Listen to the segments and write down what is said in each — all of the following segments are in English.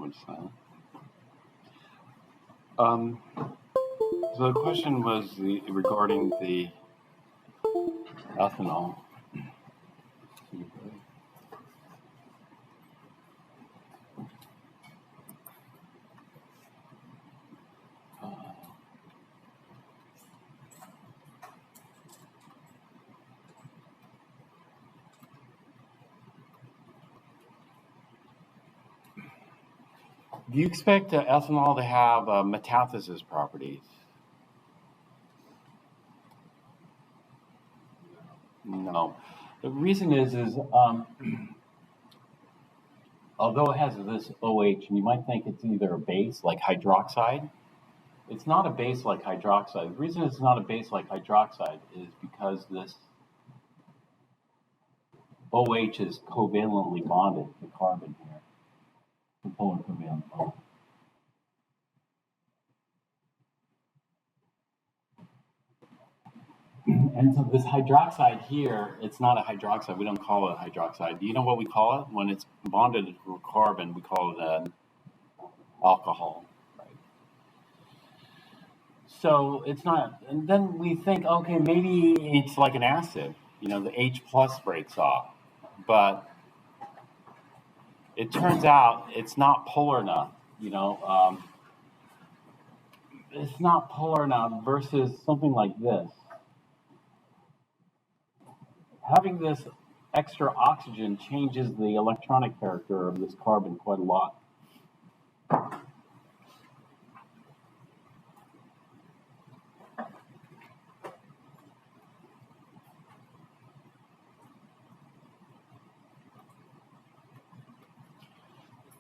went silent. So the question was regarding the ethanol. Do you expect ethanol to have metathesis properties? No. The reason is although it has this OH, and you might think it's either a base like hydroxide. It's not a base like hydroxide. The reason it's not a base like hydroxide is because this OH is covalently bonded to carbon here. The polar covalent bond. And so this hydroxide here, it's not a hydroxide. We don't call it a hydroxide. Do you know what we call it? When it's bonded to carbon, we call it an alcohol. Right? So it's not, and then we think, okay, maybe it's like an acid. The H plus breaks off. But it turns out it's not polar enough. It's not polar enough versus something like this. Having this extra oxygen changes the electronic character of this carbon quite a lot.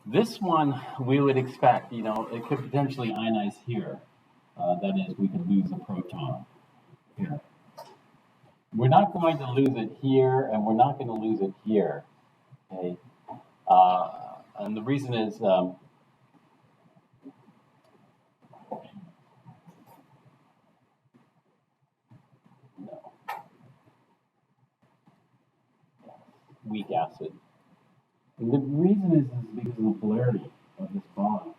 This one we would expect, it could potentially ionize here. That is, we could lose a proton here. We're not going to lose it here, and we're not going to lose it here. Okay, and the reason is no. Weak acid. And the reason is because of the polarity of this bond.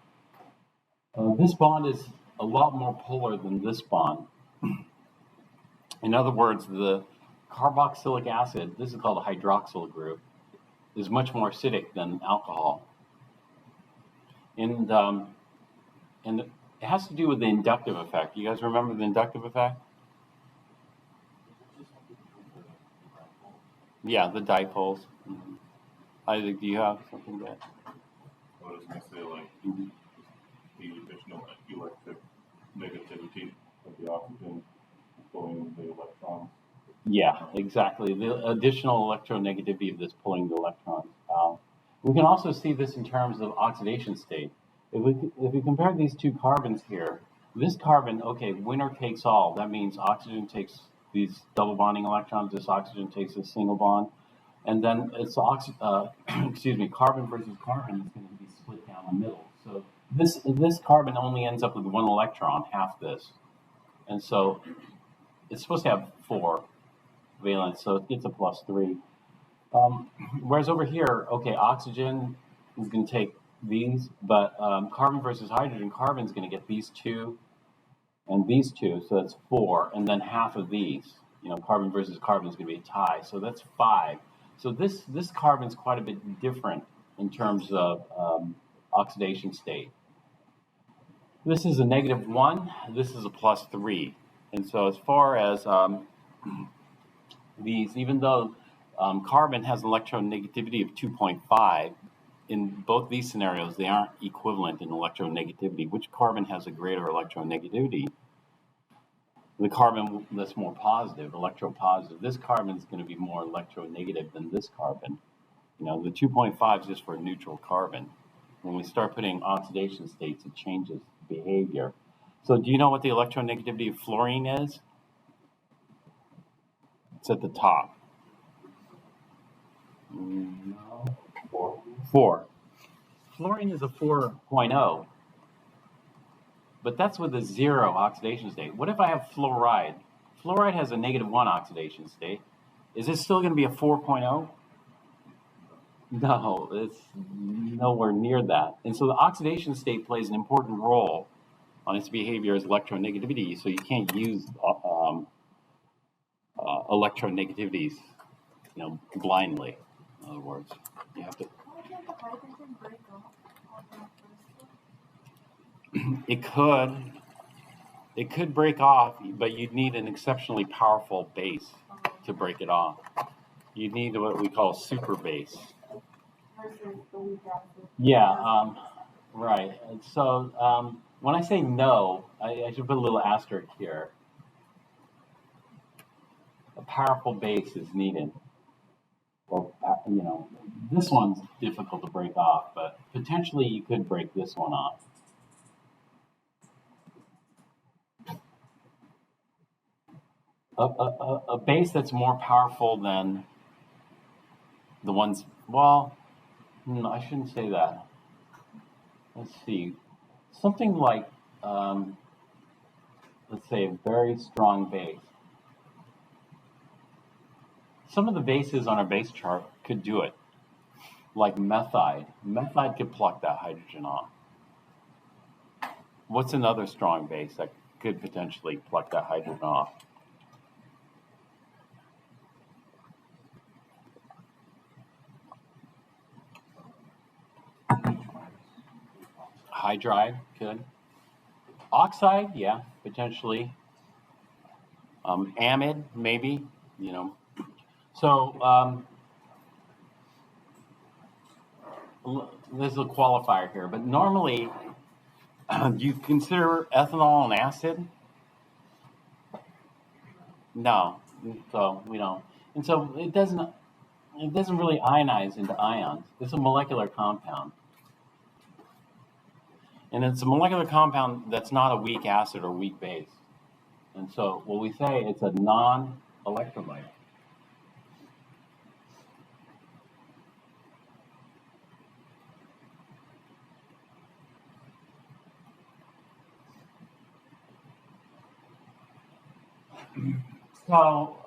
This bond is a lot more polar than this bond. In other words, the carboxylic acid, this is called a hydroxyl group, is much more acidic than alcohol. And it has to do with the inductive effect. You guys remember the inductive effect? Yeah, the dipoles. Mm-hmm. Isaac, do you have something to add? I was going to say, the additional electric negativity of the oxygen pulling the electrons. Yeah, exactly. The additional electronegativity of this pulling the electrons out. We can also see this in terms of oxidation state. If we compare these two carbons here, this carbon, okay, winner takes all. That means oxygen takes these double bonding electrons. This oxygen takes a single bond. And then it's carbon versus carbon is going to be split down the middle. So this carbon only ends up with one electron, half this. And so it's supposed to have 4 valence, so it gets a +3. Whereas over here, okay, oxygen is going to take these, but carbon versus hydrogen, carbon is going to get these 2 and these 2, so that's 4, and then half of these. Carbon versus carbon is going to be a tie, so that's 5. So this carbon is quite a bit different in terms of oxidation state. This is a -1. This is a +3. And so as far as these, even though carbon has electronegativity of 2.5, in both these scenarios, they aren't equivalent in electronegativity. Which carbon has a greater electronegativity? The carbon that's more positive, electropositive. This carbon is going to be more electronegative than this carbon. The 2.5 is just for a neutral carbon. When we start putting oxidation states, it changes behavior. So do you know what the electronegativity of fluorine is? It's at the top. No. 4. Fluorine is a 4.0. But that's with a 0 oxidation state. What if I have fluoride? Fluoride has a -1 oxidation state. Is it still going to be a 4.0? No, it's nowhere near that. And so the oxidation state plays an important role on its behavior as electronegativities. So you can't use electronegativities, blindly. In other words, you have to. Why can't the hydrogen break off on that crystal? It could. It could break off, but you'd need an exceptionally powerful base to break it off. You'd need what we call super base. Versus the weak acid. Yeah, right. And so when I say no, I should put a little asterisk here. A powerful base is needed. Well, this one's difficult to break off, but potentially you could break this one off. A base that's more powerful than the ones, well, I shouldn't say that. Let's see. Something like, let's say, a very strong base. Some of the bases on our base chart could do it, like methide. Methide could pluck that hydrogen off. What's another strong base that could potentially pluck that hydrogen off? Hydride could. Oxide, yeah, potentially. Amide, maybe, So there's a qualifier here, but normally, do you consider ethanol an acid? No, so we don't. And so it doesn't really ionize into ions. It's a molecular compound. And it's a molecular compound that's not a weak acid or weak base. And so what we say, it's a non-electrolyte. So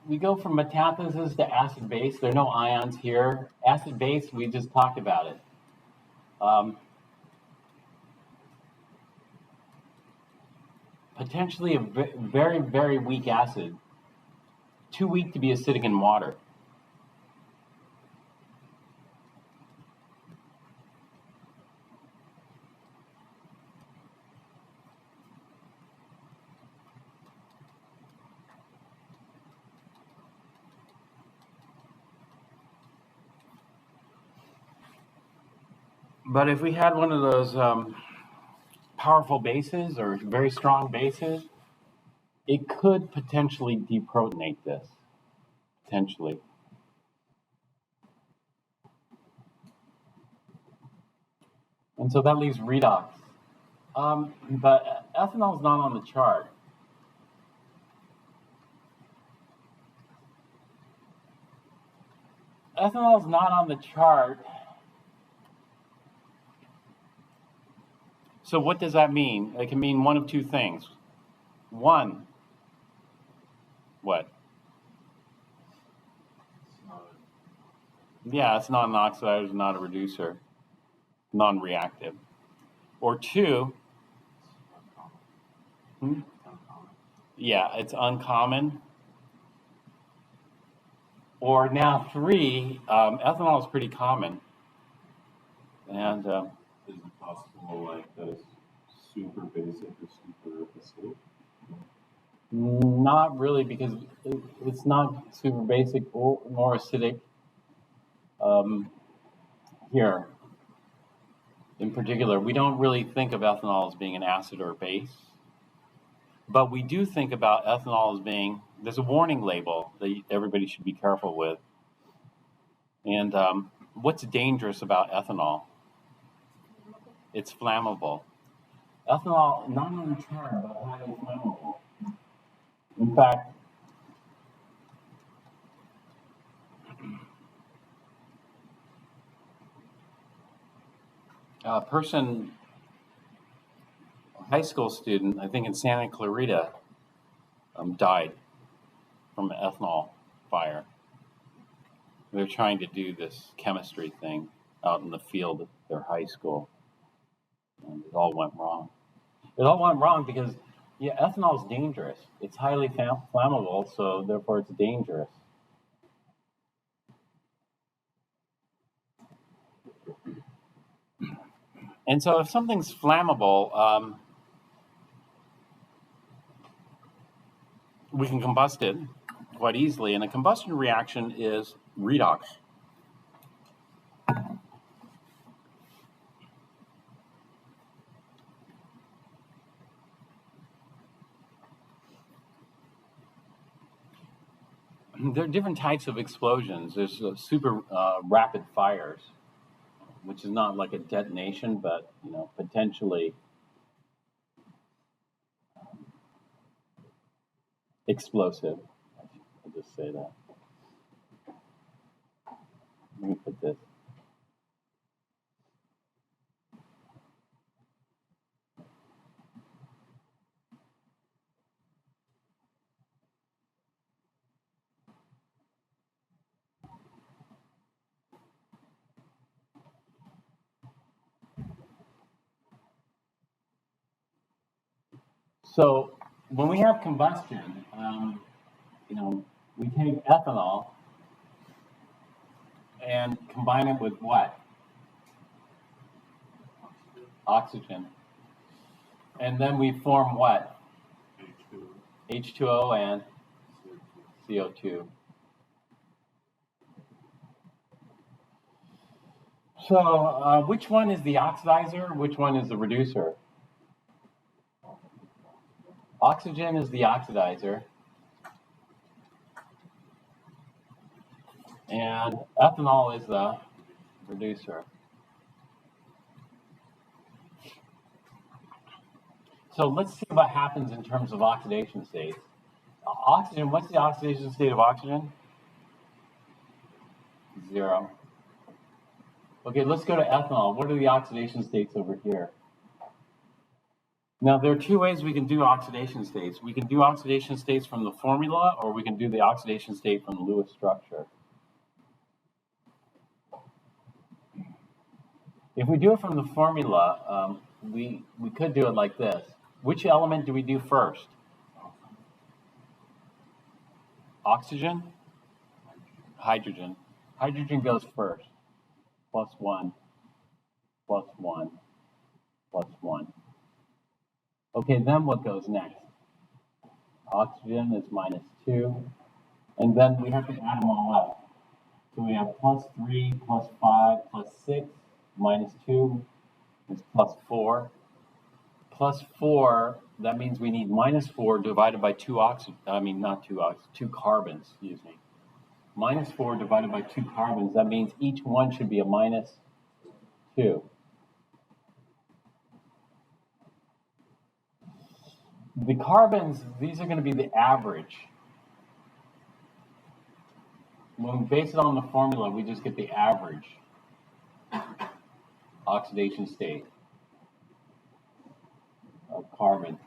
we go from metathesis to acid base. There are no ions here. Acid base, we just talked about it. Potentially a very, very weak acid. Too weak to be acidic in water. But if we had one of those powerful bases or very strong bases, it could potentially deprotonate this. Potentially. And so that leaves redox. But ethanol is not on the chart. Ethanol is not on the chart. So what does that mean? It can mean one of two things. One, what? Yeah, it's not an oxidizer, not a reducer, non-reactive. Or two, yeah, it's uncommon. Or now three, ethanol is pretty common. And Is it possible, like, that it's super basic or super acidic? Not really, because it's not super basic or nor acidic. Here, in particular, we don't really think of ethanol as being an acid or a base, but we do think about ethanol as being, there's a warning label that everybody should be careful with. And what's dangerous about ethanol? It's flammable. Ethanol, not on the chart, but highly flammable. In fact, a person, a high school student, I think in Santa Clarita, died from an ethanol fire. They're trying to do this chemistry thing out in the field at their high school, and it all went wrong. It all went wrong because, yeah, ethanol is dangerous. It's highly flammable, so therefore it's dangerous. And so if something's flammable, we can combust it quite easily. And a combustion reaction is redox. There are different types of explosions. There's super rapid fires, which is not like a detonation, but potentially explosive. I'll just say that. Let me put this. So when we have combustion, we take ethanol and combine it with what? Oxygen. And then we form what? H2O and CO2. So which one is the oxidizer? Which one is the reducer? Oxygen is the oxidizer. And ethanol is the reducer. So let's see what happens in terms of oxidation states. Oxygen, what's the oxidation state of oxygen? 0. Okay, let's go to ethanol. What are the oxidation states over here? Now, there are two ways we can do oxidation states. We can do oxidation states from the formula, or we can do the oxidation state from the Lewis structure. If we do it from the formula, we could do it like this. Which element do we do first? Oxygen? Hydrogen. Hydrogen goes first. +1, +1, +1. Okay, then what goes next? Oxygen is -2. And then we have to add them all up. So we have +3, +5, +6, -2 is +4. +4, that means we need -4 divided by two carbons, excuse me. -4 divided by 2 carbons, that means each one should be a -2. The carbons, these are going to be the average. When we base it on the formula, we just get the average oxidation state of carbon.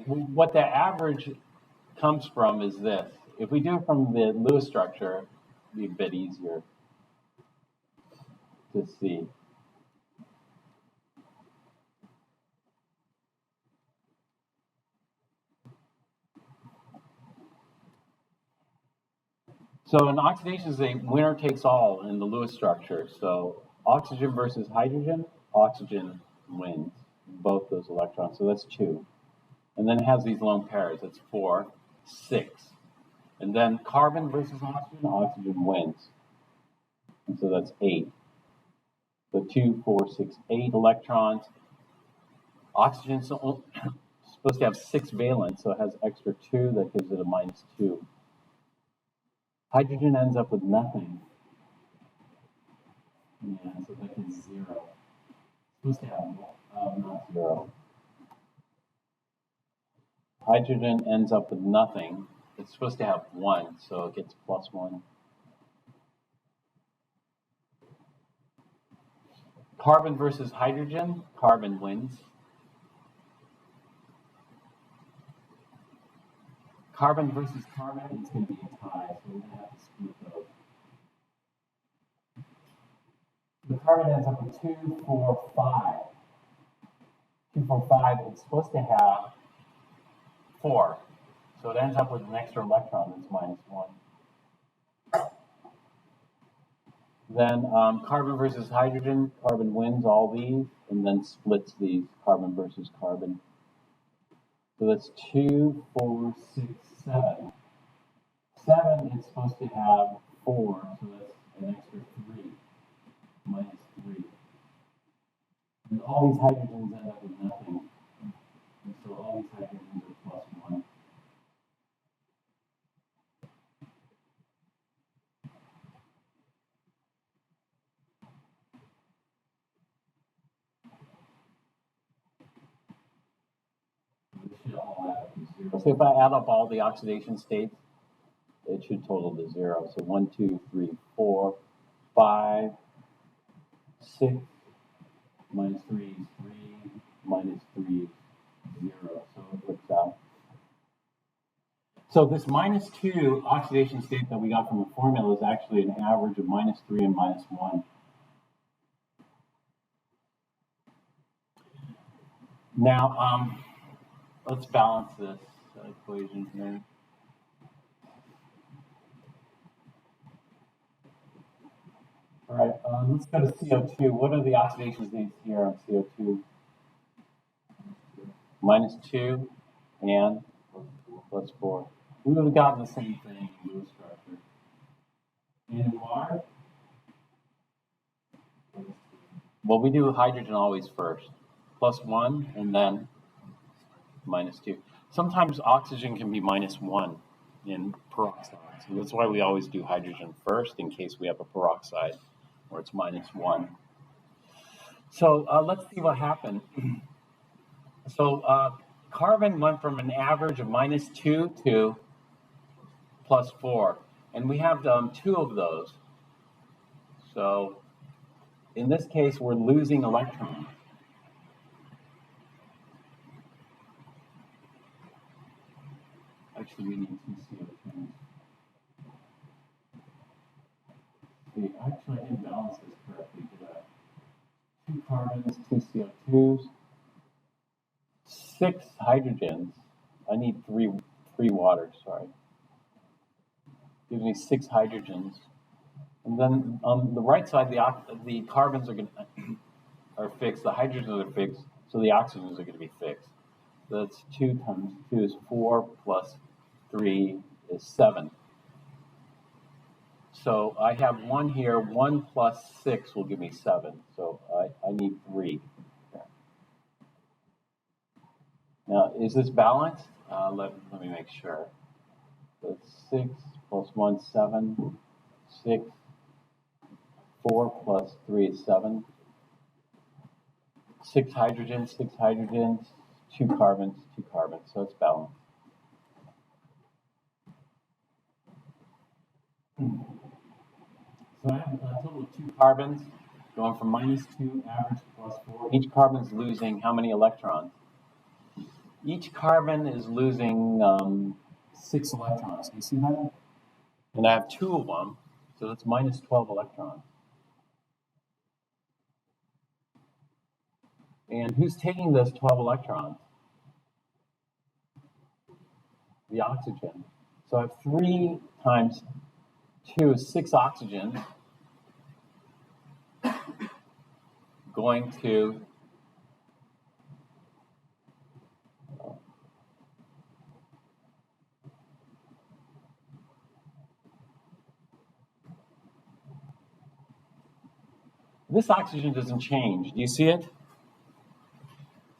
What the average comes from is this. If we do it from the Lewis structure, it'd be a bit easier to see. So in oxidation is a winner takes all in the Lewis structure. So oxygen versus hydrogen, oxygen wins both those electrons. So that's 2. And then it has these lone pairs. That's 4, 6. And then carbon versus oxygen, oxygen wins. And so that's 8. So 2, 4, 6, 8 electrons. Oxygen's supposed to have 6 valence, so it has extra 2. That gives it a -2. Hydrogen ends up with nothing. Yeah, so that is 0. It's supposed to have not 0. Hydrogen ends up with nothing. It's supposed to have 1, so it gets +1. Carbon versus hydrogen, carbon wins. Carbon versus carbon, it's going to be a tie, so we're going to have to split those. The carbon ends up with 2, 4, 5. 2, 4, 5, it's supposed to have 4. So it ends up with an extra electron that's minus 1. Then carbon versus hydrogen, carbon wins all these and then splits these, carbon versus carbon. So that's 2, 4, 6, 7. 7 is supposed to have 4, so that's an extra 3, minus 3. And all these hydrogens end up with nothing. And so all these hydrogens are plus 1. So if I add up all the oxidation states, it should total to 0. So 1, 2, 3, 4, 5, 6, minus 3 is 3, minus 3 is 0. So it works out. So this minus 2 oxidation state that we got from the formula is actually an average of minus 3 and minus 1. Now, let's balance this equation here. All right, let's go to CO2. What are the oxidation states here on CO2? Minus 2 and plus 4. We would have gotten the same thing in Lewis structure. And in water? Well, we do hydrogen always first. Plus 1 and then minus 2. Sometimes oxygen can be minus 1 in peroxide. So that's why we always do hydrogen first in case we have a peroxide where it's minus 1. So let's see what happened. So carbon went from an average of minus 2 to plus 4. And we have 2 of those. So in this case, we're losing electrons. Actually, we need 2 CO2s. See, actually, I didn't balance this correctly, did I? 2 carbons, 2 CO2s, 6 hydrogens. I need 3 waters, sorry. Gives me 6 hydrogens. And then on the right side, the carbons are fixed, the hydrogens are fixed, so the oxygens are going to be fixed. So that's 2 times 2 is 4 plus 3 is 7. So I have 1 here, 1 plus 6 will give me 7. So I need 3. Now, is this balanced? Let me make sure. So it's 6 plus 1, 7, 6, 4 plus 3 is 7. 6 hydrogens, 2 carbons, 2 carbons. So it's balanced. So I have a total of 2 carbons going from minus 2 average to plus 4. Each carbon is losing how many electrons? Each carbon is losing 6 electrons. Do you see that? And I have 2 of them, so that's minus 12 electrons. And who's taking those 12 electrons? The oxygen. So I have 3 times 2 is 6 oxygens going to this oxygen doesn't change. Do you see it?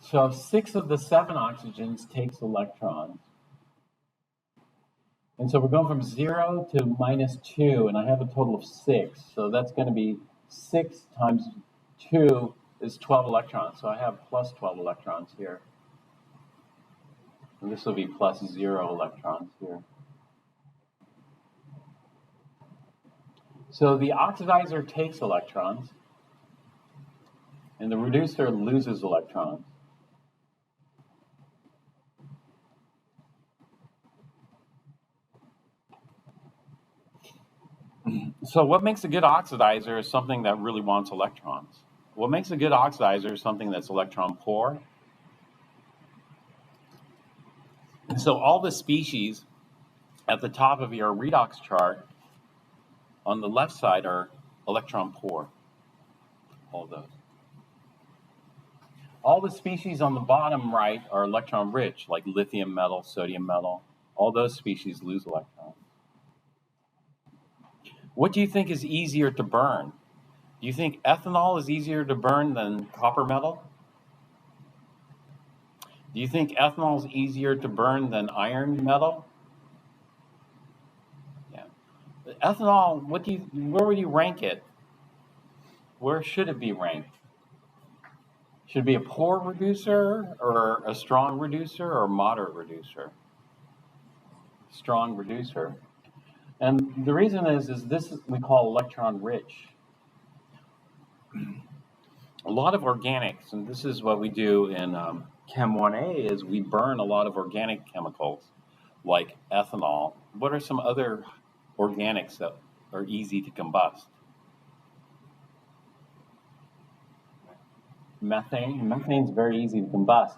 So 6 of the 7 oxygens takes electrons. And so we're going from 0 to minus 2, and I have a total of 6. So that's going to be 6 times 2 is 12 electrons. So I have plus 12 electrons here. And this will be plus 0 electrons here. So the oxidizer takes electrons, and the reducer loses electrons. So what makes a good oxidizer is something that really wants electrons. What makes a good oxidizer is something that's electron poor. And so all the species at the top of your redox chart on the left side are electron poor, all those. All the species on the bottom right are electron rich, like lithium metal, sodium metal. All those species lose electrons. What do you think is easier to burn? Do you think ethanol is easier to burn than copper metal? Do you think ethanol is easier to burn than iron metal? Yeah. Ethanol, where would you rank it? Where should it be ranked? Should it be a poor reducer or a strong reducer or moderate reducer? Strong reducer. And the reason is this we call electron rich. A lot of organics, and this is what we do in Chem 1A, is we burn a lot of organic chemicals like ethanol. What are some other organics that are easy to combust? Methane. Methane is very easy to combust.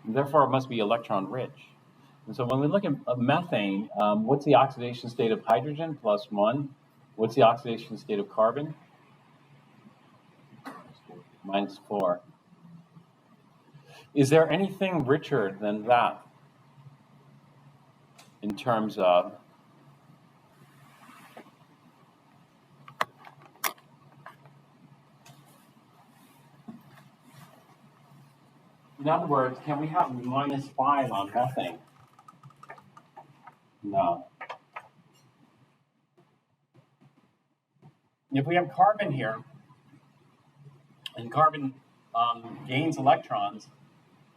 Therefore, it must be electron rich. And so when we look at methane, what's the oxidation state of hydrogen? +1. What's the oxidation state of carbon? -4. Is there anything richer than that in terms of in other words, can we have -5 on methane? No. If we have carbon here, and carbon gains electrons,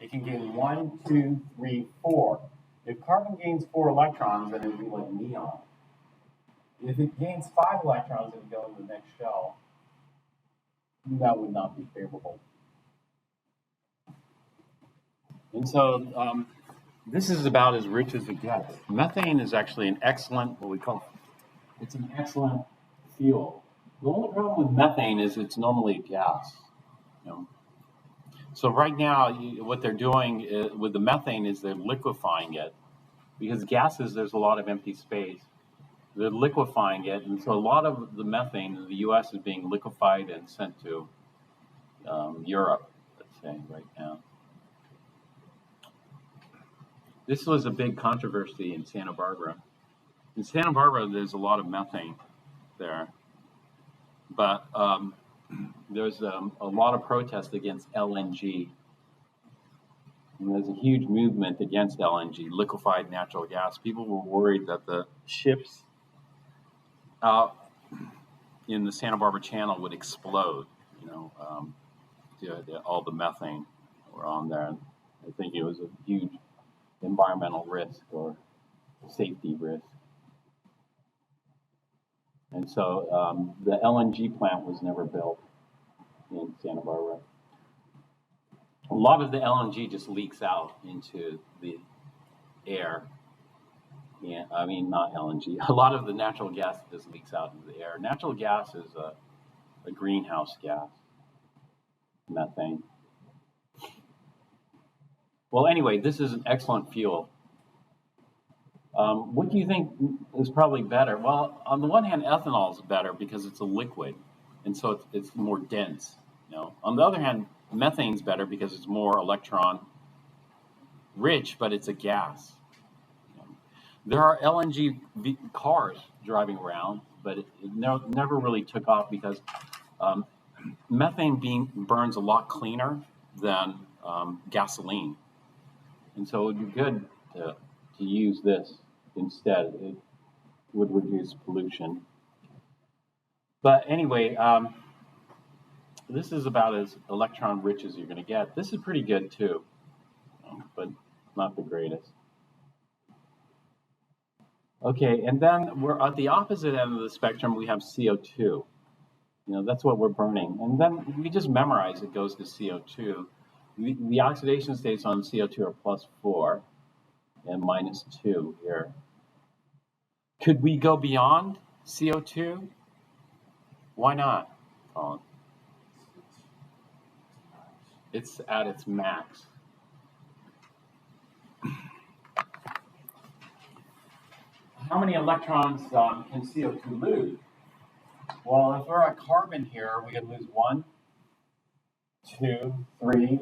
it can gain 1, 2, 3, 4. If carbon gains 4 electrons, then it would be like neon. If it gains 5 electrons and go into the next shell, that would not be favorable. And so this is about as rich as it gets. Methane is actually an excellent, it's an excellent fuel. The only problem with methane is it's normally a gas. You know? So right now, what they're doing with the methane is they're liquefying it. Because gases, there's a lot of empty space. They're liquefying it, and so a lot of the methane in the U.S. is being liquefied and sent to Europe, let's say, right now. This was a big controversy in Santa Barbara. In Santa Barbara, there's a lot of methane there, but there's a lot of protest against LNG. And there's a huge movement against LNG, liquefied natural gas. People were worried that the ships out in the Santa Barbara Channel would explode. All the methane were on there. And I think it was a huge environmental risk or safety risk. And so the LNG plant was never built in Santa Barbara. A lot of the LNG just leaks out into the air. Yeah, I mean, not LNG. A lot of the natural gas just leaks out into the air. Natural gas is a greenhouse gas, methane. Well, anyway, this is an excellent fuel. What do you think is probably better? Well, on the one hand, ethanol is better because it's a liquid, and so it's more dense. On the other hand, methane's better because it's more electron rich, but it's a gas. There are LNG cars driving around, but it never really took off because methane burns a lot cleaner than gasoline. And so it would be good to use this instead. It would reduce pollution. But anyway, this is about as electron rich as you're going to get. This is pretty good too, but not the greatest. Okay, and then we're at the opposite end of the spectrum, we have CO2. That's what we're burning. And then we just memorize it goes to CO2. The oxidation states on CO2 are +4 and -2 here. Could we go beyond CO2? Why not, Colin? It's at its max. How many electrons can CO2 lose? Well, if we're at carbon here, we can lose 1, 2, 3,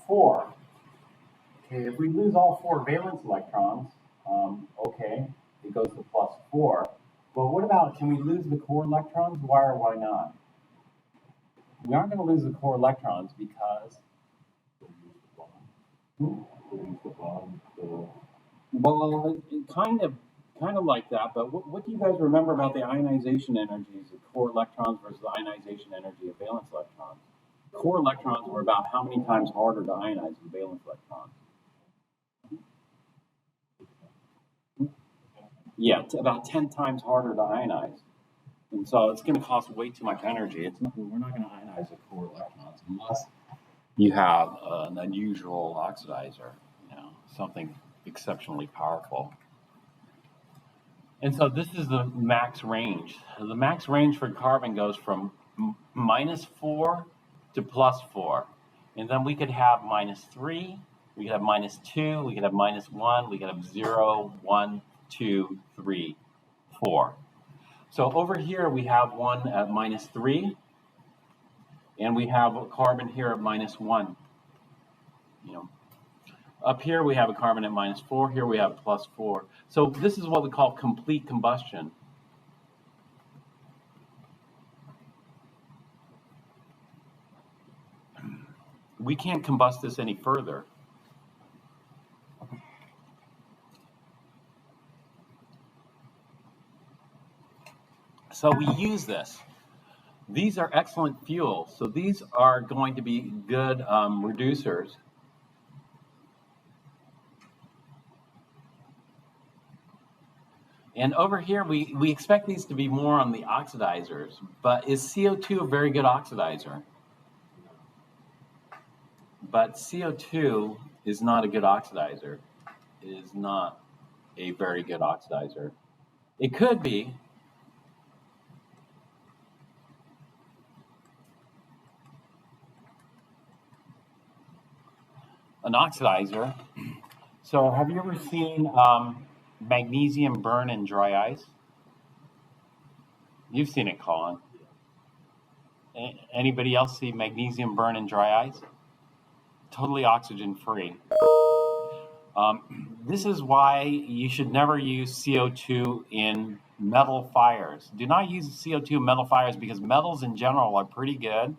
4. Okay, if we lose all 4 valence electrons, okay, it goes to +4. But what about, can we lose the core electrons? Why or why not? We aren't going to lose the core electrons because well, kind of like that. But what do you guys remember about the ionization energies of core electrons versus the ionization energy of valence electrons? Core electrons were about how many times harder to ionize than valence electrons? Yeah, it's about 10 times harder to ionize. And so it's going to cost way too much energy. We're not going to ionize the core electrons unless you have an unusual oxidizer, something exceptionally powerful. And so this is the max range. The max range for carbon goes from -4 to +4. And then we could have -3, we could have -2, we could have -1, we could have 0, 1, 2, 3, 4. So over here we have one at -3, and we have a carbon here at -1. Up here we have a carbon at -4, here we have +4. So this is what we call complete combustion. We can't combust this any further. So we use this. These are excellent fuels. So these are going to be good reducers. And over here, we expect these to be more on the oxidizers. But is CO2 a very good oxidizer? But CO2 is not a good oxidizer. It is not a very good oxidizer. It could be. An oxidizer. So have you ever seen magnesium burn in dry ice? You've seen it, Colin. Anybody else see magnesium burn in dry ice? Totally oxygen free. This is why you should never use CO2 in metal fires. Do not use CO2 in metal fires because metals in general are pretty good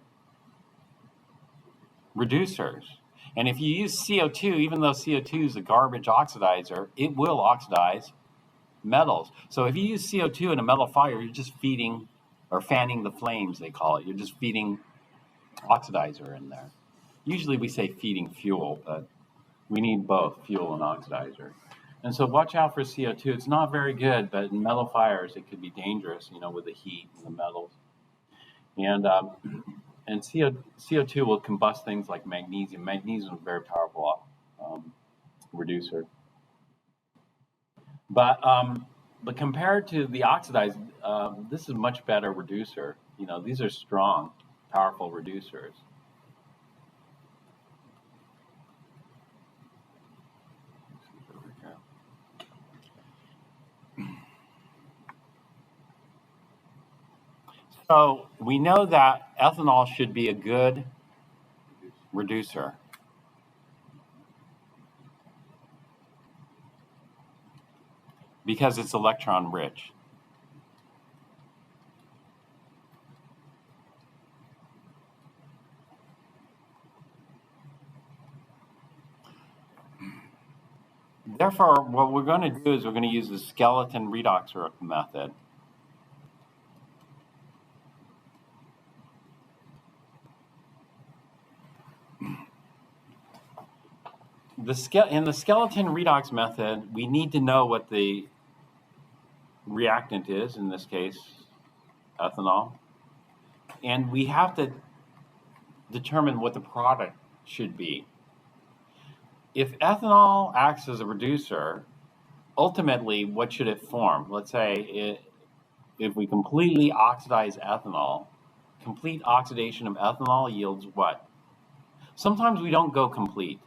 reducers. And if you use CO2, even though CO2 is a garbage oxidizer, it will oxidize metals. So if you use CO2 in a metal fire, you're just feeding or fanning the flames, they call it. You're just feeding oxidizer in there. Usually we say feeding fuel, but we need both fuel and oxidizer. And so watch out for CO2. It's not very good, but in metal fires, it could be dangerous, with the heat and the metals. And CO2 will combust things like magnesium. Magnesium is a very powerful reducer. But compared to the oxidized, this is a much better reducer. These are strong, powerful reducers. So we know that ethanol should be a good reducer. Because it's electron rich. Therefore, what we're going to do is we're going to use the skeleton redox method. In the skeleton redox method, we need to know what the reactant is, in this case, ethanol. And we have to determine what the product should be. If ethanol acts as a reducer, ultimately, what should it form? Let's say if we completely oxidize ethanol, complete oxidation of ethanol yields what? Sometimes we don't go complete.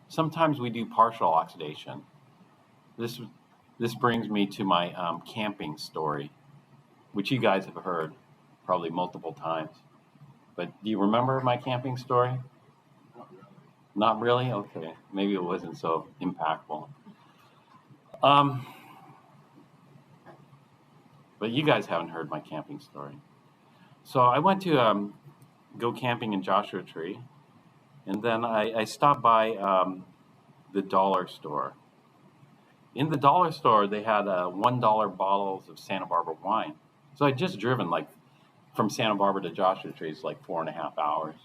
Sometimes we do partial oxidation. This brings me to my camping story, which you guys have heard probably multiple times. But do you remember my camping story? Not really? Okay. Maybe it wasn't so impactful. But you guys haven't heard my camping story. So I went to go camping in Joshua Tree, and then I stopped by the dollar store. In the dollar store, they had $1 bottles of Santa Barbara wine. So I'd just driven like from Santa Barbara to Joshua Tree, it's like 4.5 hours,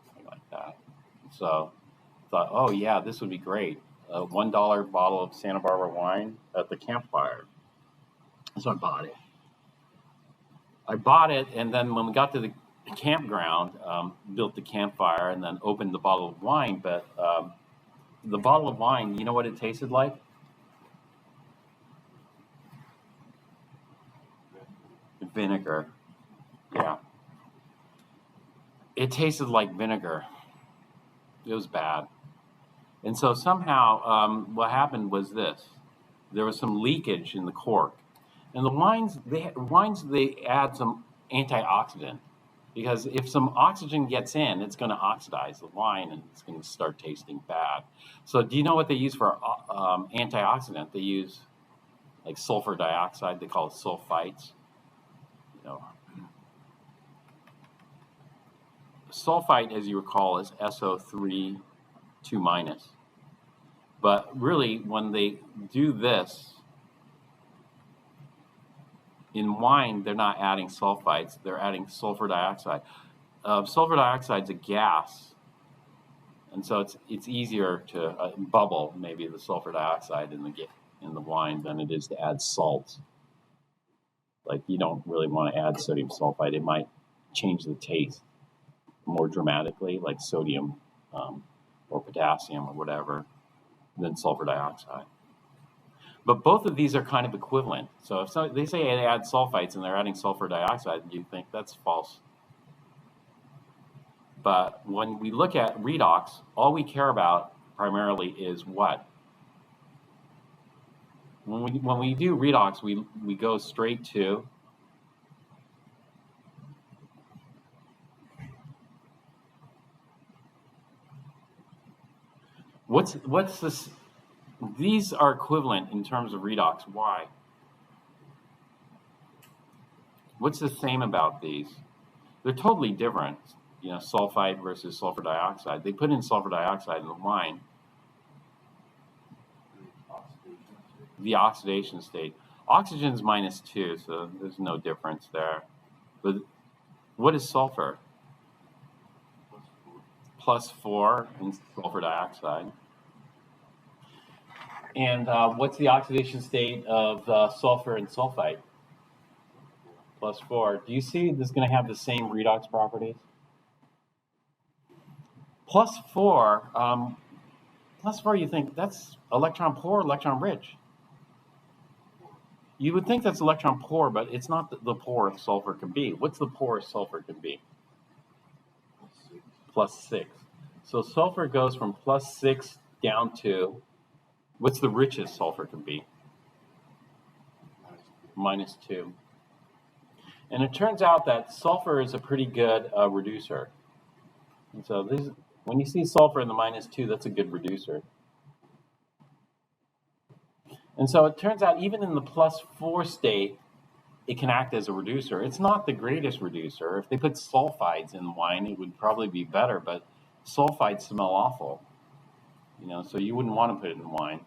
something like that. So I thought, oh yeah, this would be great. A $1 bottle of Santa Barbara wine at the campfire. So I bought it, and then when we got to the campground, built the campfire, and then opened the bottle of wine. But the bottle of wine, you know what it tasted like? Vinegar. Yeah. It tasted like vinegar. It was bad. And so somehow what happened was this. There was some leakage in the cork. And the wines, they add some antioxidant. Because if some oxygen gets in, it's going to oxidize the wine and it's going to start tasting bad. So do you know what they use for antioxidant? They use like sulfur dioxide. They call it sulfites. You know, sulfite, as you recall, is SO3 2-. But really, when they do this in wine, they're not adding sulfites, they're adding sulfur dioxide. Sulfur dioxide is a gas, and so it's easier to bubble maybe the sulfur dioxide in the wine than it is to add salt. Like you don't really want to add sodium sulfite; it might change the taste more dramatically, like sodium or potassium or whatever, than sulfur dioxide. But both of these are kind of equivalent. So if they say they add sulfites and they're adding sulfur dioxide, you think that's false. But when we look at redox, all we care about primarily is what? When we do redox, we go straight to what's this? These are equivalent in terms of redox. Why? What's the same about these? They're totally different. You know, sulfite versus sulfur dioxide. They put in sulfur dioxide in the wine. The oxidation state. Oxygen's -2, so there's no difference there. But what is sulfur? +4 in sulfur dioxide. And what's the oxidation state of sulfur and sulfite? +4. Do you see this is going to have the same redox properties? +4, +4, you think that's electron poor, electron rich? You would think that's electron poor, but it's not the poorest sulfur can be. What's the poorest sulfur can be? +6. So sulfur goes from +6 down to, what's the richest sulfur can be? -2. And it turns out that sulfur is a pretty good reducer. And so when you see sulfur in the -2, that's a good reducer. And so it turns out even in the +4 state, it can act as a reducer. It's not the greatest reducer. If they put sulfides in wine, it would probably be better, but sulfides smell awful. You know, so you wouldn't want to put it in wine.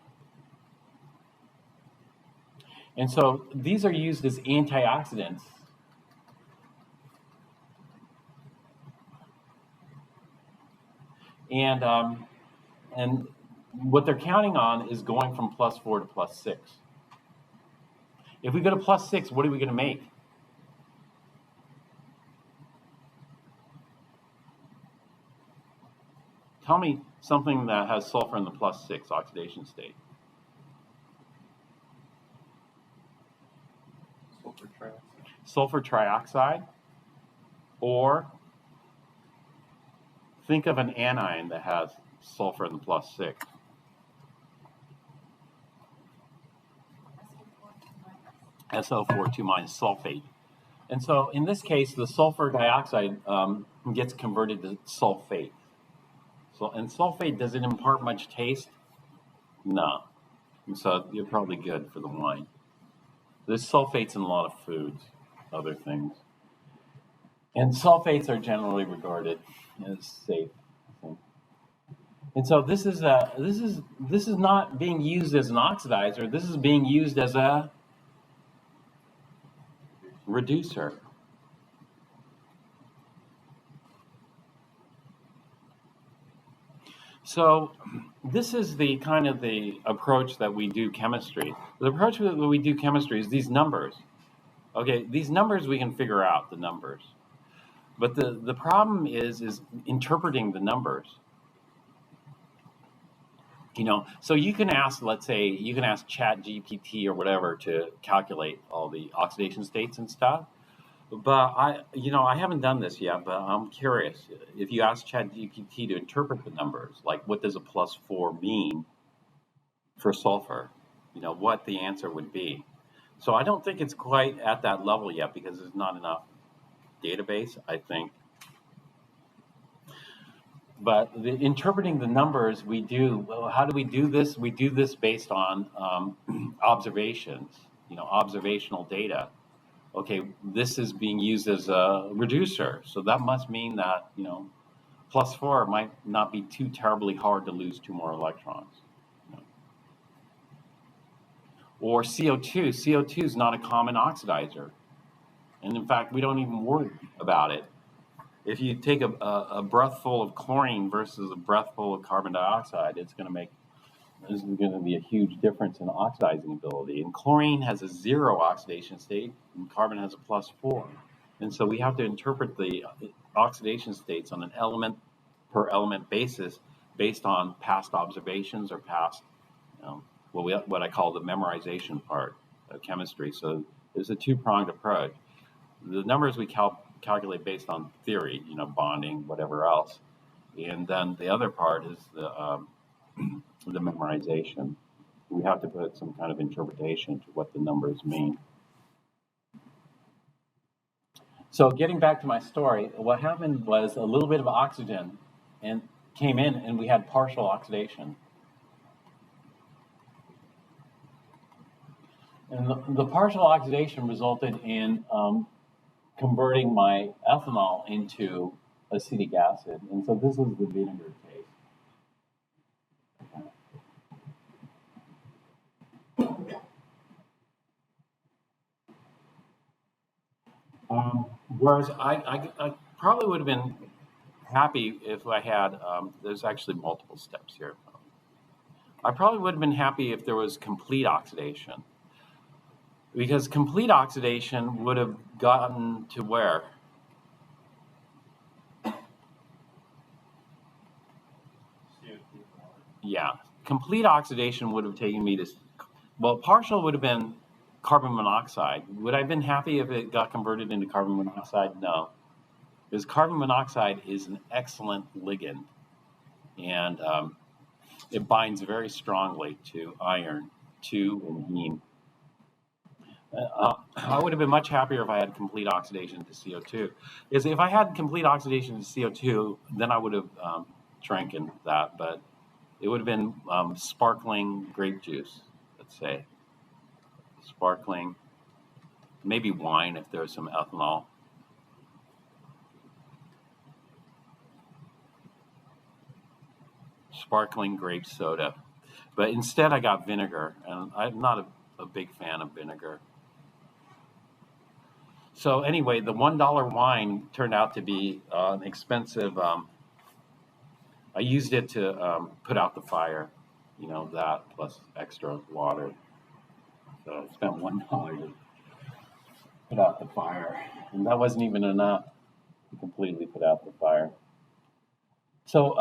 And so these are used as antioxidants. And what they're counting on is going from +4 to +6. If we go to +6, what are we going to make? Tell me something that has sulfur in the +6 oxidation state. sulfur trioxide. Sulfur trioxide, or think of an anion that has sulfur in the +6. SO4 2 minus sulfate. And so in this case, the sulfur dioxide gets converted to sulfate. So, and sulfate, does it impart much taste? No. And so you're probably good for the wine. There's sulfates in a lot of foods, other things. And sulfates are generally regarded as safe. And so this is not being used as an oxidizer. This is being used as a reducer. So this is the kind of the approach that we do chemistry. The approach that we do chemistry is these numbers. Okay, these numbers we can figure out, the numbers. But the problem is interpreting the numbers. You know, so you can ask, let's say, you can ask Chat GPT or whatever to calculate all the oxidation states and stuff. But I haven't done this yet, but I'm curious. If you ask Chat GPT to interpret the numbers, like what does a +4 mean for sulfur, what the answer would be. So I don't think it's quite at that level yet because there's not enough database, I think. But interpreting the numbers, we do. Well, how do we do this? We do this based on observations, observational data. Okay, this is being used as a reducer, so that must mean that +4 might not be too terribly hard to lose 2 more electrons. Or CO2. CO2 is not a common oxidizer, and in fact, we don't even worry about it. If you take a breathful of chlorine versus a breathful of carbon dioxide, there's going to be a huge difference in oxidizing ability. And chlorine has a 0 oxidation state, and carbon has a +4. And so we have to interpret the oxidation states on an element per element basis based on past observations or past, what I call the memorization part of chemistry. So there's a 2-pronged approach. The numbers we calculate based on theory, bonding, whatever else. And then the other part is the memorization. We have to put some kind of interpretation to what the numbers mean. So getting back to my story, what happened was a little bit of oxygen and came in and we had partial oxidation. And the partial oxidation resulted in converting my ethanol into acetic acid. And so this is the vinegar case. Whereas I probably would have been happy if I had, there's actually multiple steps here. I probably would have been happy if there was complete oxidation. Because complete oxidation would have gotten to where? Yeah, complete oxidation would have taken me to, well, partial would have been carbon monoxide. Would I have been happy if it got converted into carbon monoxide? No. Because carbon monoxide is an excellent ligand, and it binds very strongly to iron, 2, and heme. I would have been much happier if I had complete oxidation to CO2. Because if I had complete oxidation to CO2, then I would have drank that, but it would have been sparkling grape juice, let's say. Sparkling, maybe wine if there's some ethanol. Sparkling grape soda. But instead I got vinegar, and I'm not a big fan of vinegar. So anyway, the $1 wine turned out to be an expensive, I used it to put out the fire, that plus extra water. So I spent $1 to put out the fire, and that wasn't even enough to completely put out the fire. So,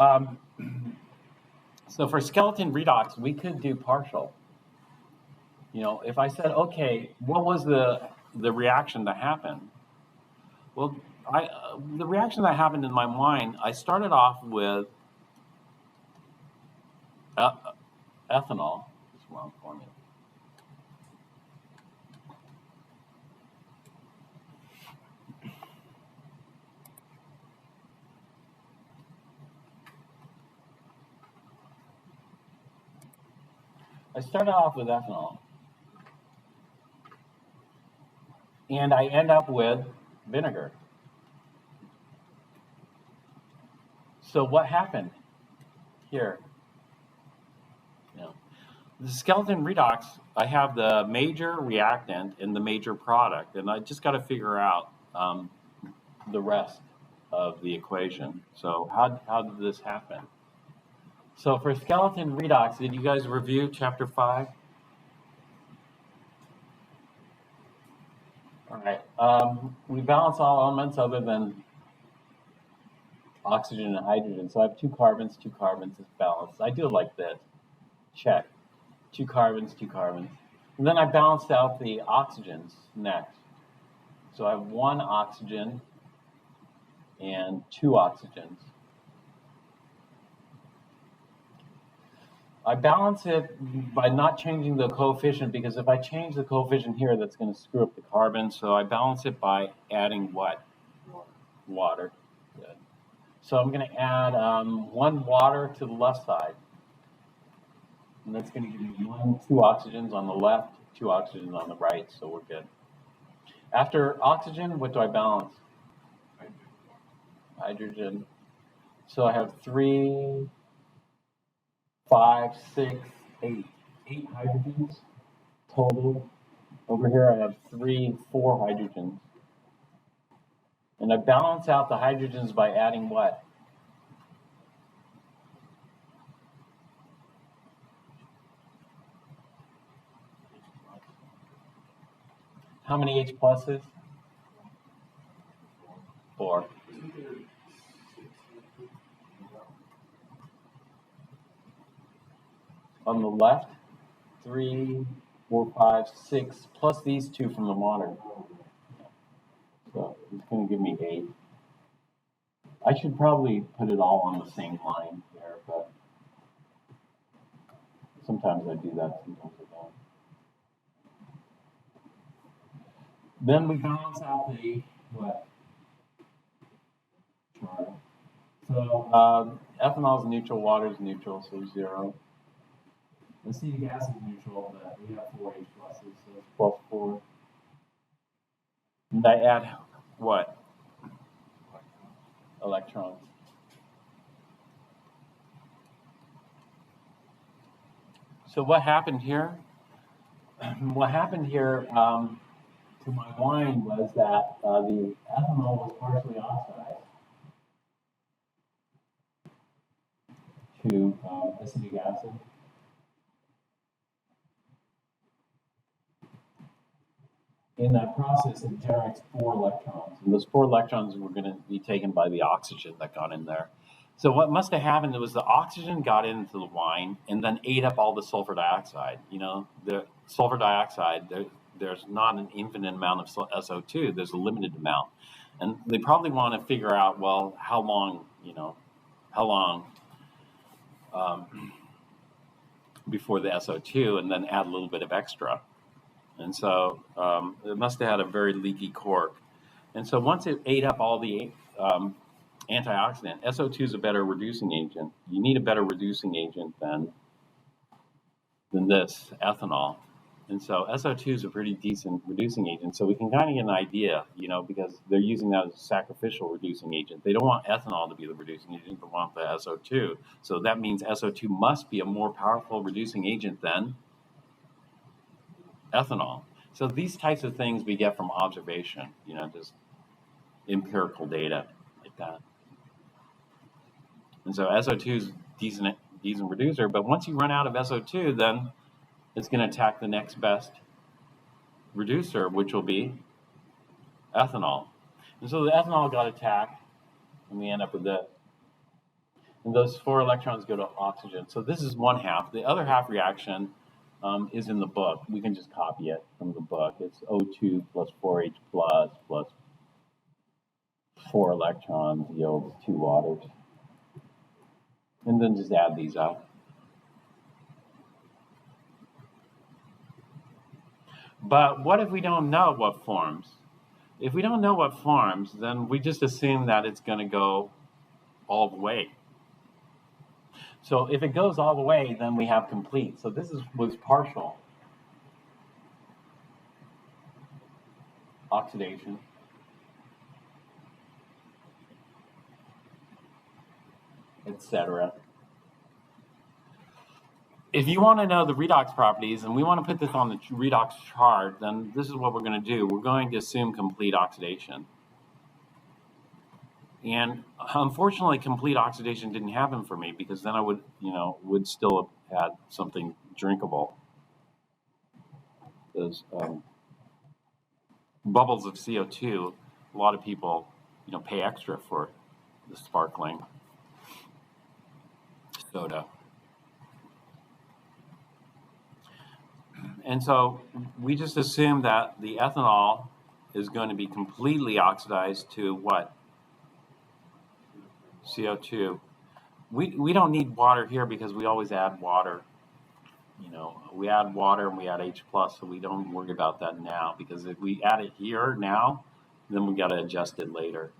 so for skeleton redox, we could do partial. If I said, okay, what was the the reaction that happened? Well, the reaction that happened in my mind, I started off with ethanol. It's wrong formula. I started off with ethanol, and I end up with vinegar. So what happened here? You know, the skeleton redox, I have the major reactant and the major product, and I just got to figure out the rest of the equation. So how did this happen? So for skeleton redox, did you guys review chapter 5? All right. We balance all elements other than oxygen and hydrogen. So I have two carbons is balanced. I do it like this. Check. Two carbons. And then I balanced out the oxygens next. So I have one oxygen and two oxygens. I balance it by not changing the coefficient, because if I change the coefficient here, that's going to screw up the carbon. So I balance it by adding what? Water. Good. So I'm going to add 1 water to the left side. And that's going to give me 2 oxygens on the left, 2 oxygens on the right, so we're good. After oxygen, what do I balance? Hydrogen. So I have 3, 5, 6, 8. 8 hydrogens total. Over here I have 3, 4 hydrogens. And I balance out the hydrogens by adding what? How many H pluses? 4. On the left, 3, 4, 5, 6, plus these 2 from the water. So it's going to give me 8. I should probably put it all on the same line there, but sometimes I do that, sometimes I don't. Then we balance out the what? Chart. So ethanol is neutral, water is neutral, so 0. Acetic acid is neutral, but we have 4 H pluses, so it's plus 4. And I add what? Electrons. So what happened here? What happened here to my wine was that the ethanol was partially oxidized to acetic acid. In that process, it generates 4 electrons. And those 4 electrons were going to be taken by the oxygen that got in there. So what must have happened was the oxygen got into the wine and then ate up all the sulfur dioxide. You know, the sulfur dioxide, there's not an infinite amount of SO2. There's a limited amount. And they probably want to figure out, well, how long before the SO2, and then add a little bit of extra. And so it must have had a very leaky cork. And so once it ate up all the antioxidant, SO2 is a better reducing agent. You need a better reducing agent than this ethanol. And so SO2 is a pretty decent reducing agent. So we can kind of get an idea, you know, because they're using that as a sacrificial reducing agent. They don't want ethanol to be the reducing agent, but want the SO2. So that means SO2 must be a more powerful reducing agent than ethanol. So these types of things we get from observation, you know, just empirical data like that. And so SO2 is decent reducer, but once you run out of SO2, then it's going to attack the next best reducer, which will be ethanol. And so the ethanol got attacked, and we end up with this. And those 4 electrons go to oxygen. So this is one half. The other half reaction, is in the book. We can just copy it from the book. It's O2 plus 4H plus 4 electrons yields 2 waters. And then just add these up. But what if we don't know what forms? If we don't know what forms, then we just assume that it's going to go all the way. So if it goes all the way, then we have complete. So this was partial oxidation. Etc. If you want to know the redox properties, and we want to put this on the redox chart, then this is what we're going to do. We're going to assume complete oxidation. And unfortunately, complete oxidation didn't happen for me, because then I would still have had something drinkable. Those bubbles of CO2, a lot of people, pay extra for the sparkling soda. And so we just assume that the ethanol is going to be completely oxidized to what? CO2. We don't need water here because we always add water. We add water and we add H+, so we don't worry about that now, because if we add it here now, then we got to adjust it later.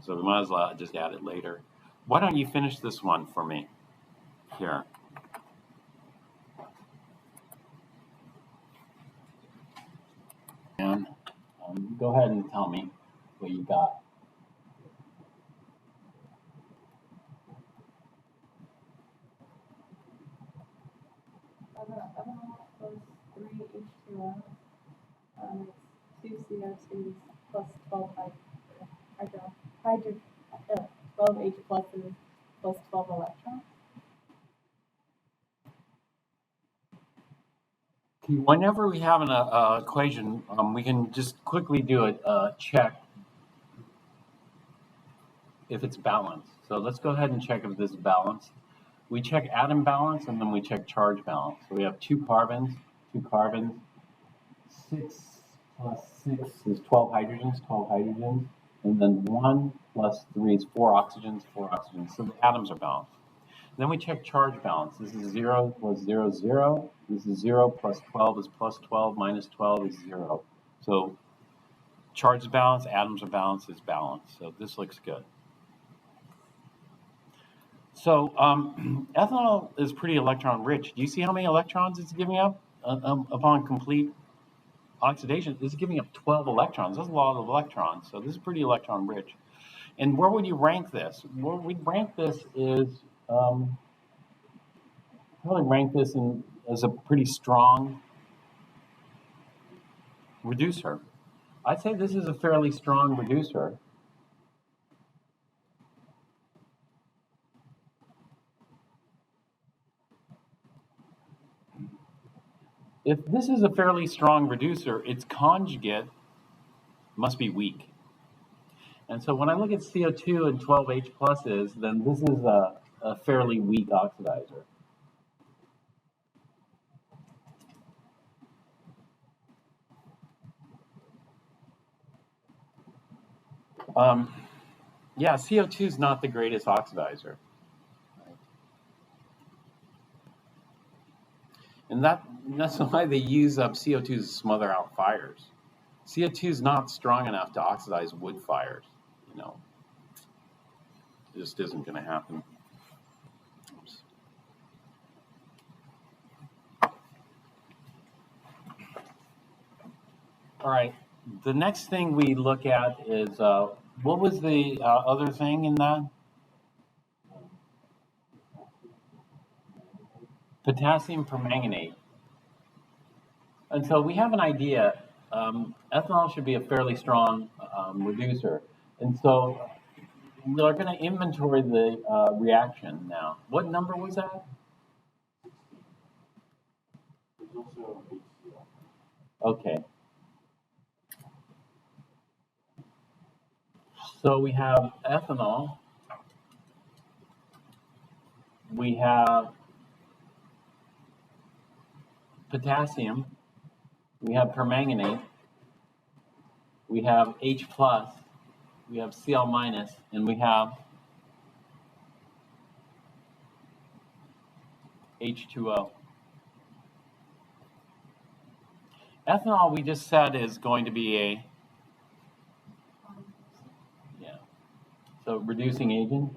So we might as well just add it later. Why don't you finish this one for me here? And go ahead and tell me what you got. Ethanol plus 3H2O. It's 2 CO2s plus 12 12 H pluses plus 12 electrons. Whenever we have an equation, we can just quickly do a check if it's balanced. So let's go ahead and check if this is balanced. We check atom balance, and then we check charge balance. So we have 2 carbons, 6 plus 6 is 12 hydrogens, and then 1 plus 3 is 4 oxygens. So the atoms are balanced. Then we check charge balance. This is 0 plus 0, 0. This is 0 plus 12 is plus 12, minus 12 is 0. So charge is balanced, atoms are balanced, is balanced. So this looks good. So ethanol is pretty electron rich. Do you see how many electrons it's giving up upon complete oxidation? It's giving up 12 electrons. That's a lot of electrons. So this is pretty electron rich. And where would you rank this? Where we'd rank this is probably rank this as a pretty strong reducer. I'd say this is a fairly strong reducer. If this is a fairly strong reducer, its conjugate must be weak. And so when I look at CO2 and 12H pluses, then this is a fairly weak oxidizer. Yeah, CO2 is not the greatest oxidizer. And that's why they use up CO2 to smother out fires. CO2 is not strong enough to oxidize wood fires. It just isn't going to happen. Oops. All right. The next thing we look at is what was the other thing in that? Potassium permanganate. And so we have an idea. Ethanol should be a fairly strong reducer. And so we're going to inventory the reaction now. What number was that? Okay. So we have ethanol. We have potassium, we have permanganate, we have H plus, we have Cl minus, and we have H2O. Ethanol, we just said, is going to be a, so reducing agent.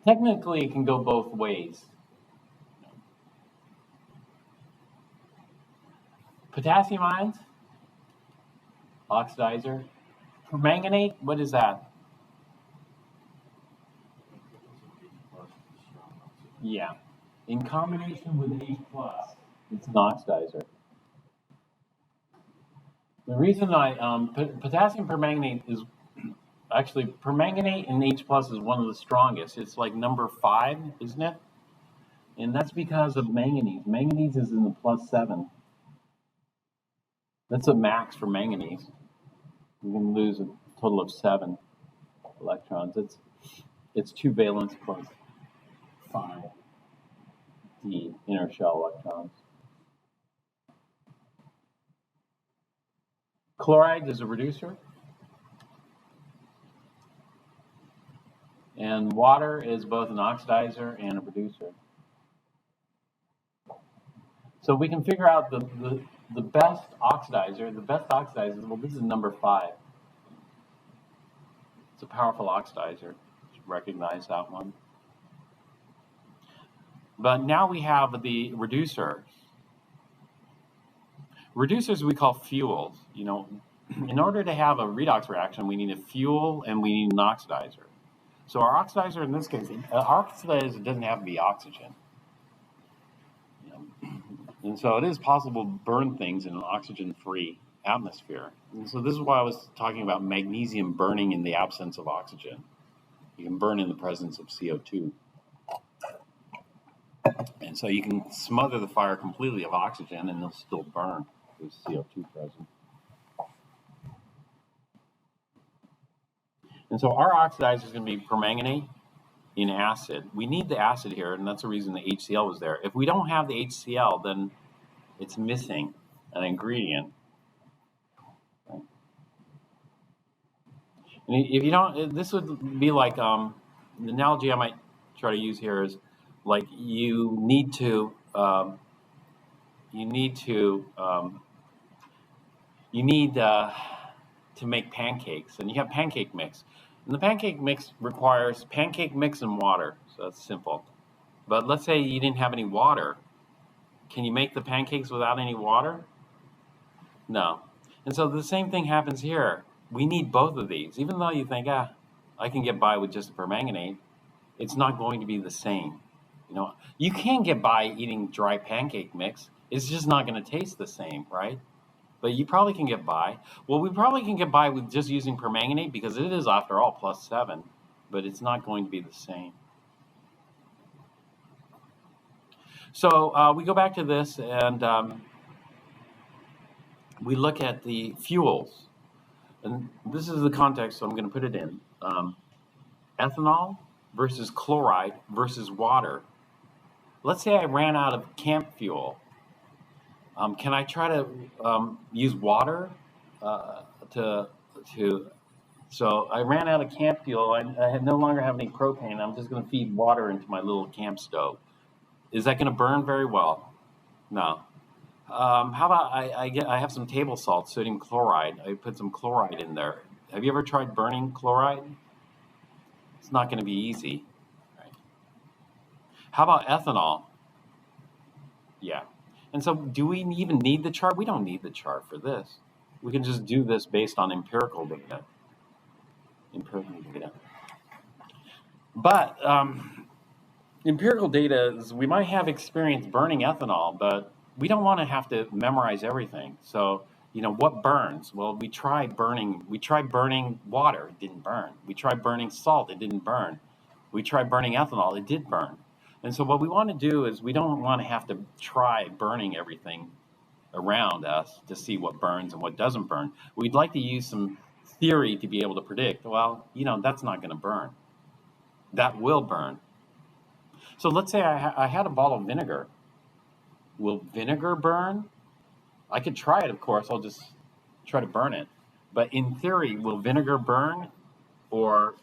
Technically, it can go both ways. Potassium ions, oxidizer. Permanganate, what is that? Yeah. In combination with H+, it's an oxidizer. The reason potassium permanganate is, actually, permanganate and H+ is one of the strongest. It's like number 5, isn't it? And that's because of manganese. Manganese is in the +7. That's a max for manganese. You can lose a total of 7 electrons. It's 2 valence plus 5 d inner shell electrons. Chloride is a reducer. And water is both an oxidizer and a reducer. So we can figure out the best oxidizer. The best oxidizer, well, this is number 5. It's a powerful oxidizer. Recognize that one. But now we have the reducers. Reducers we call fuels. You know, in order to have a redox reaction, we need a fuel and we need an oxidizer. So our oxidizer, in this case, our oxidizer doesn't have to be oxygen. And so it is possible to burn things in an oxygen-free atmosphere. And so this is why I was talking about magnesium burning in the absence of oxygen. You can burn in the presence of CO2. And so you can smother the fire completely of oxygen and it'll still burn. There's CO2 present. And so our oxidizer is going to be permanganate in acid. We need the acid here, and that's the reason the HCl was there. If we don't have the HCl, then it's missing an ingredient. Right? And if you don't, this would be like, the analogy I might try to use here is like you need to make pancakes, and you have pancake mix. And the pancake mix requires pancake mix and water, so that's simple. But let's say you didn't have any water. Can you make the pancakes without any water? No. And so the same thing happens here. We need both of these. Even though you think, I can get by with just a permanganate, it's not going to be the same. You know, you can get by eating dry pancake mix. It's just not going to taste the same, right? But you probably can get by. Well, we probably can get by with just using permanganate because it is, after all, +7, but it's not going to be the same. So we go back to this and we look at the fuels. And this is the context, so I'm going to put it in. Ethanol versus chloride versus water. Let's say I ran out of camp fuel. Can I try to use water so I ran out of camp fuel. I no longer have any propane. I'm just going to feed water into my little camp stove. Is that going to burn very well? No. How about I have some table salt, sodium chloride. I put some chloride in there. Have you ever tried burning chloride? It's not going to be easy. Right? How about ethanol? Yeah. And so do we even need the chart? We don't need the chart for this. We can just do this based on empirical data. But empirical data is, we might have experience burning ethanol, but we don't want to have to memorize everything. So, you know, what burns? Well, we tried burning water, it didn't burn. We tried burning salt, it didn't burn. We tried burning ethanol, it did burn. And so what we want to do is we don't want to have to try burning everything around us to see what burns and what doesn't burn. We'd like to use some theory to be able to predict, well, you know, that's not going to burn. That will burn. So let's say I had a bottle of vinegar Will vinegar burn? I could try it, of course. I'll just try to burn it. But in theory, will vinegar burn or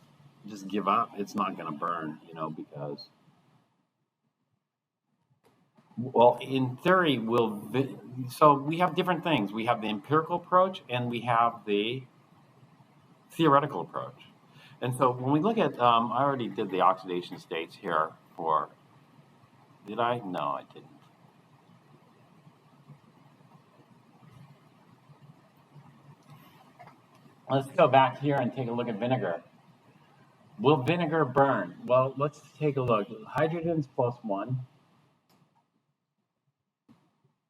just give up? It's not going to burn, because, well, in theory, so we have different things. We have the empirical approach and we have the theoretical approach. And so when we look at, I already did the oxidation states here did I? No, I didn't. Let's go back here and take a look at vinegar. Will vinegar burn? Well, let's take a look. Hydrogen's +1.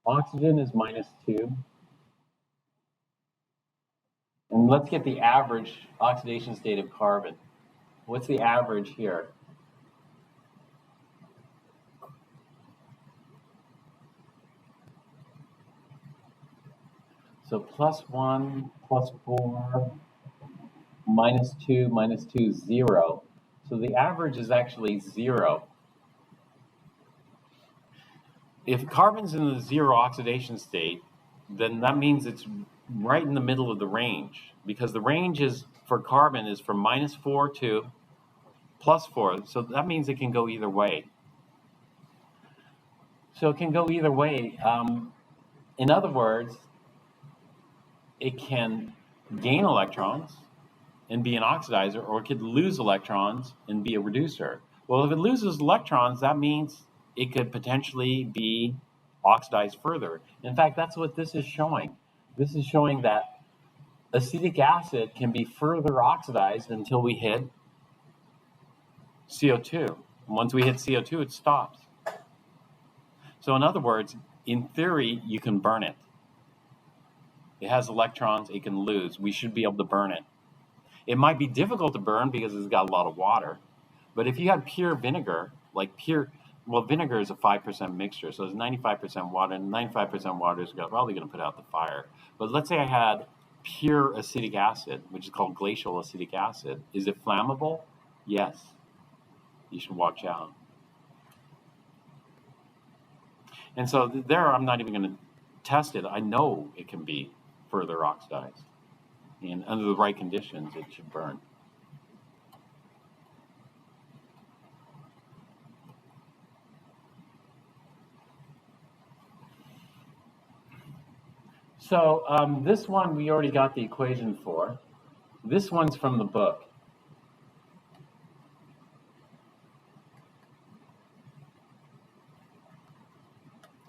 Oxygen is -2. And let's get the average oxidation state of carbon. What's the average here? So +1, +4, -2, -2, 0. So the average is actually 0. If carbon's in the 0 oxidation state, then that means it's right in the middle of the range, because the range is for carbon is from -4 to +4. So that means it can go either way. So it can go either way. In other words, it can gain electrons and be an oxidizer, or it could lose electrons and be a reducer. Well, if it loses electrons, that means it could potentially be oxidized further. In fact, that's what this is showing. This is showing that acetic acid can be further oxidized until we hit CO2. Once we hit CO2, it stops. So in other words, in theory, you can burn it. It has electrons, it can lose. We should be able to burn it. It might be difficult to burn because it's got a lot of water. But if you had pure vinegar, vinegar is a 5% mixture, so it's 95% water, and 95% water is probably going to put out the fire. But let's say I had pure acetic acid, which is called glacial acetic acid. Is it flammable? Yes. You should watch out. And so there, I'm not even going to test it. I know it can be further oxidized. And under the right conditions, it should burn. So this one we already got the equation for. This one's from the book.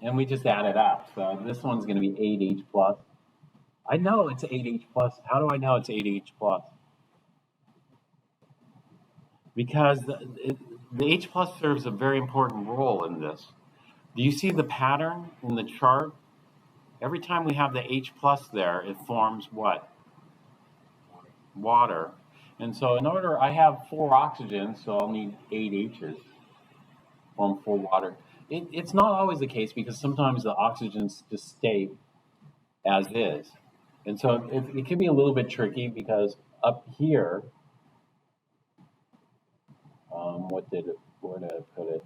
And we just add it up. So this one's going to be 8H plus. I know it's 8H plus. How do I know it's 8H plus? Because the H plus serves a very important role in this. Do you see the pattern in the chart? Every time we have the H plus there, it forms what? Water. And so in order, I have 4 oxygens, so I'll need 8 H's form 4 water. It's not always the case, because sometimes the oxygens just stay as is. And so it can be a little bit tricky, because up here, where did I put it?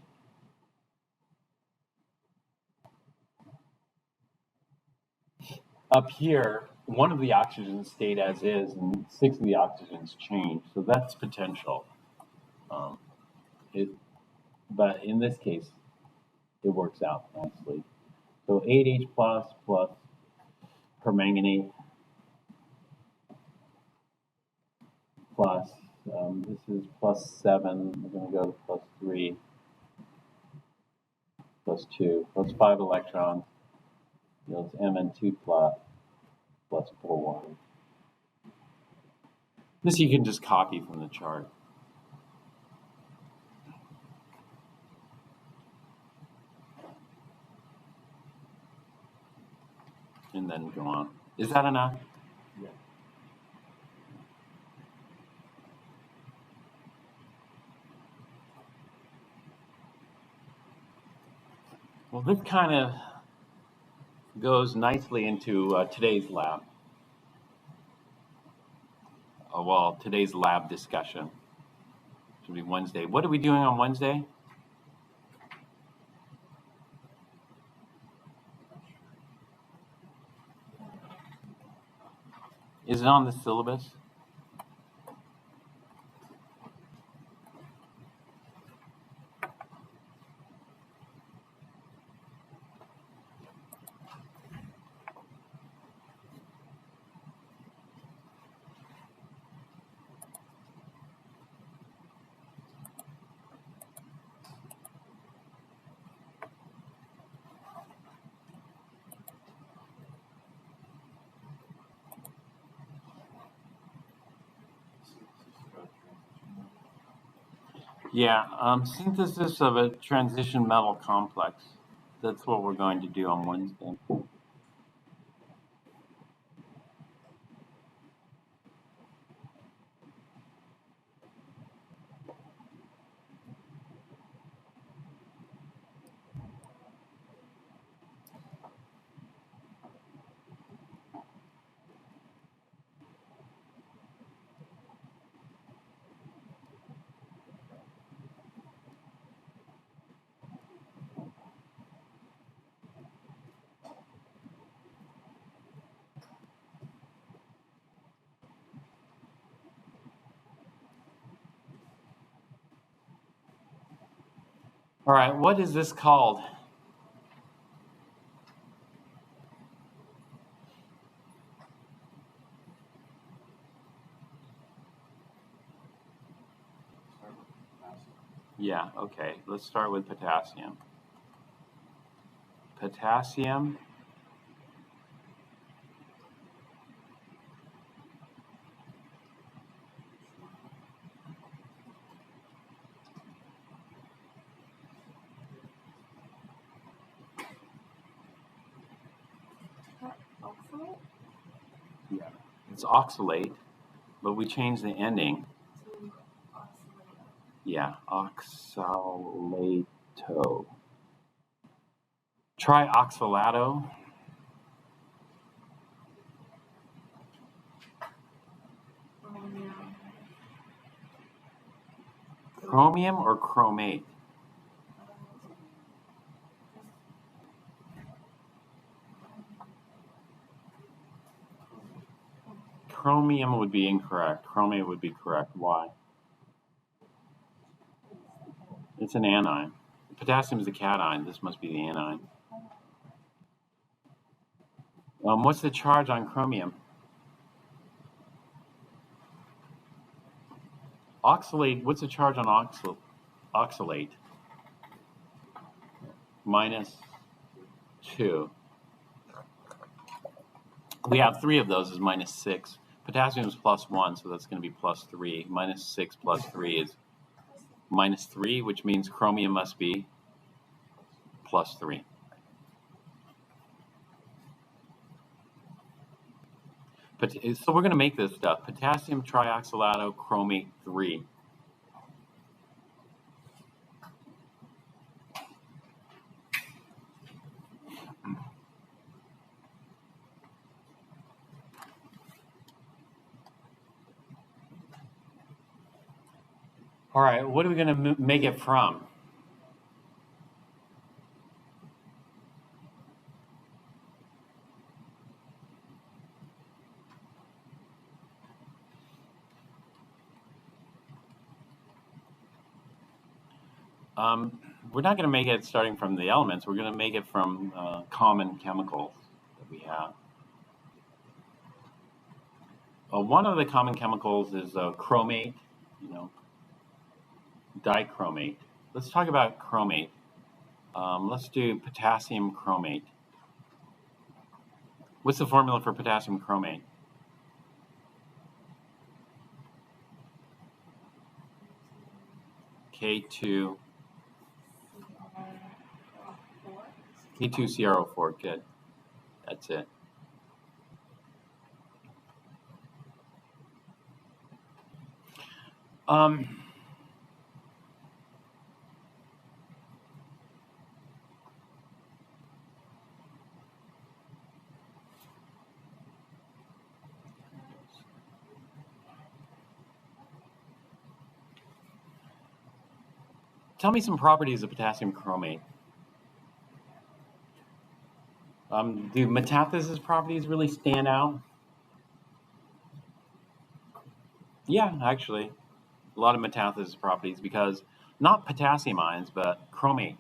Up here, one of the oxygens stayed as is, and 6 of the oxygens changed. So that's potential. But in this case, it works out nicely. So 8H plus permanganate plus, this is +7, we're going to go to +3, +2, +5 electrons, yields Mn2 plus 4 water. This you can just copy from the chart. And then go on. Is that enough? Yeah. Well, this kind of goes nicely into today's lab. Today's lab discussion. Should be Wednesday. What are we doing on Wednesday? Is it on the syllabus? Yeah, synthesis of a transition metal complex. That's what we're going to do on Wednesday. All right, what is this called? Yeah, okay, let's start with potassium. Potassium Oxalate? Yeah. It's oxalate, but we change the ending. To oxalate. Yeah, oxalato. Try oxalato. Yeah. Chromium or chromate? Chromium would be incorrect. Chromate would be correct. Why? It's an anion. Potassium is a cation. This must be the anion. What's the charge on chromium? Oxalate. What's the charge on oxalate? -2. We have 3 of those is -6. Potassium is +1, so that's going to be +3. -6 plus 3 is -3, which means chromium must be +3. So we're going to make this stuff. Potassium trioxalato chromate 3. All right, what are we going to make it from? We're not going to make it starting from the elements. We're going to make it from common chemicals that we have. One of the common chemicals is chromate, dichromate. Let's talk about chromate. Let's do potassium chromate. What's the formula for potassium chromate? K2 K2CrO4. Good. That's it. Tell me some properties of potassium chromate. Do metathesis properties really stand out? Yeah, actually, a lot of metathesis properties because not potassium ions, but chromate.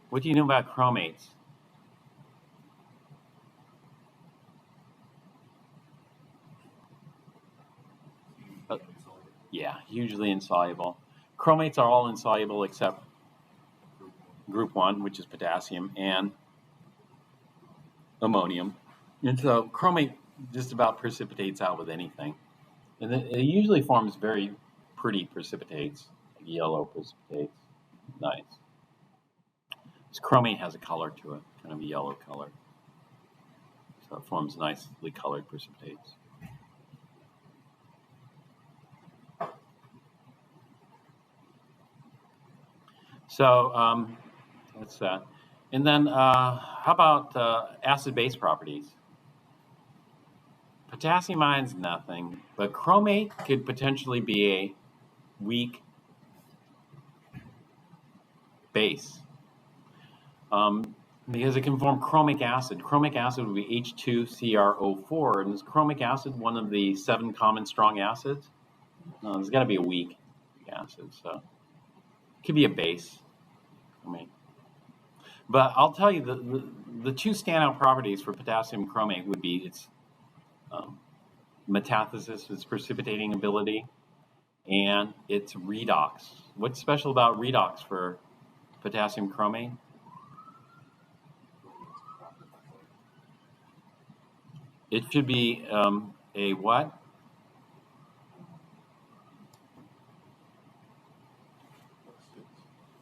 What do you know about chromates? Uh, yeah, hugely insoluble. Chromates are all insoluble except group 1, which is potassium, and ammonium. And so chromate just about precipitates out with anything. And it usually forms very pretty precipitates, like yellow precipitates. Nice. This chromate has a color to it, kind of a yellow color. So it forms nicely colored precipitates. So that's that. And then how about acid-base properties? Potassium ions, nothing, but chromate could potentially be a weak base because it can form chromic acid. Chromic acid would be H2CrO4, and is chromic acid one of the 7 common strong acids? No, there's got to be a weak acid, so it could be a base. I mean, but I'll tell you the two standout properties for potassium chromate would be its metathesis, its precipitating ability, and its redox. What's special about redox for potassium chromate? It should be a what?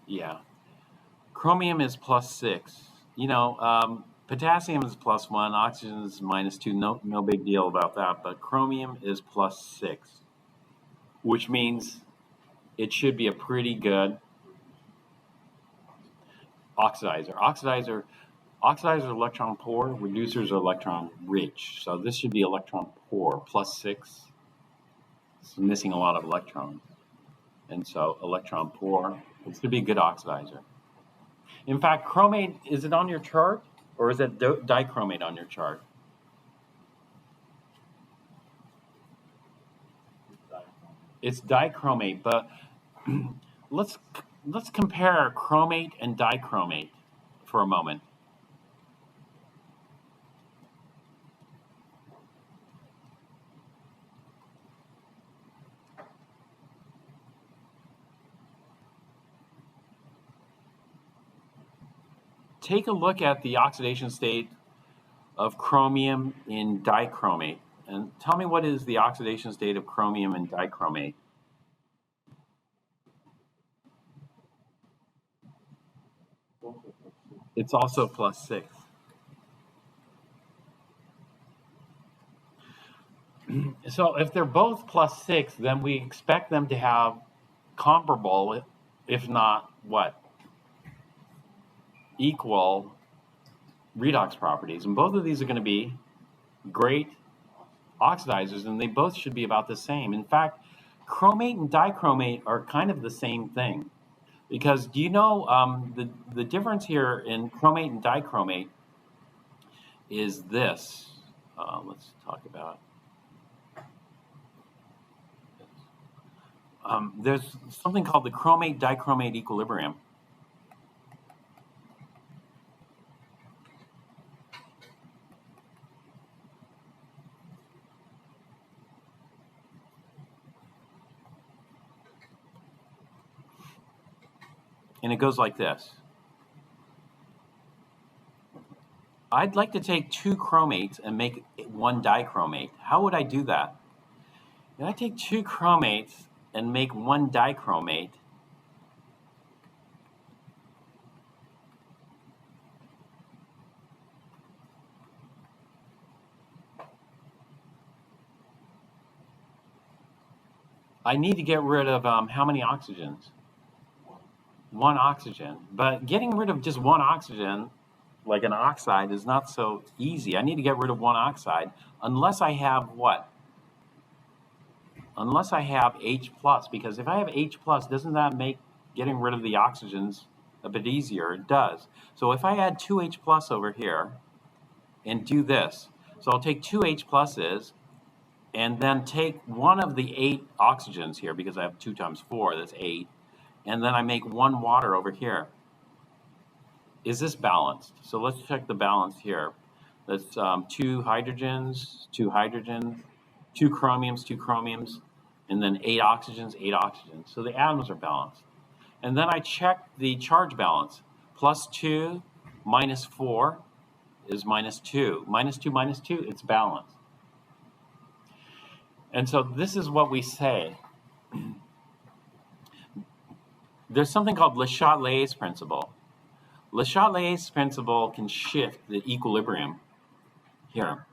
Yeah. Chromium is +6. You know, potassium is +1, oxygen is -2. No big deal about that. But chromium is +6, which means it should be a pretty good oxidizer. Oxidizers are electron poor, reducers are electron rich. So this should be electron poor, +6. It's missing a lot of electrons. And so electron poor, it should be a good oxidizer. In fact, chromate, is it on your chart? Or is it dichromate on your chart? It's dichromate, but let's compare chromate and dichromate for a moment. Take a look at the oxidation state of chromium in dichromate, and tell me what is the oxidation state of chromium in dichromate. It's also +6. So if they're both +6, then we expect them to have comparable, if not what? Equal redox properties. And both of these are going to be great oxidizers, and they both should be about the same. In fact, chromate and dichromate are kind of the same thing. Because do you know the difference here in chromate and dichromate is this. Let's talk about there's something called the chromate-dichromate equilibrium. And it goes like this. I'd like to take 2 chromates and make 1 dichromate. How would I do that? If I take 2 chromates and make 1 dichromate, I need to get rid of how many oxygens? 1 oxygen. But getting rid of just 1 oxygen, like an oxide, is not so easy. I need to get rid of 1 oxide unless I have what? Unless I have H+, because if I have H+, doesn't that make getting rid of the oxygens a bit easier? It does. So if I add 2 H+ over here and do this, so I'll take 2 H+'s and then take one of the 8 oxygens here, because I have 2 times 4, that's 8, and then I make 1 water over here. Is this balanced? So let's check the balance here. That's 2 hydrogens, 2 hydrogens, 2 chromiums, 2 chromiums, and then 8 oxygens, 8 oxygens. So the atoms are balanced. And then I check the charge balance. Plus 2 minus 4 is minus 2. Minus 2 minus 2, it's balanced. And so this is what we say. There's something called Le Chatelier's principle. Le Chatelier's principle can shift the equilibrium here.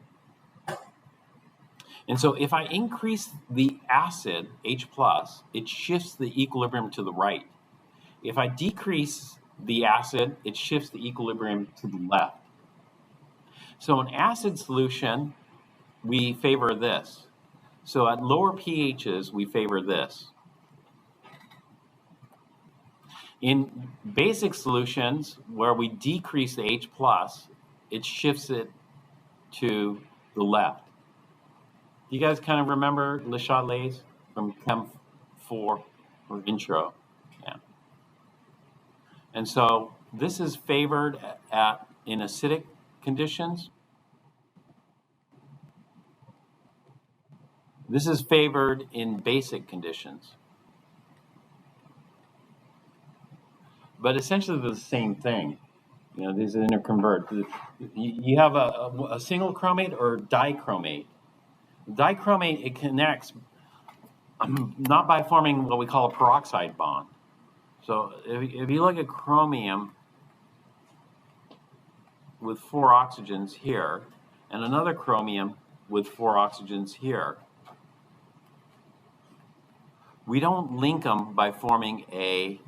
And so if I increase the acid, H+, it shifts the equilibrium to the right. If I decrease the acid, it shifts the equilibrium to the left. So in acid solution, we favor this. So at lower pHs, we favor this. In basic solutions, where we decrease the H+, it shifts it to the left. You guys kind of remember Le Chatelier's from Chem 4 or intro? Yeah. And so this is favored in acidic conditions. This is favored in basic conditions. But essentially they're the same thing. You know, these interconvert. You have a single chromate or dichromate. Dichromate, it connects not by forming what we call a peroxide bond. So if you look at chromium with 4 oxygens here, and another chromium with 4 oxygens here, we don't link them by forming a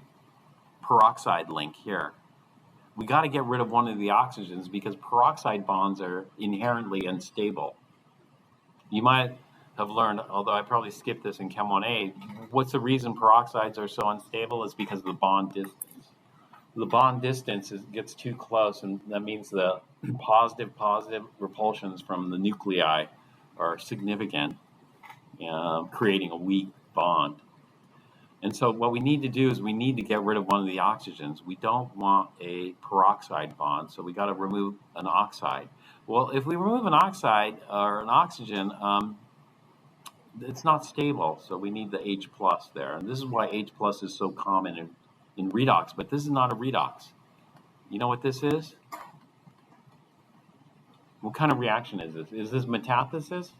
peroxide link here. We got to get rid of one of the oxygens because peroxide bonds are inherently unstable. You might have learned, although I probably skipped this in Chem 1A, what's the reason peroxides are so unstable is because of the bond distance. The bond distance gets too close, and that means the positive repulsions from the nuclei are significant, creating a weak bond. And so what we need to do is we need to get rid of one of the oxygens. We don't want a peroxide bond, so we got to remove an oxide. Well, if we remove an oxide or an oxygen, it's not stable, so we need the H+ there. And this is why H+ is so common in redox, but this is not a redox. You know what this is? What kind of reaction is this? Is this metathesis?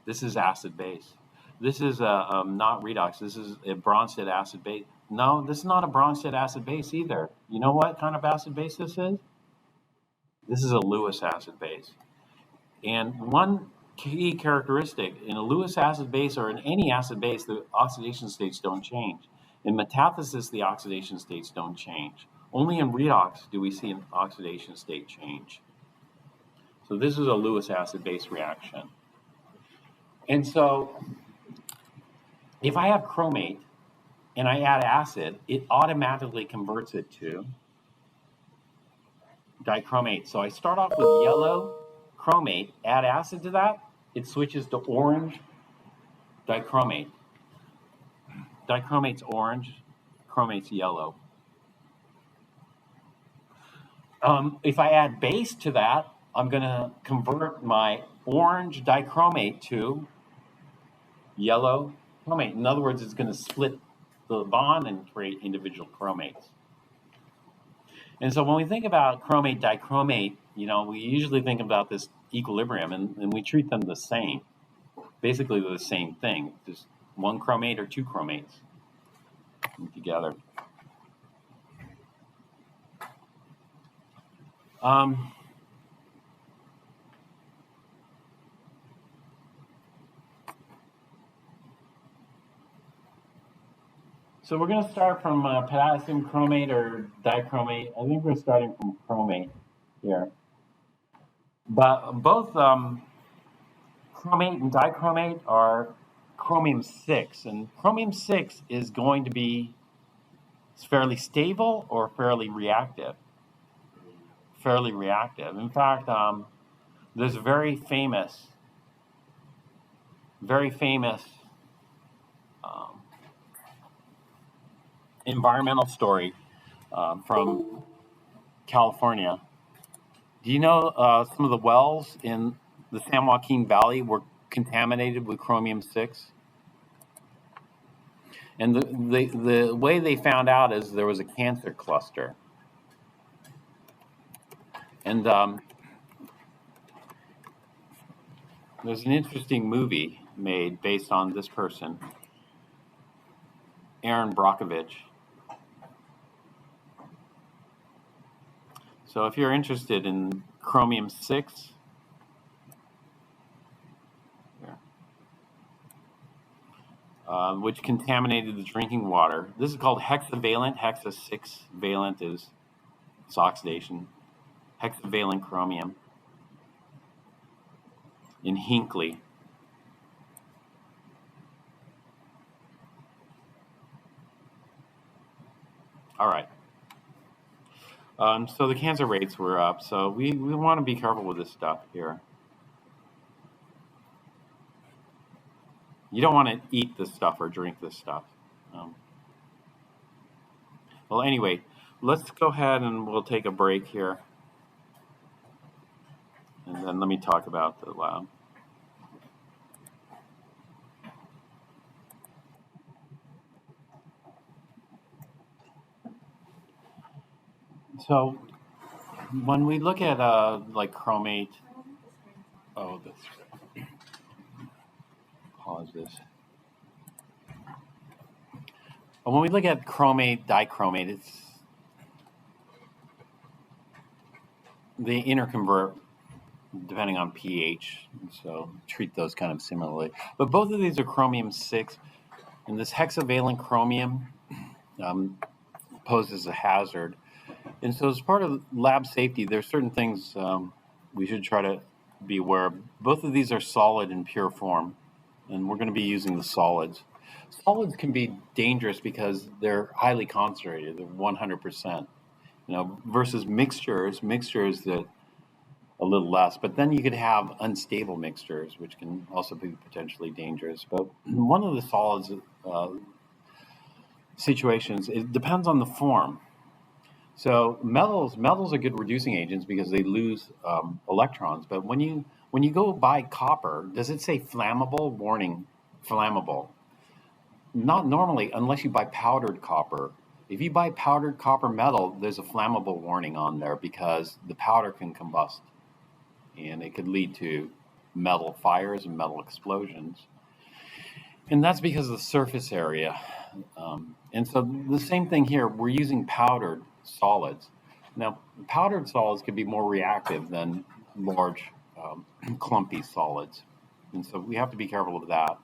This is acid-base. This is not redox. This is a Bronsted acid base. No, this is not a Bronsted acid base either. You know what kind of acid base this is? This is a Lewis acid base. And one key characteristic in a Lewis acid base or in any acid base, the oxidation states don't change. In metathesis, the oxidation states don't change. Only in redox do we see an oxidation state change. So this is a Lewis acid base reaction. And so if I have chromate and I add acid, it automatically converts it to dichromate. So I start off with yellow chromate, add acid to that, it switches to orange dichromate. Dichromate's orange, chromate's yellow. If I add base to that, I'm going to convert my orange dichromate to yellow chromate. In other words, it's going to split the bond and create individual chromates. And so when we think about chromate, dichromate, you know, we usually think about this equilibrium, and we treat them the same. Basically, they're the same thing, just one chromate or 2 chromates together. So we're going to start from potassium chromate or dichromate. I think we're starting from chromate here. But both chromate and dichromate are chromium 6. And chromium 6 is going to be fairly stable or fairly reactive? Fairly reactive. In fact, there's a very famous very famous environmental story from California. Do you know some of the wells in the San Joaquin Valley were contaminated with chromium-6? And the way they found out is there was a cancer cluster. And there's an interesting movie made based on this person, Aaron Brockovich. So if you're interested in chromium-6, which contaminated the drinking water. This is called hexavalent. Hexa 6 valent is its oxidation. Hexavalent chromium in Hinckley. All right. So the cancer rates were up. So we want to be careful with this stuff here. You don't want to eat this stuff or drink this stuff. Well, anyway, let's go ahead and we'll take a break here. And then let me talk about the lab. So when we look at like chromate, pause this. When we look at chromate, dichromate, they interconvert depending on pH, so treat those kind of similarly. But both of these are chromium-6, and this hexavalent chromium poses a hazard. And so as part of lab safety, there's certain things we should try to be aware of. Both of these are solid in pure form, and we're going to be using the solids. Solids can be dangerous because they're highly concentrated, they're 100%, versus mixtures that a little less. But then you could have unstable mixtures, which can also be potentially dangerous. But one of the solids situations, it depends on the form. So metals are good reducing agents because they lose electrons. But when you go buy copper, does it say flammable? Warning, flammable. Not normally, unless you buy powdered copper. If you buy powdered copper metal, there's a flammable warning on there because the powder can combust, and it could lead to metal fires and metal explosions. And that's because of the surface area. And so the same thing here, we're using powdered solids. Now, powdered solids could be more reactive than large clumpy solids. And so we have to be careful of that.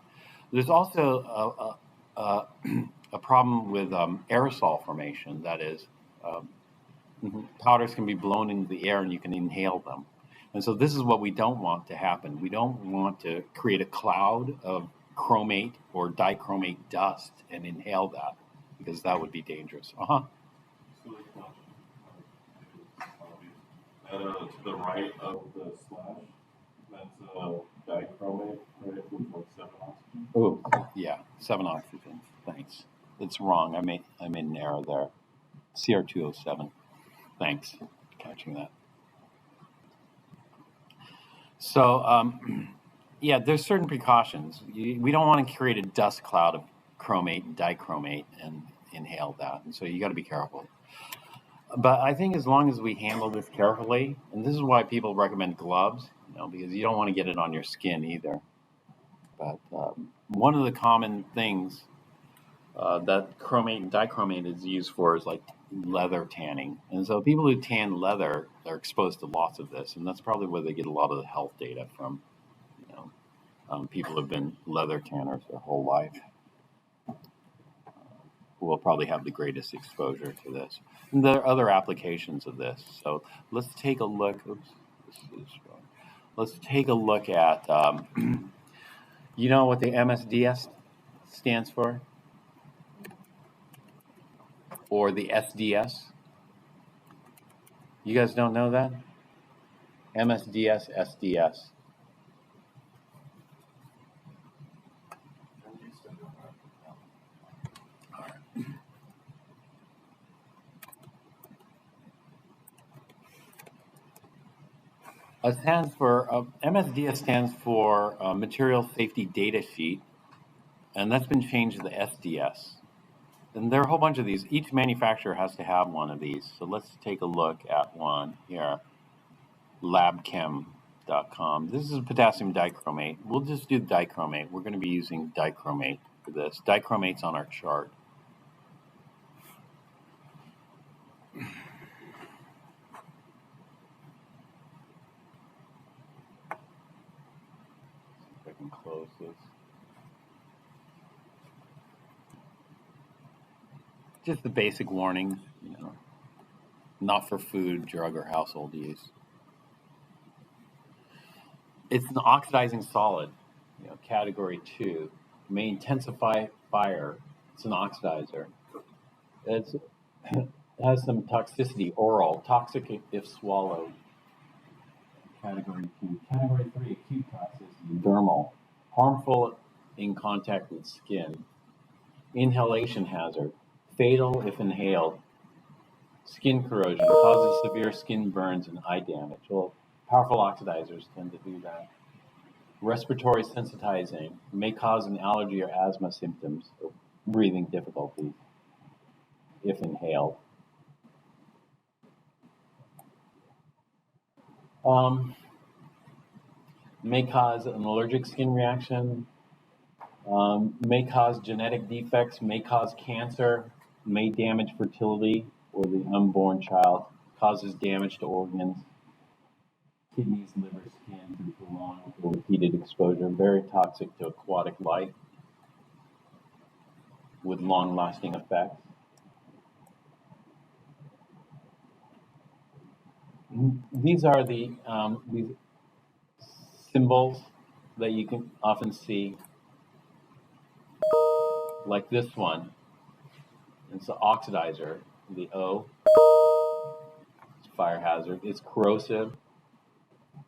There's also a problem with aerosol formation. That is, powders can be blown into the air and you can inhale them. And so this is what we don't want to happen. We don't want to create a cloud of chromate or dichromate dust and inhale that, because that would be dangerous. To the right of the slash, that's dichromate, right? With like 7 oxygen. Oh, yeah, 7 oxygen. Thanks. It's wrong. I made an error there. Cr2O7. Thanks for catching that. So, yeah, there's certain precautions. We don't want to create a dust cloud of chromate and dichromate and inhale that. And so you got to be careful. But I think as long as we handle this carefully, and this is why people recommend gloves, because you don't want to get it on your skin either. But one of the common things that chromate and dichromate is used for is like leather tanning. And so people who tan leather are exposed to lots of this, and that's probably where they get a lot of the health data from. People who have been leather tanners their whole life will probably have the greatest exposure to this. And there are other applications of this. So let's take a look. Let's take a look at, you know what the MSDS stands for? Or the SDS? You guys don't know that? MSDS, SDS. stands for MSDS stands for Material Safety Data Sheet, and that's been changed to the SDS. And there are a whole bunch of these. Each manufacturer has to have one of these. So let's take a look at one here. Labchem.com. This is potassium dichromate. We'll just do dichromate. We're going to be using dichromate for this. Dichromate's on our chart. If I can close this. Just the basic warning, not for food, drug, or household use. It's an oxidizing solid, category 2. May intensify fire. It's an oxidizer. It has some toxicity, oral, toxic if swallowed. Category 2. Category 3, acute toxicity, dermal, harmful in contact with skin. Inhalation hazard, fatal if inhaled. Skin corrosion, causes severe skin burns and eye damage. Well, powerful oxidizers tend to do that. Respiratory sensitizing, may cause an allergy or asthma symptoms or breathing difficulties if inhaled. May cause an allergic skin reaction, may cause genetic defects, may cause cancer, may damage fertility or the unborn child, causes damage to organs, kidneys, liver, skin through prolonged or repeated exposure, very toxic to aquatic life with long-lasting effects. These are the these symbols that you can often see, like this one. It's the oxidizer, the O. It's fire hazard. It's corrosive.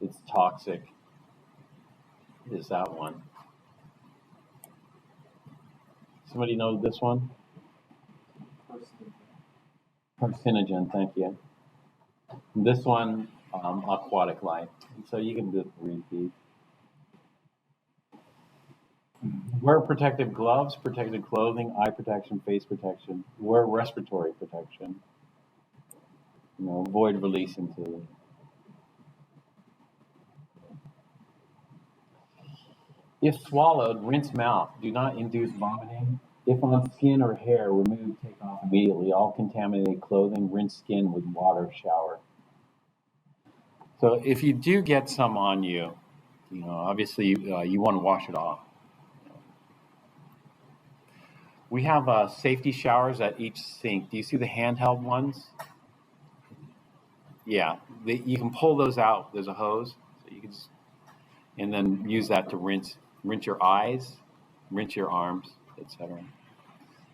It's toxic. Is that one? Somebody know this one? Carcinogen, thank you. This one, aquatic life. So you can just read these. Wear protective gloves, protective clothing, eye protection, face protection. Wear respiratory protection. Avoid release into. If swallowed, rinse mouth. Do not induce vomiting. If on skin or hair, remove, take off immediately. All contaminated clothing, rinse skin with water, shower. So if you do get some on you, obviously you want to wash it off. We have safety showers at each sink. Do you see the handheld ones? Yeah, you can pull those out. There's a hose, so you can just, and then use that to rinse your eyes, rinse your arms, etc.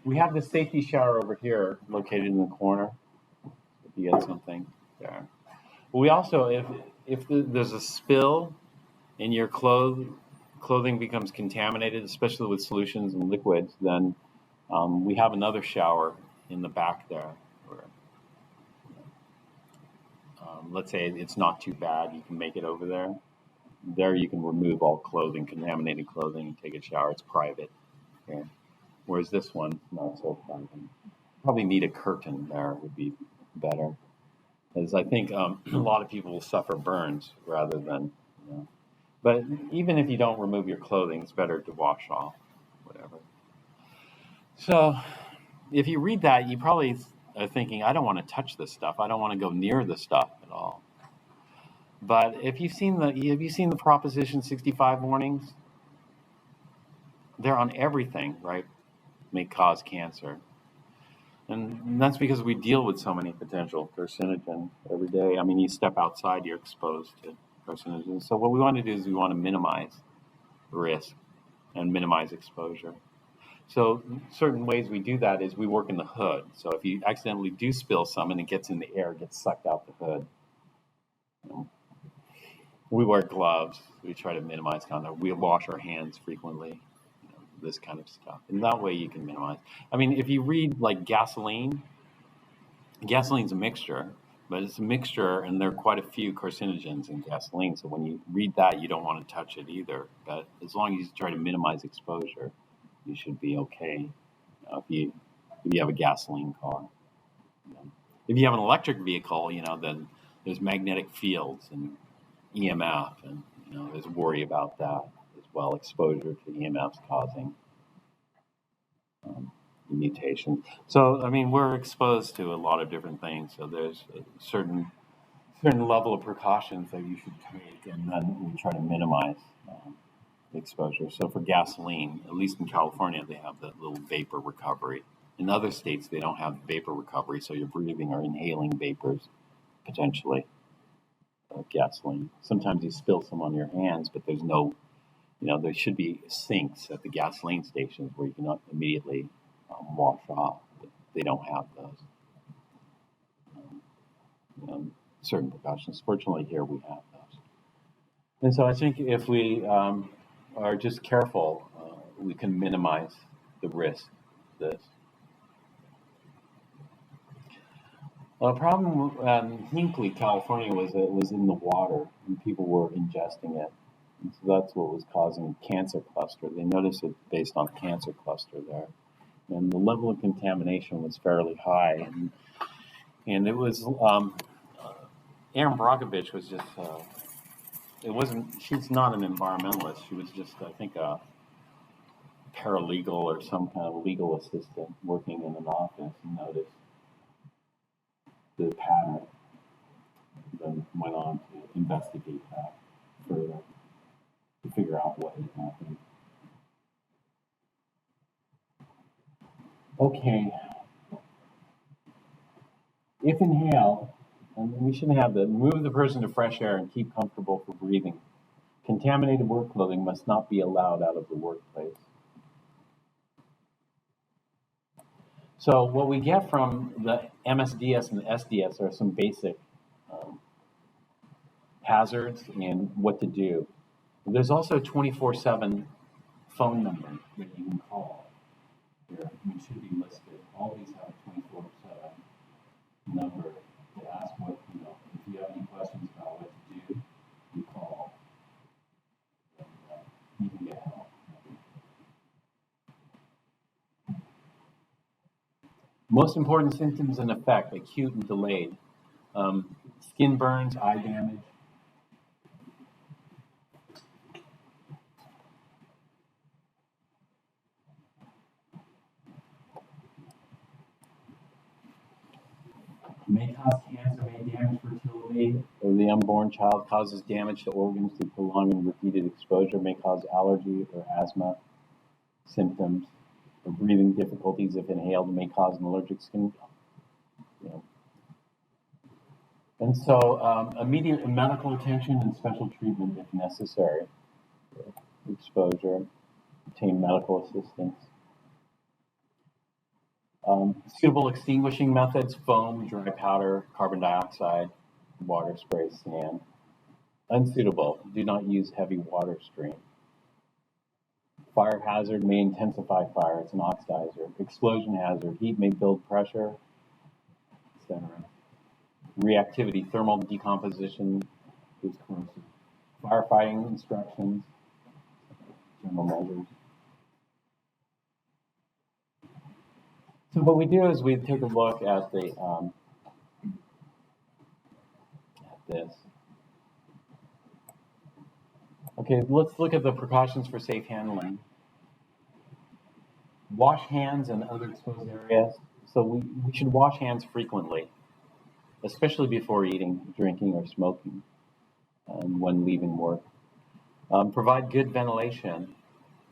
We have the safety shower over here, located in the corner. If you get something there. We also, if there's a spill and your clothing becomes contaminated, especially with solutions and liquids, then we have another shower in the back there. Where, let's say it's not too bad, you can make it over there. There you can remove all clothing, contaminated clothing, and take a shower. It's private. Okay. Whereas this one, not so private. Probably need a curtain there would be better. Because I think a lot of people will suffer burns rather than, But even if you don't remove your clothing, it's better to wash off, whatever. So if you read that, you probably are thinking, I don't want to touch this stuff. I don't want to go near this stuff at all. But have you seen the Proposition 65 warnings? They're on everything, right? May cause cancer. And that's because we deal with so many potential carcinogens every day. I mean, you step outside, you're exposed to carcinogens. So what we want to do is we want to minimize risk and minimize exposure. So certain ways we do that is we work in the hood. So if you accidentally do spill some and it gets in the air, it gets sucked out the hood. We wear gloves. We try to minimize contact. We wash our hands frequently. This kind of stuff. And that way you can minimize. I mean, if you read like gasoline's a mixture. but it's a mixture, and there are quite a few carcinogens in gasoline. So when you read that, you don't want to touch it either. But as long as you try to minimize exposure, you should be okay. If you have a gasoline car, if you have an electric vehicle, then there's magnetic fields and EMF, and there's worry about that as well. Exposure to EMFs causing mutation. So, I mean, we're exposed to a lot of different things. So there's a certain level of precautions that you should take, and then we try to minimize the exposure. So for gasoline, at least in California, they have the little vapor recovery. In other states, they don't have vapor recovery, so you're breathing or inhaling vapors potentially of gasoline. Sometimes you spill some on your hands, but there's no, there should be sinks at the gasoline stations where you can immediately wash off. But they don't have those. Certain precautions. Fortunately, here we have those. And so I think if we are just careful, we can minimize the risk of this. Well, the problem in Hinkley, California, was it was in the water and people were ingesting it. And so that's what was causing cancer cluster. They noticed it based on cancer cluster there. And the level of contamination was fairly high. And it was, Erin Brockovich was just, she's not an environmentalist. She was just, I think, a paralegal or some kind of legal assistant working in an office and noticed the pattern, then went on to investigate that further to figure out what had happened. Okay. If inhaled, and we shouldn't have that, move the person to fresh air and keep comfortable for breathing. Contaminated work clothing must not be allowed out of the workplace. So what we get from the MSDS and the SDS are some basic hazards and what to do. There's also a 24/7 phone number that you can call. Here, it should be listed. All these have a 24/7 number to ask what, if you have any questions about what to do, you call. And, you can get help. Most important symptoms and effect, acute and delayed. Skin burns, eye damage. May cause cancer, may damage fertility, or the unborn child, causes damage to organs through prolonged and repeated exposure, may cause allergy or asthma symptoms, or breathing difficulties if inhaled, may cause an allergic skin. And so immediate medical attention and special treatment if necessary. Exposure, obtain medical assistance. Suitable extinguishing methods: foam, dry powder, carbon dioxide, water spray, sand. Unsuitable: do not use heavy water stream. Fire hazard: may intensify fire. It's an oxidizer. Explosion hazard: heat may build pressure, etc. Reactivity: thermal decomposition is corrosive. Firefighting instructions, general measures. So what we do is we take a look at the at this. Okay, let's look at the precautions for safe handling. Wash hands and other exposed areas. So we should wash hands frequently, especially before eating, drinking, or smoking, when leaving work. Provide good ventilation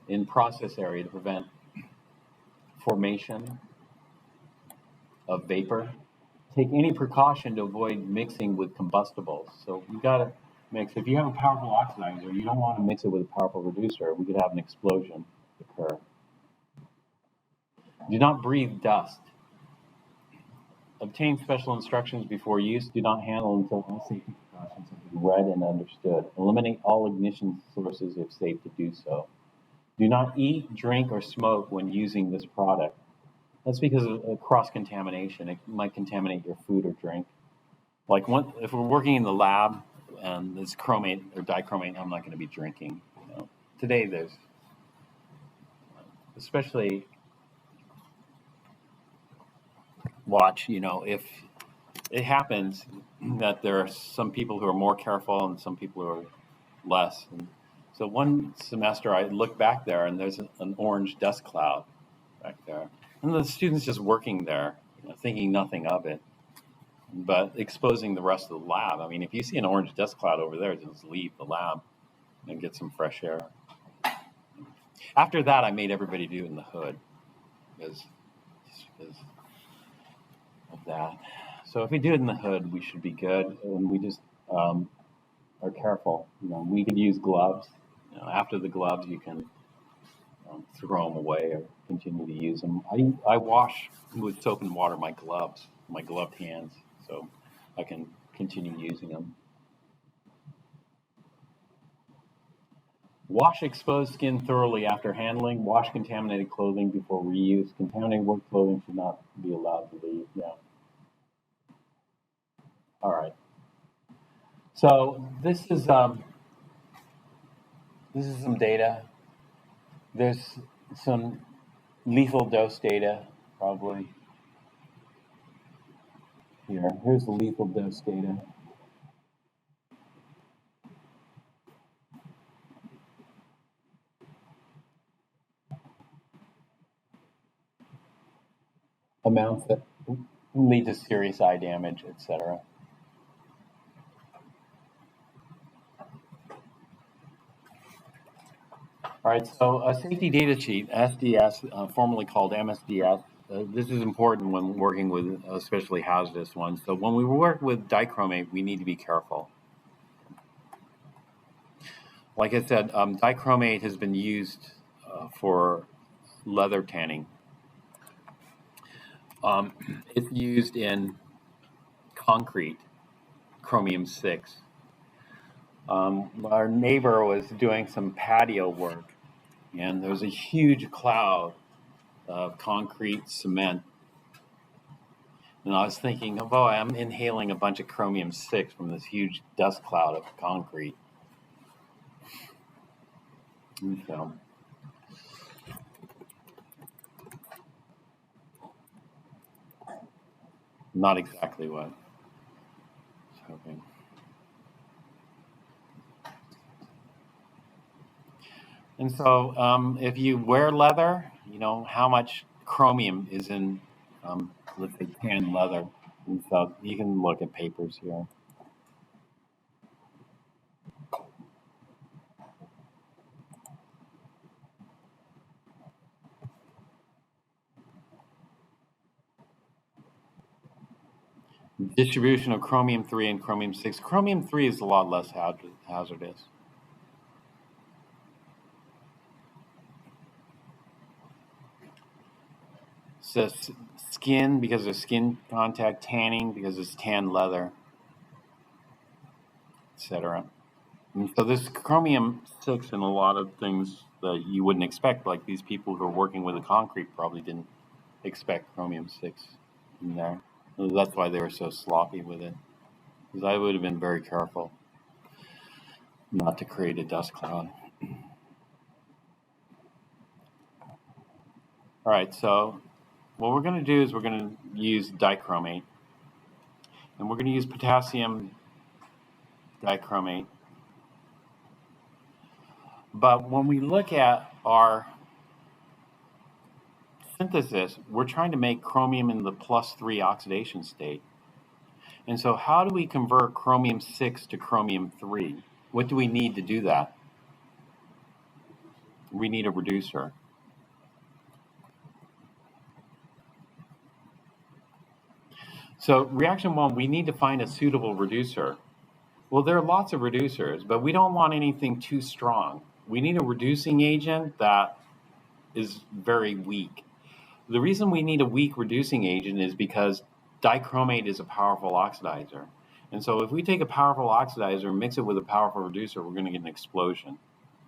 in process area to prevent formation of vapor. Take any precaution to avoid mixing with combustibles. So you got to mix. If you have a powerful oxidizer, you don't want to mix it with a powerful reducer. We could have an explosion occur. Do not breathe dust. Obtain special instructions before use. Do not handle until all safety precautions have been read and understood. Eliminate all ignition sources if safe to do so. Do not eat, drink, or smoke when using this product. That's because of cross-contamination. It might contaminate your food or drink. Like if we're working in the lab and there's chromate or dichromate, I'm not going to be drinking. Today there's, especially watch, if it happens that there are some people who are more careful and some people who are less. And so one semester I look back there and there's an orange dust cloud back there. And the students just working there, thinking nothing of it, but exposing the rest of the lab. I mean, if you see an orange dust cloud over there, just leave the lab and get some fresh air. After that, I made everybody do it in the hood because of that. So if we do it in the hood, we should be good, and we just are careful. We could use gloves. After the gloves, you can throw them away or continue to use them. I wash with soap and water my gloves, my gloved hands, so I can continue using them. Wash exposed skin thoroughly after handling. Wash contaminated clothing before reuse. Contaminated work clothing should not be allowed to leave. Yeah. All right. So this is some data. There's some lethal dose data, probably here. Here's the lethal dose data. Amounts that lead to serious eye damage, etc. All right, so a safety data sheet, SDS, formerly called MSDS. This is important when working with especially hazardous ones. So when we work with dichromate, we need to be careful. Like I said, dichromate has been used for leather tanning. It's used in concrete, chromium 6. Our neighbor was doing some patio work, and there was a huge cloud of concrete cement. And I was thinking, oh boy, I'm inhaling a bunch of chromium 6 from this huge dust cloud of concrete. And so, not exactly what I was hoping. And so, if you wear leather, you know how much chromium is in, let's say, tan leather. And so you can look at papers here. Distribution of chromium 3 and chromium 6. Chromium 3 is a lot less hazardous. So skin, because of skin contact, tanning, because it's tan leather, etc. And so there's chromium 6 in a lot of things that you wouldn't expect, like these people who are working with the concrete probably didn't expect chromium 6 in there. That's why they were so sloppy with it, because I would have been very careful not to create a dust cloud. All right, so what we're going to do is we're going to use dichromate, and we're going to use potassium dichromate. But when we look at our synthesis, we're trying to make chromium in the +3 oxidation state. And so how do we convert chromium 6 to chromium 3? What do we need to do that? We need a reducer. So reaction 1, we need to find a suitable reducer. Well, there are lots of reducers, but we don't want anything too strong. We need a reducing agent that is very weak. The reason we need a weak reducing agent is because dichromate is a powerful oxidizer. And so if we take a powerful oxidizer and mix it with a powerful reducer, we're going to get an explosion.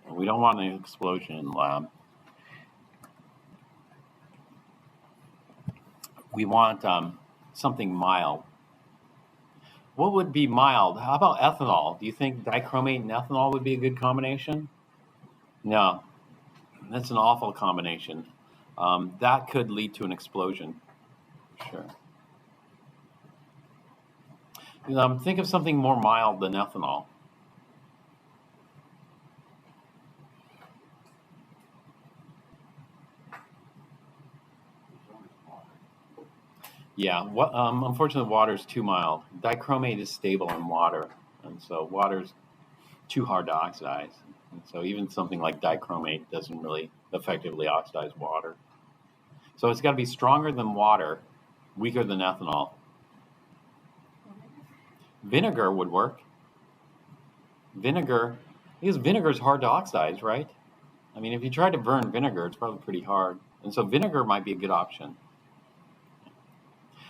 And we don't want an explosion in the lab. We want something mild. What would be mild? How about ethanol? Do you think dichromate and ethanol would be a good combination? No, that's an awful combination. That could lead to an explosion. Sure. Think of something more mild than ethanol. Yeah, unfortunately, water is too mild. Dichromate is stable in water, and so water's too hard to oxidize. And so even something like dichromate doesn't really effectively oxidize water. So it's got to be stronger than water, weaker than ethanol. Vinegar would work. Vinegar, because vinegar is hard to oxidize, right? I mean, if you try to burn vinegar, it's probably pretty hard. And so vinegar might be a good option.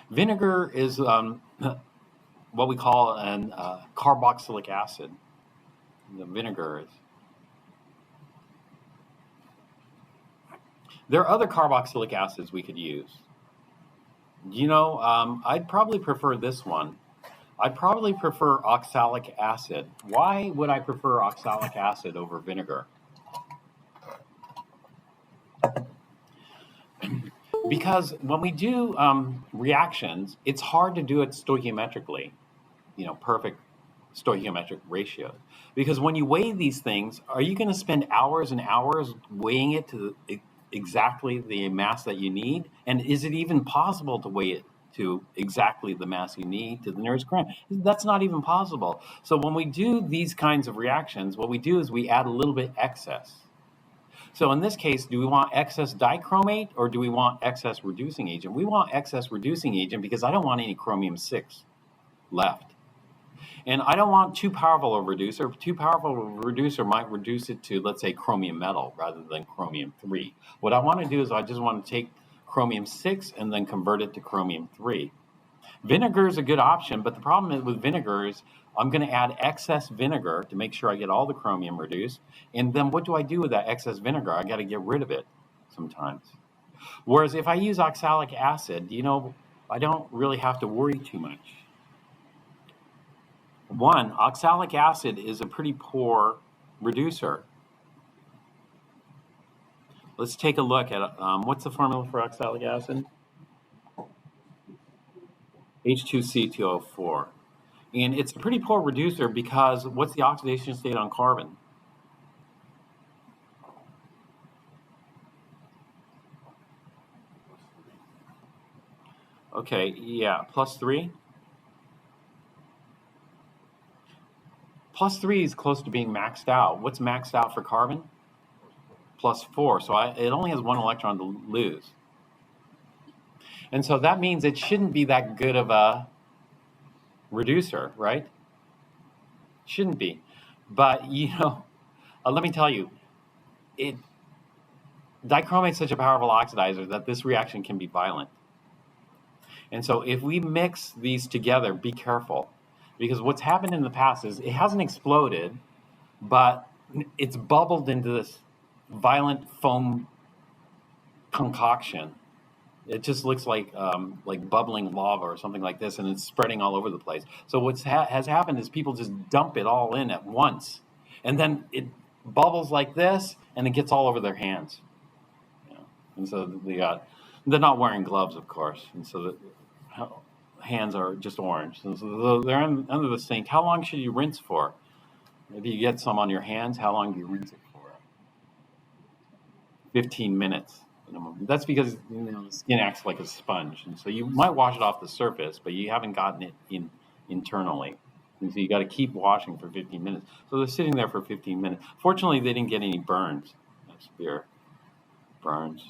Vinegar is what we call an carboxylic acid. The vinegar is. There are other carboxylic acids we could use. You know, I'd probably prefer this one. I'd probably prefer oxalic acid. Why would I prefer oxalic acid over vinegar? Because when we do reactions, it's hard to do it stoichiometrically, perfect stoichiometric ratios. Because when you weigh these things, are you going to spend hours and hours weighing it to exactly the mass that you need? And is it even possible to weigh it to exactly the mass you need to the nearest gram? That's not even possible. So when we do these kinds of reactions, what we do is we add a little bit excess. So in this case, do we want excess dichromate or do we want excess reducing agent? We want excess reducing agent because I don't want any chromium-6 left. And I don't want too powerful a reducer. Too powerful a reducer might reduce it to, let's say, chromium metal rather than chromium-3. What I want to do is I just want to take chromium-6 and then convert it to chromium-3. Vinegar is a good option, but the problem with vinegar is I'm going to add excess vinegar to make sure I get all the chromium reduced. And then what do I do with that excess vinegar? I got to get rid of it sometimes. Whereas if I use oxalic acid, I don't really have to worry too much. One, oxalic acid is a pretty poor reducer. Let's take a look at what's the formula for oxalic acid? H2C2O4. And it's a pretty poor reducer because what's the oxidation state on carbon? Okay, yeah, +3. +3 is close to being maxed out. What's maxed out for carbon? +4. So it only has one electron to lose. And so that means it shouldn't be that good of a reducer, right? Shouldn't be. But, let me tell you, dichromate is such a powerful oxidizer that this reaction can be violent. And so if we mix these together, be careful. Because what's happened in the past is it hasn't exploded, but it's bubbled into this violent foam concoction. It just looks like bubbling lava or something like this, and it's spreading all over the place. So what has happened is people just dump it all in at once, and then it bubbles like this, and it gets all over their hands. And so they're not wearing gloves, of course, and so the hands are just orange. And so they're under the sink. How long should you rinse for? If you get some on your hands, how long do you rinse it for? 15 minutes. That's because the skin acts like a sponge, and so you might wash it off the surface, but you haven't gotten it in internally, and so you got to keep washing for 15 minutes. So they're sitting there for 15 minutes. Fortunately, they didn't get any burns, severe burns,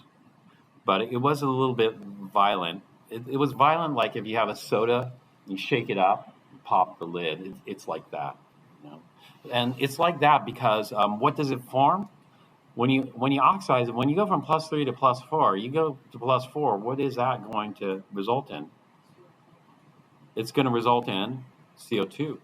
but it was a little bit violent. It was violent, like if you have a soda, you shake it up, pop the lid. It's like that, and it's like that because what does it form? When you oxidize it, when you go from +3 to +4, you go to +4, what is that going to result in? It's going to result in CO2.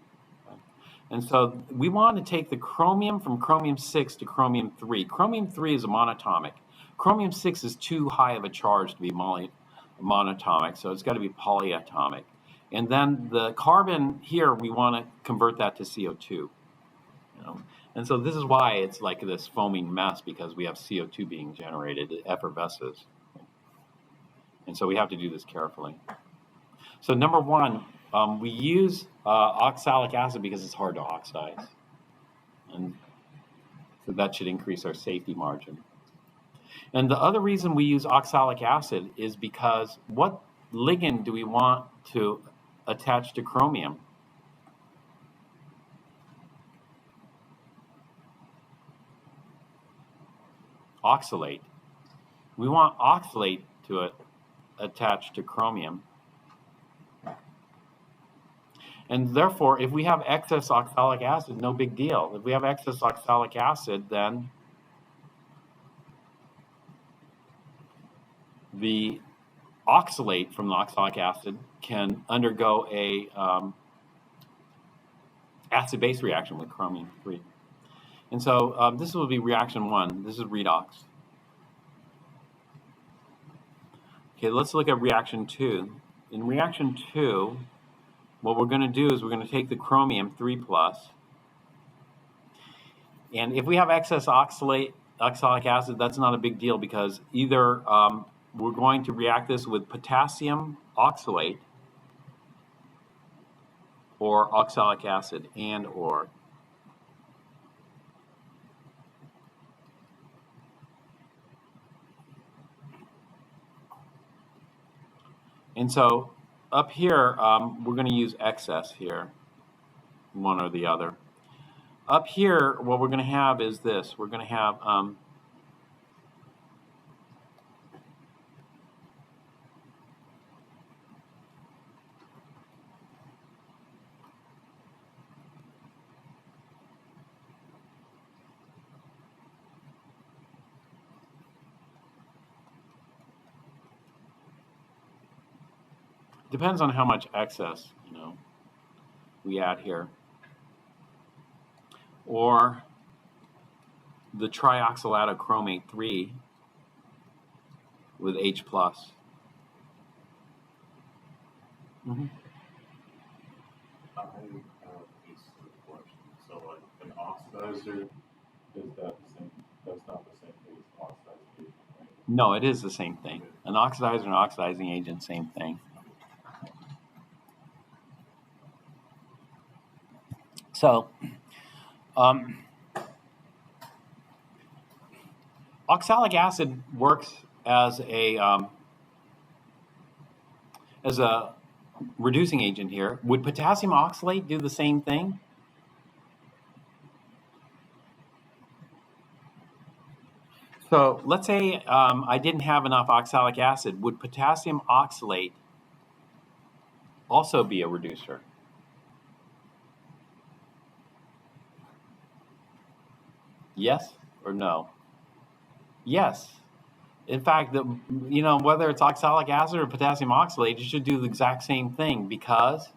And so we want to take the chromium from chromium-6 to chromium-3. Chromium-3 is a monatomic. Chromium-6 is too high of a charge to be monatomic, so it's got to be polyatomic. And then the carbon here, we want to convert that to CO2. You know? And so this is why it's like this foaming mess, because we have CO2 being generated. It effervesces. And so we have to do this carefully. So number one, we use oxalic acid because it's hard to oxidize. And so that should increase our safety margin. And the other reason we use oxalic acid is because what ligand do we want to attach to chromium? Oxalate. We want oxalate to attach to chromium. And therefore, if we have excess oxalic acid, no big deal. If we have excess oxalic acid, then the oxalate from the oxalic acid can undergo a acid-base reaction with chromium-3. And so this will be reaction 1. This is redox. Okay, let's look at reaction 2. In reaction 2, what we're going to do is we're going to take the chromium 3+, and if we have excess oxalic acid, that's not a big deal, because either we're going to react this with potassium oxalate or oxalic acid, and or. And so up here, we're going to use excess here, one or the other. Up here, what we're going to have is this. We're going to have depends on how much excess, we add here. Or the trioxylatochromate 3 with H+. Mm-hmm. I have a question. So, like an oxidizer, is that the same? That's not the same thing as oxidizing, right? No, it is the same thing. An oxidizer and oxidizing agent, same thing. So, oxalic acid works as a reducing agent here. Would potassium oxalate do the same thing? So let's say I didn't have enough oxalic acid. Would potassium oxalate also be a reducer? Yes or no? Yes. In fact, whether it's oxalic acid or potassium oxalate, it should do the exact same thing, because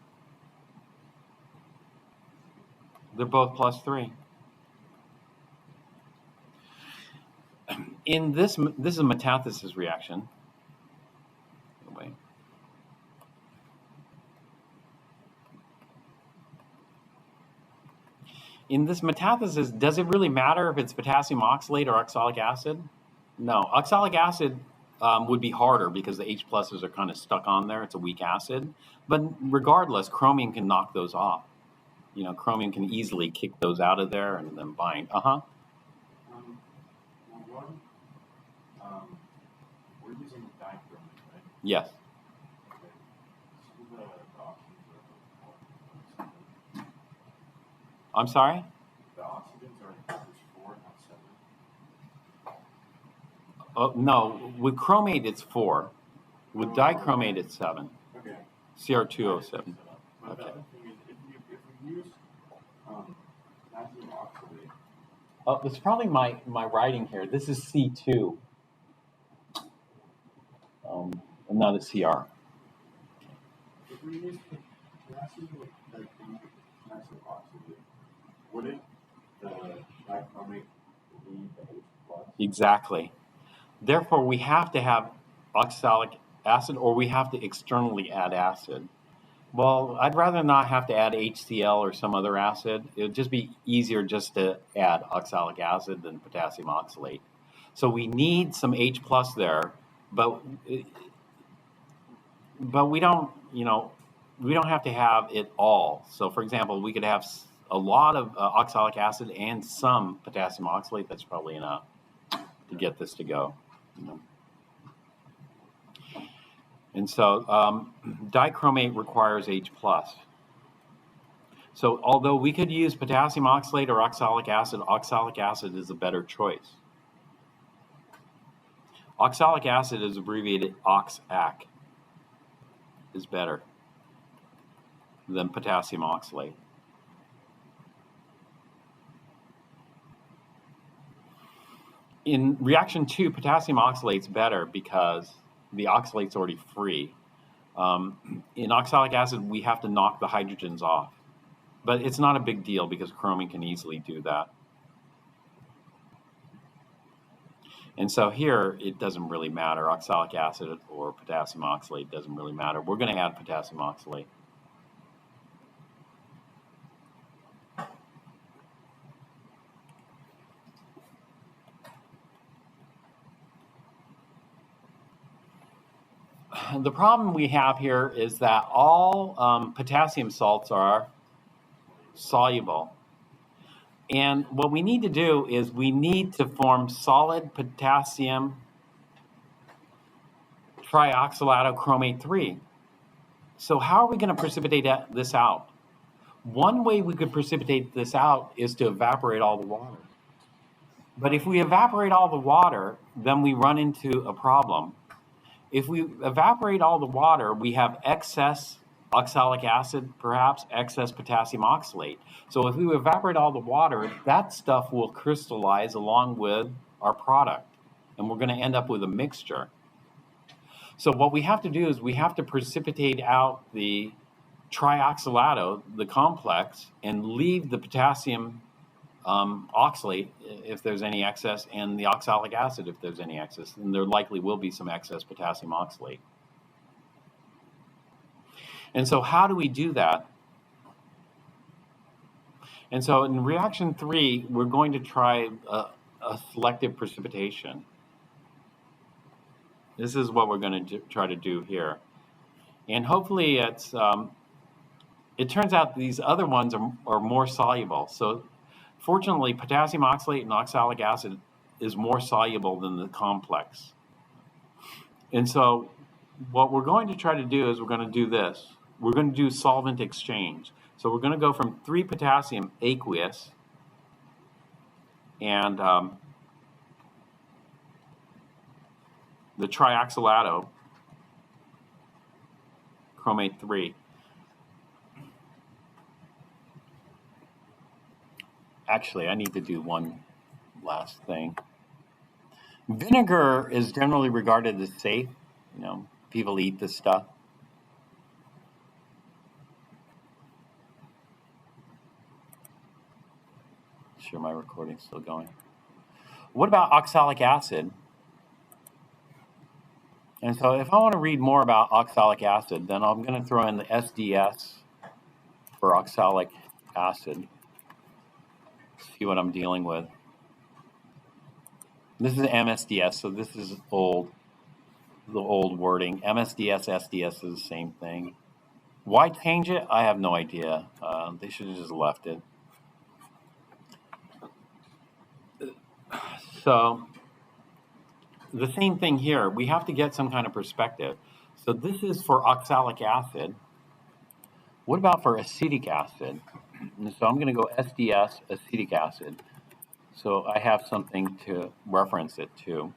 they're both +3. In this is a metathesis reaction. Wait. In this metathesis, does it really matter if it's potassium oxalate or oxalic acid? No. Oxalic acid would be harder because the H pluses are kind of stuck on there. It's a weak acid. But regardless, chromium can knock those off. Chromium can easily kick those out of there and then bind. We're using dichromate, right? Yes. I'm sorry? The oxidants are 4, not 7. Oh, no, with chromate it's 4. With dichromate it's 7. Okay. Cr2O7. But the other thing is, if we use potassium oxalate. Oh, it's probably my writing here. This is C2. Not a CR. If we use potassium oxalate, wouldn't the dichromate be the H+? Exactly. Therefore, we have to have oxalic acid, or we have to externally add acid. Well, I'd rather not have to add HCl or some other acid. It would just be easier just to add oxalic acid than potassium oxalate. So we need some H plus there, but we don't, we don't have to have it all. So, for example, we could have a lot of oxalic acid and some potassium oxalate. That's probably enough to get this to go. And so dichromate requires H plus. So although we could use potassium oxalate or oxalic acid is a better choice. Oxalic acid is abbreviated OXAC, is better than potassium oxalate. In reaction 2, potassium oxalate's better because the oxalate's already free. In oxalic acid, we have to knock the hydrogens off. But it's not a big deal because chromine can easily do that. And so here, it doesn't really matter. Oxalic acid or potassium oxalate doesn't really matter. We're going to add potassium oxalate. The problem we have here is that all potassium salts are soluble. And what we need to do is we need to form solid potassium trioxylatochromate 3. So how are we going to precipitate this out? One way we could precipitate this out is to evaporate all the water. But if we evaporate all the water, then we run into a problem. If we evaporate all the water, we have excess oxalic acid, perhaps excess potassium oxalate. So if we evaporate all the water, that stuff will crystallize along with our product, and we're going to end up with a mixture. So what we have to do is we have to precipitate out the trioxylato, the complex, and leave the potassium oxalate if there's any excess, and the oxalic acid if there's any excess, and there likely will be some excess potassium oxalate. And so how do we do that? And so in reaction 3, we're going to try a selective precipitation. This is what we're going to try to do here. And hopefully it turns out these other ones are more soluble. So fortunately, potassium oxalate and oxalic acid is more soluble than the complex. And so what we're going to try to do is we're going to do this. We're going to do solvent exchange. So we're going to go from 3-potassium aqueous and the trioxylato chromate 3. Actually, I need to do one last thing. Vinegar is generally regarded as safe. People eat this stuff. Sure, my recording's still going. What about oxalic acid? And so if I want to read more about oxalic acid, then I'm going to throw in the SDS for oxalic acid. See what I'm dealing with. This is MSDS, so this is the old wording. MSDS, SDS is the same thing. Why change it? I have no idea. They should have just left it. So the same thing here. We have to get some kind of perspective. So this is for oxalic acid. What about for acetic acid? And so I'm going to go SDS, acetic acid. So I have something to reference it to.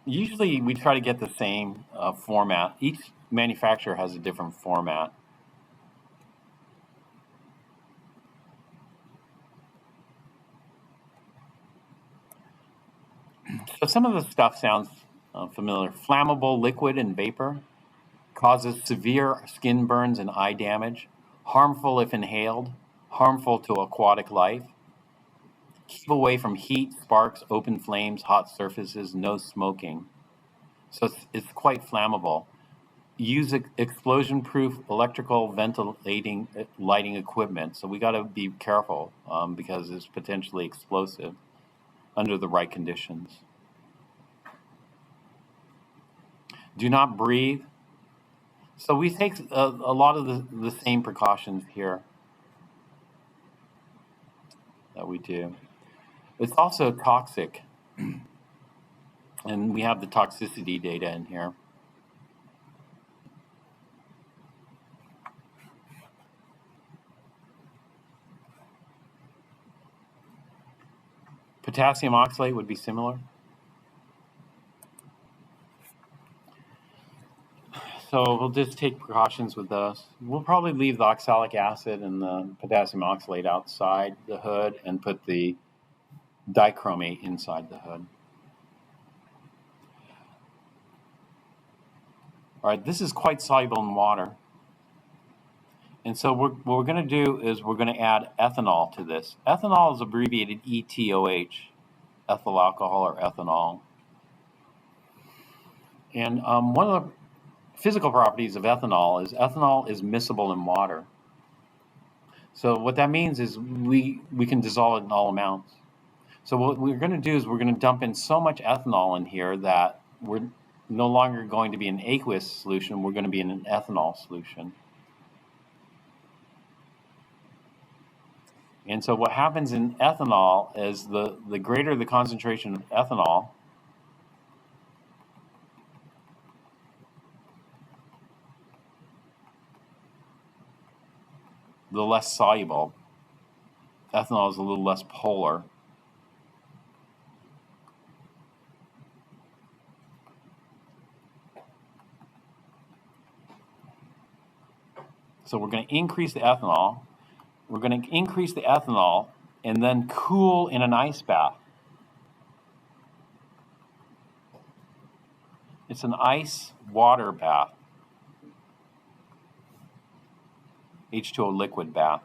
Usually we try to get the same format. Each manufacturer has a different format. So some of the stuff sounds familiar. Flammable liquid and vapor, causes severe skin burns and eye damage, harmful if inhaled, harmful to aquatic life. Keep away from heat, sparks, open flames, hot surfaces, no smoking. So it's quite flammable. use explosion-proof electrical ventilating lighting equipment. So we got to be careful because it's potentially explosive under the right conditions. Do not breathe. So we take a lot of the same precautions here that we do. It's also toxic, and we have the toxicity data in here. Potassium oxalate would be similar. So we'll just take precautions with those. We'll probably leave the oxalic acid and the potassium oxalate outside the hood and put the dichromate inside the hood. All right, this is quite soluble in water. And so what we're going to do is we're going to add ethanol to this. Ethanol is abbreviated ETOH, ethyl alcohol or ethanol. And one of the physical properties of ethanol is miscible in water. So what that means is we can dissolve it in all amounts. So what we're going to do is we're going to dump in so much ethanol in here that we're no longer going to be an aqueous solution, we're going to be in an ethanol solution. And so what happens in ethanol is the greater the concentration of ethanol, the less soluble. Ethanol is a little less polar. So we're going to increase the ethanol. We're going to increase the ethanol and then cool in an ice bath. It's an ice water bath. H2O liquid bath.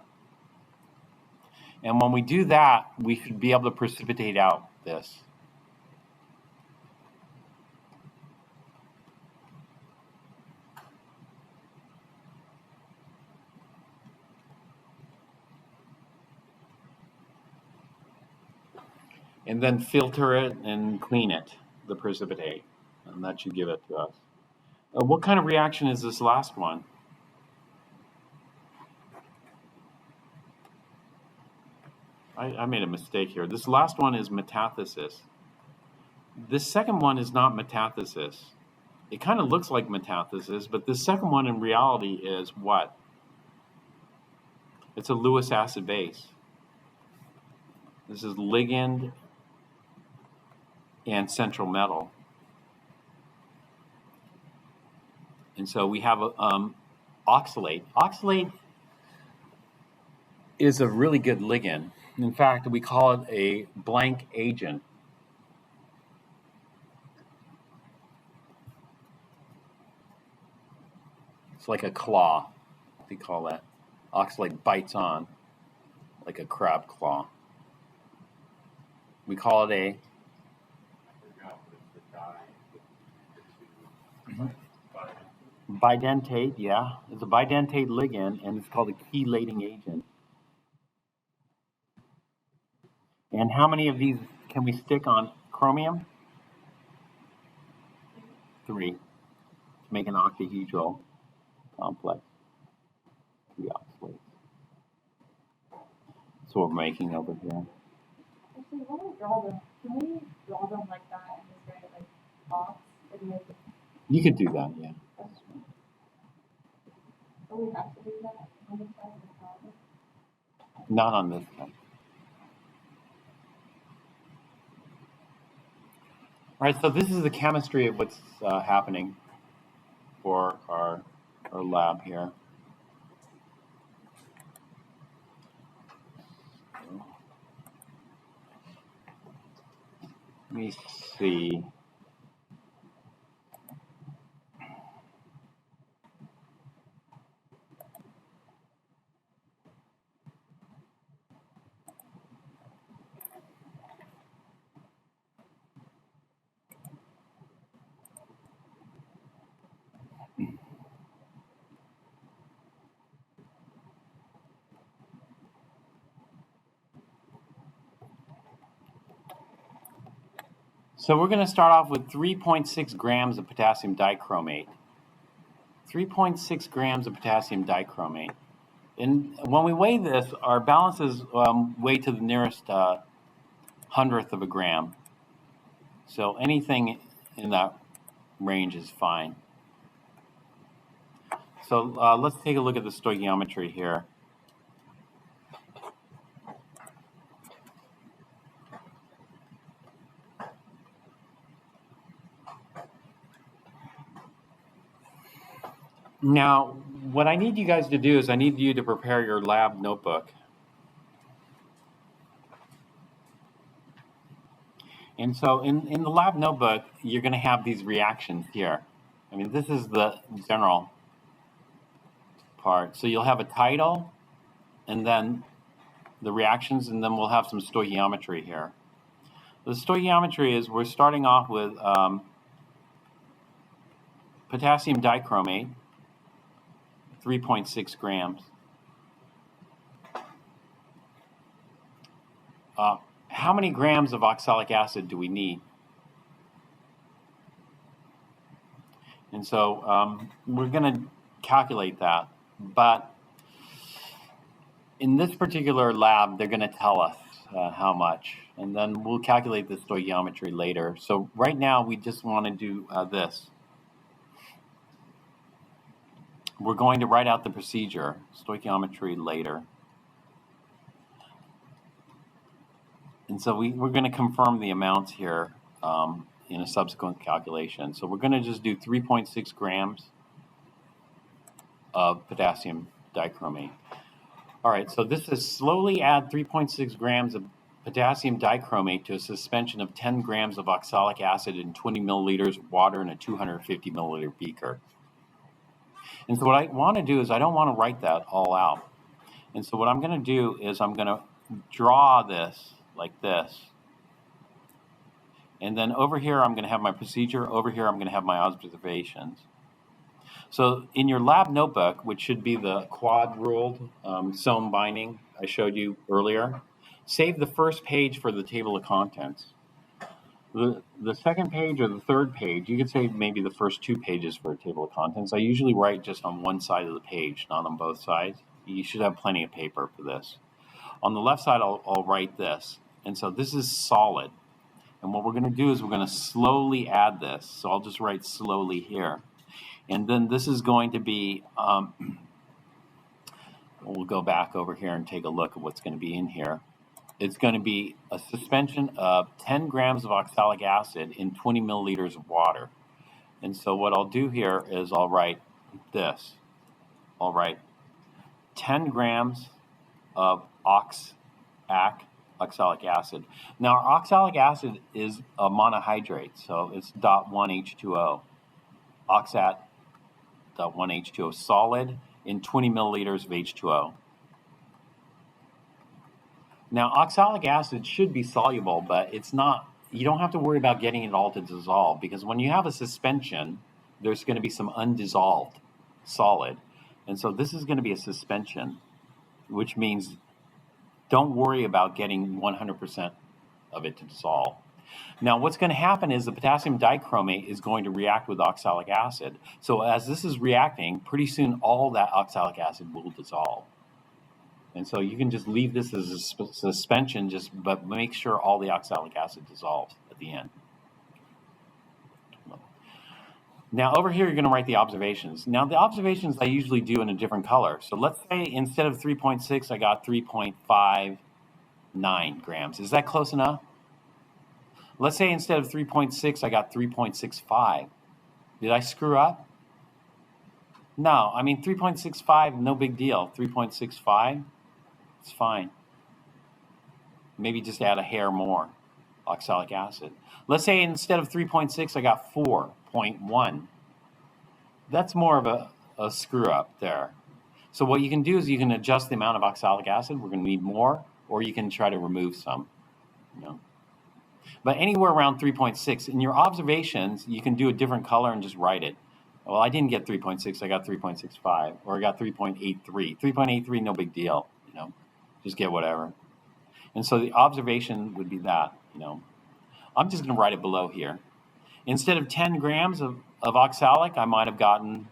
And when we do that, we should be able to precipitate out this. And then filter it and clean it, the precipitate. And that should give it to us. What kind of reaction is this last one? I made a mistake here. This last one is metathesis. This second one is not metathesis. It kind of looks like metathesis, but the second one in reality is what? It's a Lewis acid base. This is ligand and central metal. And so we have oxalate. Oxalate is a really good ligand. In fact, we call it a blank agent. It's like a claw, we call that. Oxalate bites on like a crab claw. We call it a bidentate, yeah. It's a bidentate ligand, and it's called a chelating agent. And how many of these can we stick on chromium? 3 to make an octahedral complex. 3 oxalates. That's what we're making over here. Actually, when we draw them, can we draw them like that and just write it like box? Or do we have to, You could do that, yeah. that's true. But we have to do that on the side of the problem. Not on this one. All right, so this is the chemistry of what's happening for our lab here. Let me see. So we're going to start off with 3.6 grams of potassium dichromate. 3.6 grams of potassium dichromate. And when we weigh this, our balances weigh to the nearest hundredth of a gram. So anything in that range is fine. So let's take a look at the stoichiometry here. Now, what I need you guys to do is I need you to prepare your lab notebook. And so in the lab notebook, you're going to have these reactions here. I mean, this is the general part. So you'll have a title, and then the reactions, and then we'll have some stoichiometry here. The stoichiometry is we're starting off with potassium dichromate, 3.6 grams. How many grams of oxalic acid do we need? And so we're going to calculate that. But in this particular lab, they're going to tell us how much. And then we'll calculate the stoichiometry later. So right now, we just want to do this. We're going to write out the procedure, stoichiometry later. And so we're going to confirm the amounts here in a subsequent calculation. So we're going to just do 3.6 grams of potassium dichromate. All right, so this is slowly add 3.6 grams of potassium dichromate to a suspension of 10 grams of oxalic acid in 20 milliliters of water in a 250 milliliter beaker. And so what I want to do is I don't want to write that all out. And so what I'm going to do is I'm going to draw this like this. And then over here, I'm going to have my procedure. Over here, I'm going to have my observations. So in your lab notebook, which should be the quad-ruled sewn binding I showed you earlier, save the first page for the table of contents. The second page or the third page, you could save maybe the first 2 pages for a table of contents. I usually write just on one side of the page, not on both sides. You should have plenty of paper for this. On the left side, I'll write this. And so this is solid. And what we're going to do is we're going to slowly add this. So I'll just write slowly here. And then this is going to be, we'll go back over here and take a look at what's going to be in here. It's going to be a suspension of 10 grams of oxalic acid in 20 milliliters of water. And so what I'll do here is I'll write this. I'll write 10 grams of oxalic acid. Now, our oxalic acid is a monohydrate, so it's .1H2O. Oxat.1H2O, solid in 20 milliliters of H2O. Now, oxalic acid should be soluble, but it's not. You don't have to worry about getting it all to dissolve, because when you have a suspension, there's going to be some undissolved solid. And so this is going to be a suspension, which means don't worry about getting 100% of it to dissolve. Now, what's going to happen is the potassium dichromate is going to react with oxalic acid. So as this is reacting, pretty soon all that oxalic acid will dissolve. And so you can just leave this as a suspension, but make sure all the oxalic acid dissolves at the end. Now over here, you're going to write the observations. Now the observations I usually do in a different color. So let's say instead of 3.6, I got 3.59 grams. Is that close enough? Let's say instead of 3.6, I got 3.65. Did I screw up? No, I mean 3.65, no big deal. 3.65, it's fine. Maybe just add a hair more oxalic acid. Let's say instead of 3.6, I got 4.1. That's more of a screw up there. So what you can do is you can adjust the amount of oxalic acid. We're going to need more, or you can try to remove some. But anywhere around 3.6. In your observations, you can do a different color and just write it. Well, I didn't get 3.6, I got 3.65, or I got 3.83. 3.83, no big deal, just get whatever. And so the observation would be that, I'm just going to write it below here. Instead of 10 grams of oxalic, I might have gotten,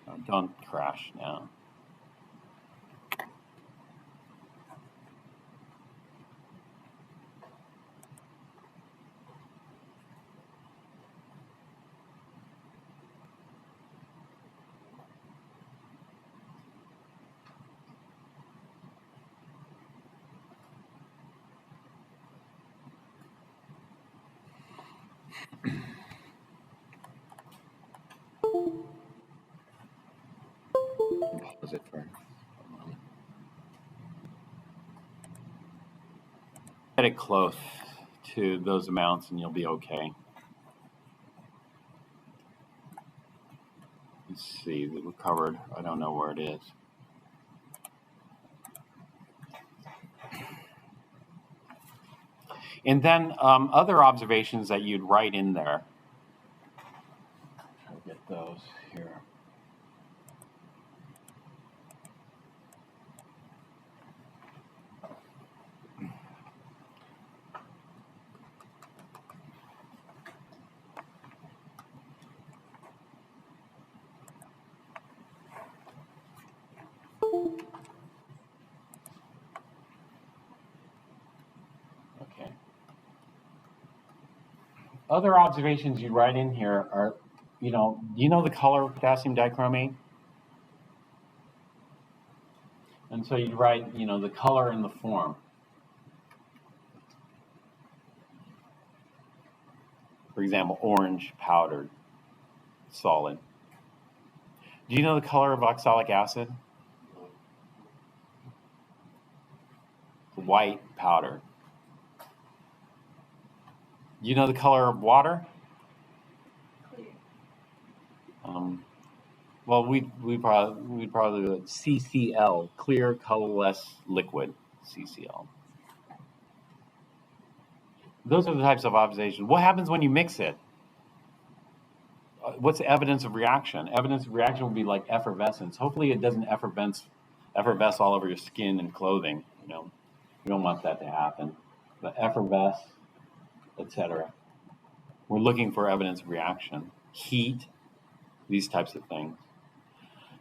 oh, don't crash now. Pause it for a moment. Get it close to those amounts and you'll be okay. Let's see, we're covered. I don't know where it is. And then other observations that you'd write in there. Try to get those here. Okay. Other observations you write in here are, do you know the color of potassium dichromate? And so you write, the color and the form. For example, orange powdered, solid. Do you know the color of oxalic acid? White powder. Do you know the color of water? Clear. Well, we'd probably do CCl, clear colorless liquid, CCl. Those are the types of observations. What happens when you mix it? What's evidence of reaction? Evidence of reaction would be like effervescence. Hopefully it doesn't effervesce all over your skin and clothing. You don't want that to happen. But effervesce, etc. We're looking for evidence of reaction. Heat, these types of things.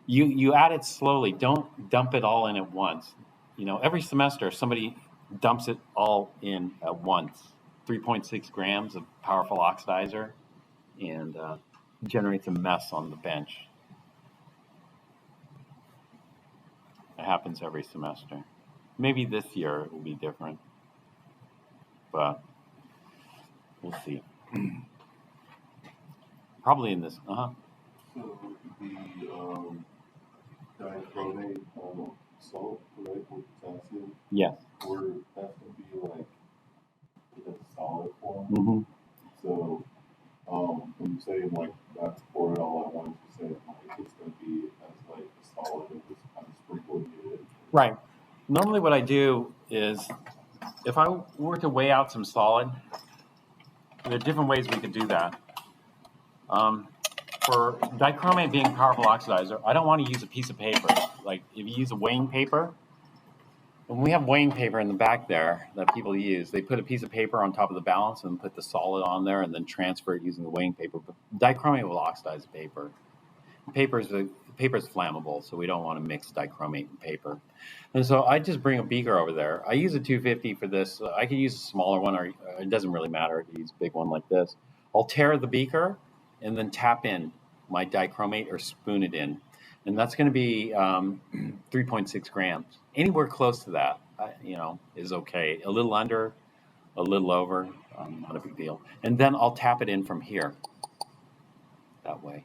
You add it slowly. Don't dump it all in at once. Every semester somebody dumps it all in at once. 3.6 grams of powerful oxidizer, and generates a mess on the bench. It happens every semester. Maybe this year it will be different, but we'll see. Probably in this. So the dichromate salt, right, with potassium, Yes. where that's going to be like in a solid form. Mm-hmm. So when you say like not to pour it all at once, you say like it's going to be as like a solid and just kind of sprinkling it in. Right. Normally what I do is, if I were to weigh out some solid, there are different ways we could do that. For dichromate being a powerful oxidizer, I don't want to use a piece of paper. Like if you use a weighing paper, when we have weighing paper in the back there that people use, they put a piece of paper on top of the balance and put the solid on there and then transfer it using the weighing paper. But dichromate will oxidize the paper. Paper is flammable, so we don't want to mix dichromate and paper. And so I just bring a beaker over there. I use a 250 for this. I could use a smaller one, or it doesn't really matter. I could use a big one like this. I'll tear the beaker and then tap in my dichromate or spoon it in. And that's going to be 3.6 grams. Anywhere close to that, is okay. A little under, a little over, not a big deal. And then I'll tap it in from here, that way.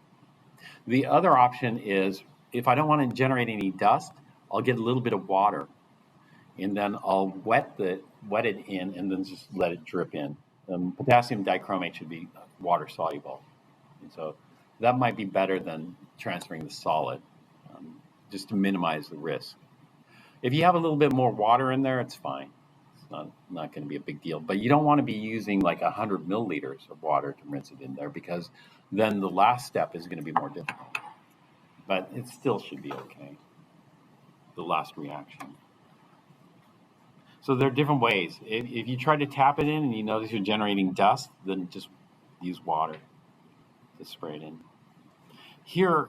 The other option is, if I don't want to generate any dust, I'll get a little bit of water, and then I'll wet it in, and then just let it drip in. Potassium dichromate should be water soluble, and so that might be better than transferring the solid, just to minimize the risk. If you have a little bit more water in there, it's fine. It's not going to be a big deal. But you don't want to be using like 100 milliliters of water to rinse it in there, because then the last step is going to be more difficult. But it still should be okay, the last reaction. So there are different ways. If you try to tap it in and you notice you're generating dust, then just use water to spray it in. Here,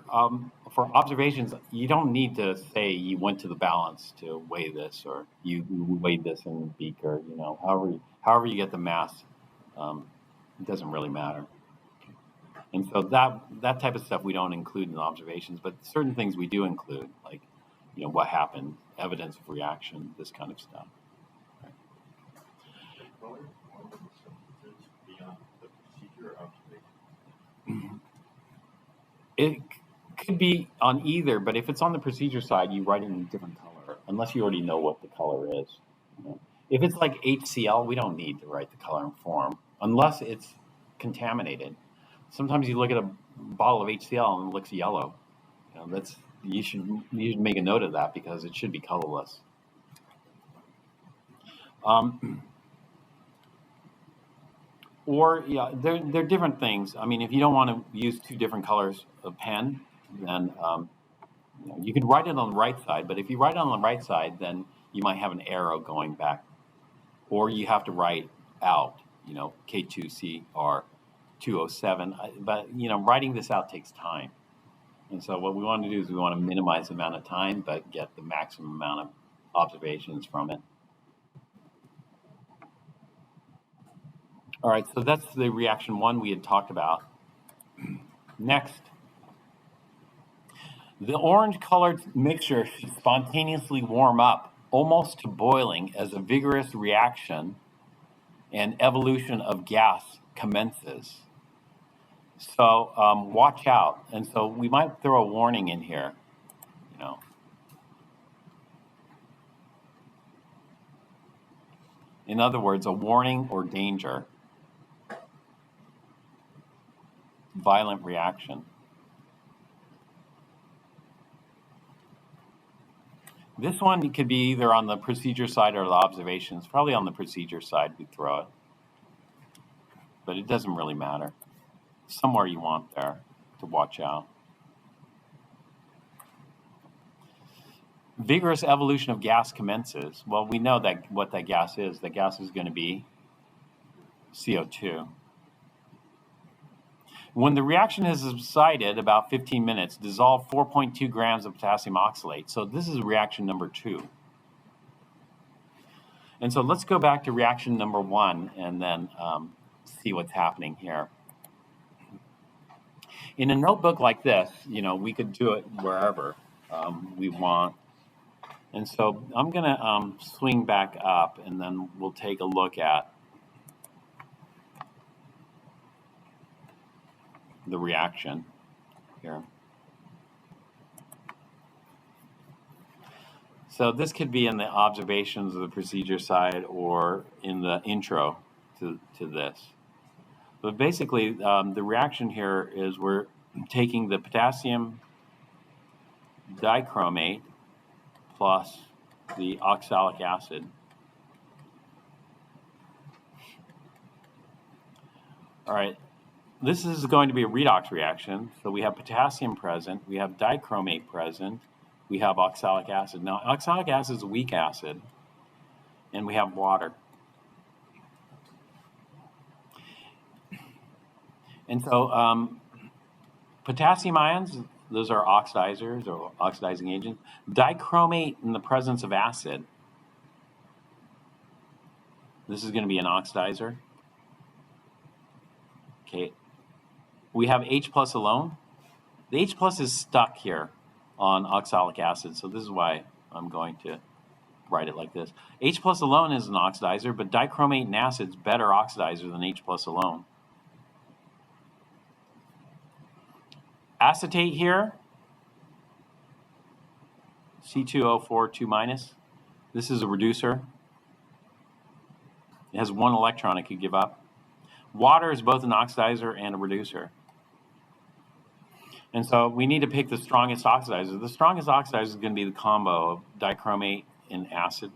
for observations, you don't need to say you went to the balance to weigh this, or you weighed this in the beaker. However you get the mass, it doesn't really matter. And so that type of stuff we don't include in the observations, but certain things we do include, like what happened, evidence of reaction, this kind of stuff. Color on the substances beyond the procedure observation. It could be on either, but if it's on the procedure side, you write it in a different color, unless you already know what the color is. If it's like HCl, we don't need to write the color and form, unless it's contaminated. Sometimes you look at a bottle of HCl and it looks yellow. You should make a note of that because it should be colorless. They're different things. I mean, if you don't want to use two different colors of pen, then you could write it on the right side. But if you write it on the right side, then you might have an arrow going back, or you have to write out, K2CR 207. But writing this out takes time, and so what we want to do is we want to minimize the amount of time, but get the maximum amount of observations from it. All right, so that's the reaction one we had talked about. Next, the orange-colored mixture should spontaneously warm up almost to boiling as a vigorous reaction and evolution of gas commences. So watch out. And so we might throw a warning in here, In other words, a warning or danger. Violent reaction. This one could be either on the procedure side or the observations. Probably on the procedure side we throw it. But it doesn't really matter. Somewhere you want there to watch out. Vigorous evolution of gas commences. Well, we know that what that gas is. The gas is going to be CO2. When the reaction has subsided about 15 minutes, dissolve 4.2 grams of potassium oxalate. So this is reaction number 2. And so let's go back to reaction number 1 and then see what's happening here. In a notebook like this, we could do it wherever we want. And so I'm going to swing back up, and then we'll take a look at the reaction here. So this could be in the observations of the procedure side or in the intro to this. But basically, the reaction here is we're taking the potassium dichromate plus the oxalic acid. All right, this is going to be a redox reaction. So we have potassium present, we have dichromate present, we have oxalic acid. Now, oxalic acid is a weak acid, and we have water. And so potassium ions, those are oxidizers or oxidizing agents. Dichromate in the presence of acid. This is going to be an oxidizer. Okay. We have H plus alone. The H plus is stuck here on oxalic acid, so this is why I'm going to write it like this. H plus alone is an oxidizer, but dichromate in acid is better oxidizer than H plus alone. Acetate here, C2O4 2-. This is a reducer. It has one electron it could give up. Water is both an oxidizer and a reducer. And so we need to pick the strongest oxidizer. The strongest oxidizer is going to be the combo of dichromate and acid.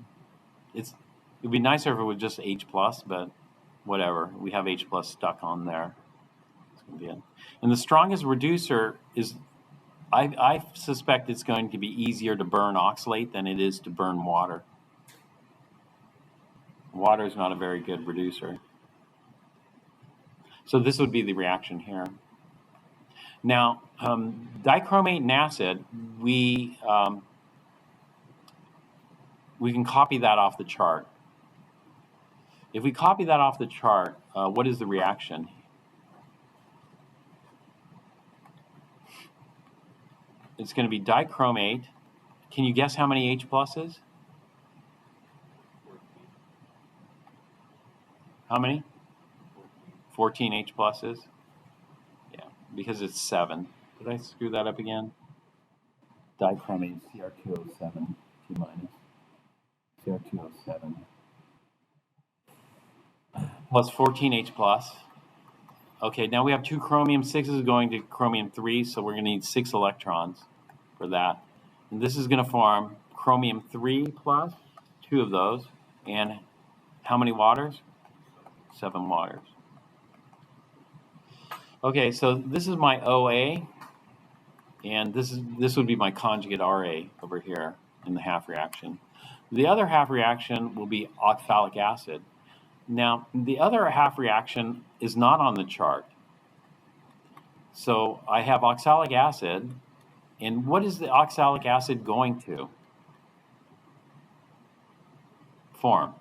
It would be nicer if it was just H plus, but whatever. We have H plus stuck on there. It's going to be it. And the strongest reducer is, I suspect it's going to be easier to burn oxalate than it is to burn water. Water is not a very good reducer. So this would be the reaction here. Now, dichromate and acid, we can copy that off the chart. If we copy that off the chart, what is the reaction? It's going to be dichromate. Can you guess how many H pluses? How many? 14 H pluses. Yeah, because it's 7. Did I screw that up again? Dichromate Cr2O7, T minus. Cr2O7. Plus 14 H plus. Okay, now we have 2 chromium 6s going to chromium 3, so we're going to need 6 electrons for that. And this is going to form chromium 3 plus, 2 of those. And how many waters? 7 waters. Okay, so this is my OA, and this would be my conjugate RA over here in the half reaction. The other half reaction will be oxalic acid. Now, the other half reaction is not on the chart. So I have oxalic acid, and what is the oxalic acid going to form?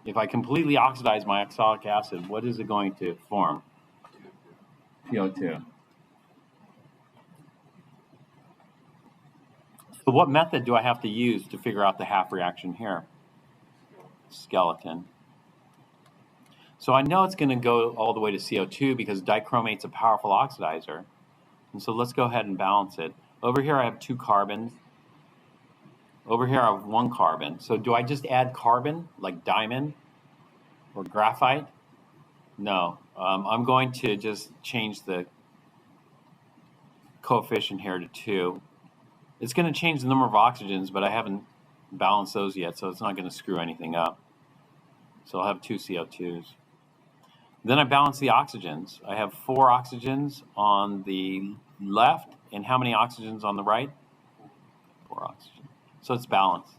If I completely oxidize my oxalic acid, what is it going to form? CO2. So what method do I have to use to figure out the half reaction here? Skeleton. So I know it's going to go all the way to CO2 because dichromate's a powerful oxidizer. And so let's go ahead and balance it. Over here I have 2 carbons. Over here I have 1 carbon. So do I just add carbon like diamond or graphite? No. I'm going to just change the coefficient here to 2. It's going to change the number of oxygens, but I haven't balanced those yet, so it's not going to screw anything up. So I'll have 2 CO2s. Then I balance the oxygens. I have 4 oxygens on the left, and how many oxygens on the right? 4 oxygens. So it's balanced.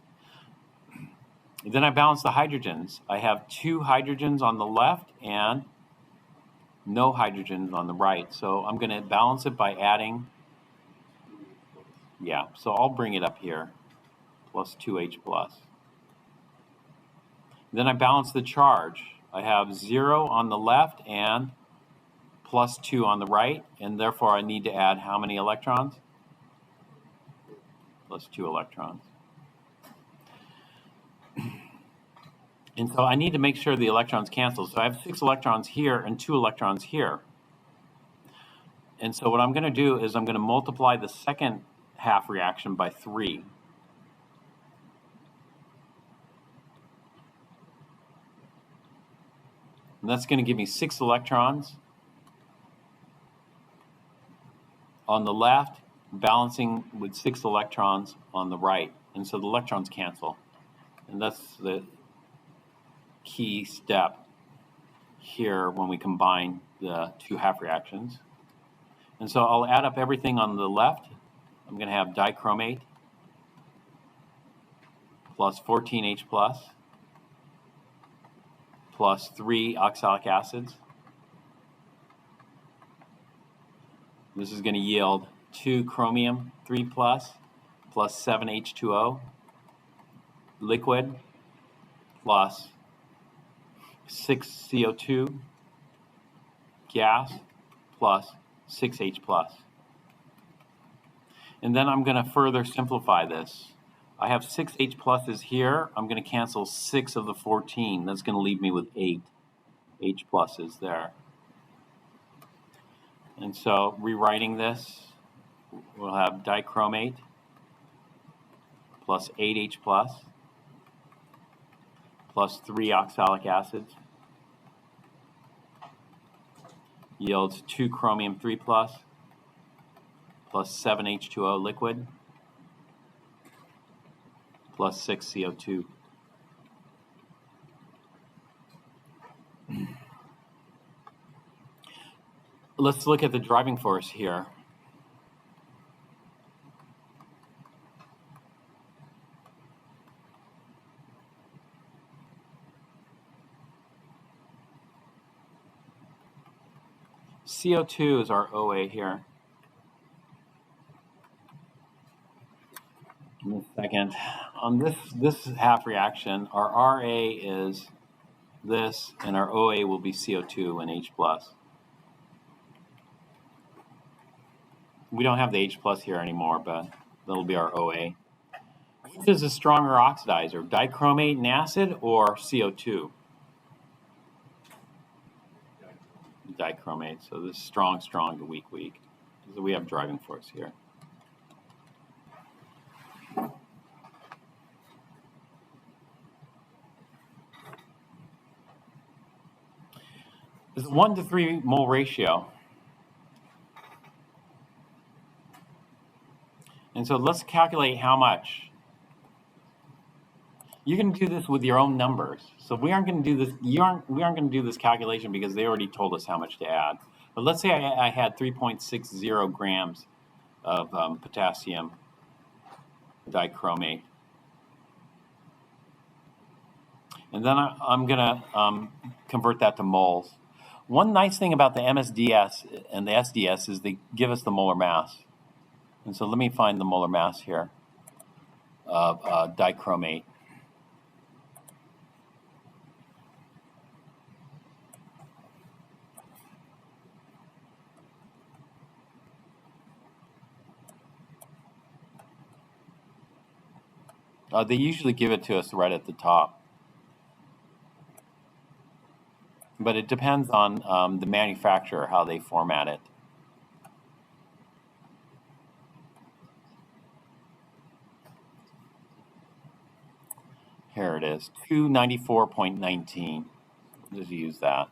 Then I balance the hydrogens. I have 2 hydrogens on the left and no hydrogens on the right. So I'm going to balance it by adding, yeah, so I'll bring it up here, plus 2H plus. Then I balance the charge. I have 0 on the left and plus 2 on the right, and therefore I need to add how many electrons? Plus 2 electrons. And so I need to make sure the electrons cancel. So I have 6 electrons here and 2 electrons here. And so what I'm going to do is I'm going to multiply the second half reaction by 3. And that's going to give me 6 electrons on the left, balancing with 6 electrons on the right. And so the electrons cancel. And that's the key step here when we combine the 2 half reactions. And so I'll add up everything on the left. I'm going to have dichromate plus 14H plus 3 oxalic acids. This is going to yield 2 chromium 3 plus 7 H2O liquid plus 6 CO2 gas plus 6H plus. And then I'm going to further simplify this. I have 6 H pluses here. I'm going to cancel 6 of the 14. That's going to leave me with 8 H pluses there. And so rewriting this, we'll have dichromate plus 8H plus 3 oxalic acids yields 2 chromium 3 plus 7 H2O liquid plus 6 CO2. Let's look at the driving force here. CO2 is our OA here. In a second. On this half reaction, our RA is this, and our OA will be CO2 and H+. We don't have the H+ here anymore, but that'll be our OA. Which is a stronger oxidizer, dichromate and acid or CO2? Dichromate. So this is strong, strong to weak, weak. So we have driving force here. It's a 1 to 3 mole ratio. And so let's calculate how much. You can do this with your own numbers. So we aren't going to do this. We aren't going to do this calculation because they already told us how much to add. But let's say I had 3.60 grams of potassium dichromate. And then I'm going to convert that to moles. One nice thing about the MSDS and the SDS is they give us the molar mass. And so let me find the molar mass here of dichromate. They usually give it to us right at the top. But it depends on the manufacturer, how they format it. Here it is, 294.19. Just use that.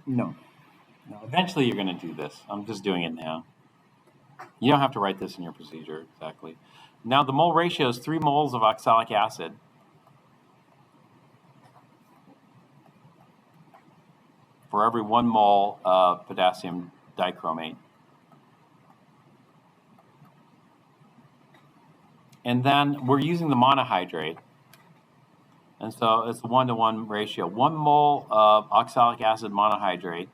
No. Eventually you're going to do this. I'm just doing it now. You don't have to write this in your procedure exactly. Now the mole ratio is 3 moles of oxalic acid for every 1 mole of potassium dichromate. And then we're using the monohydrate. And so it's a 1-to-1 ratio. 1 mole of oxalic acid monohydrate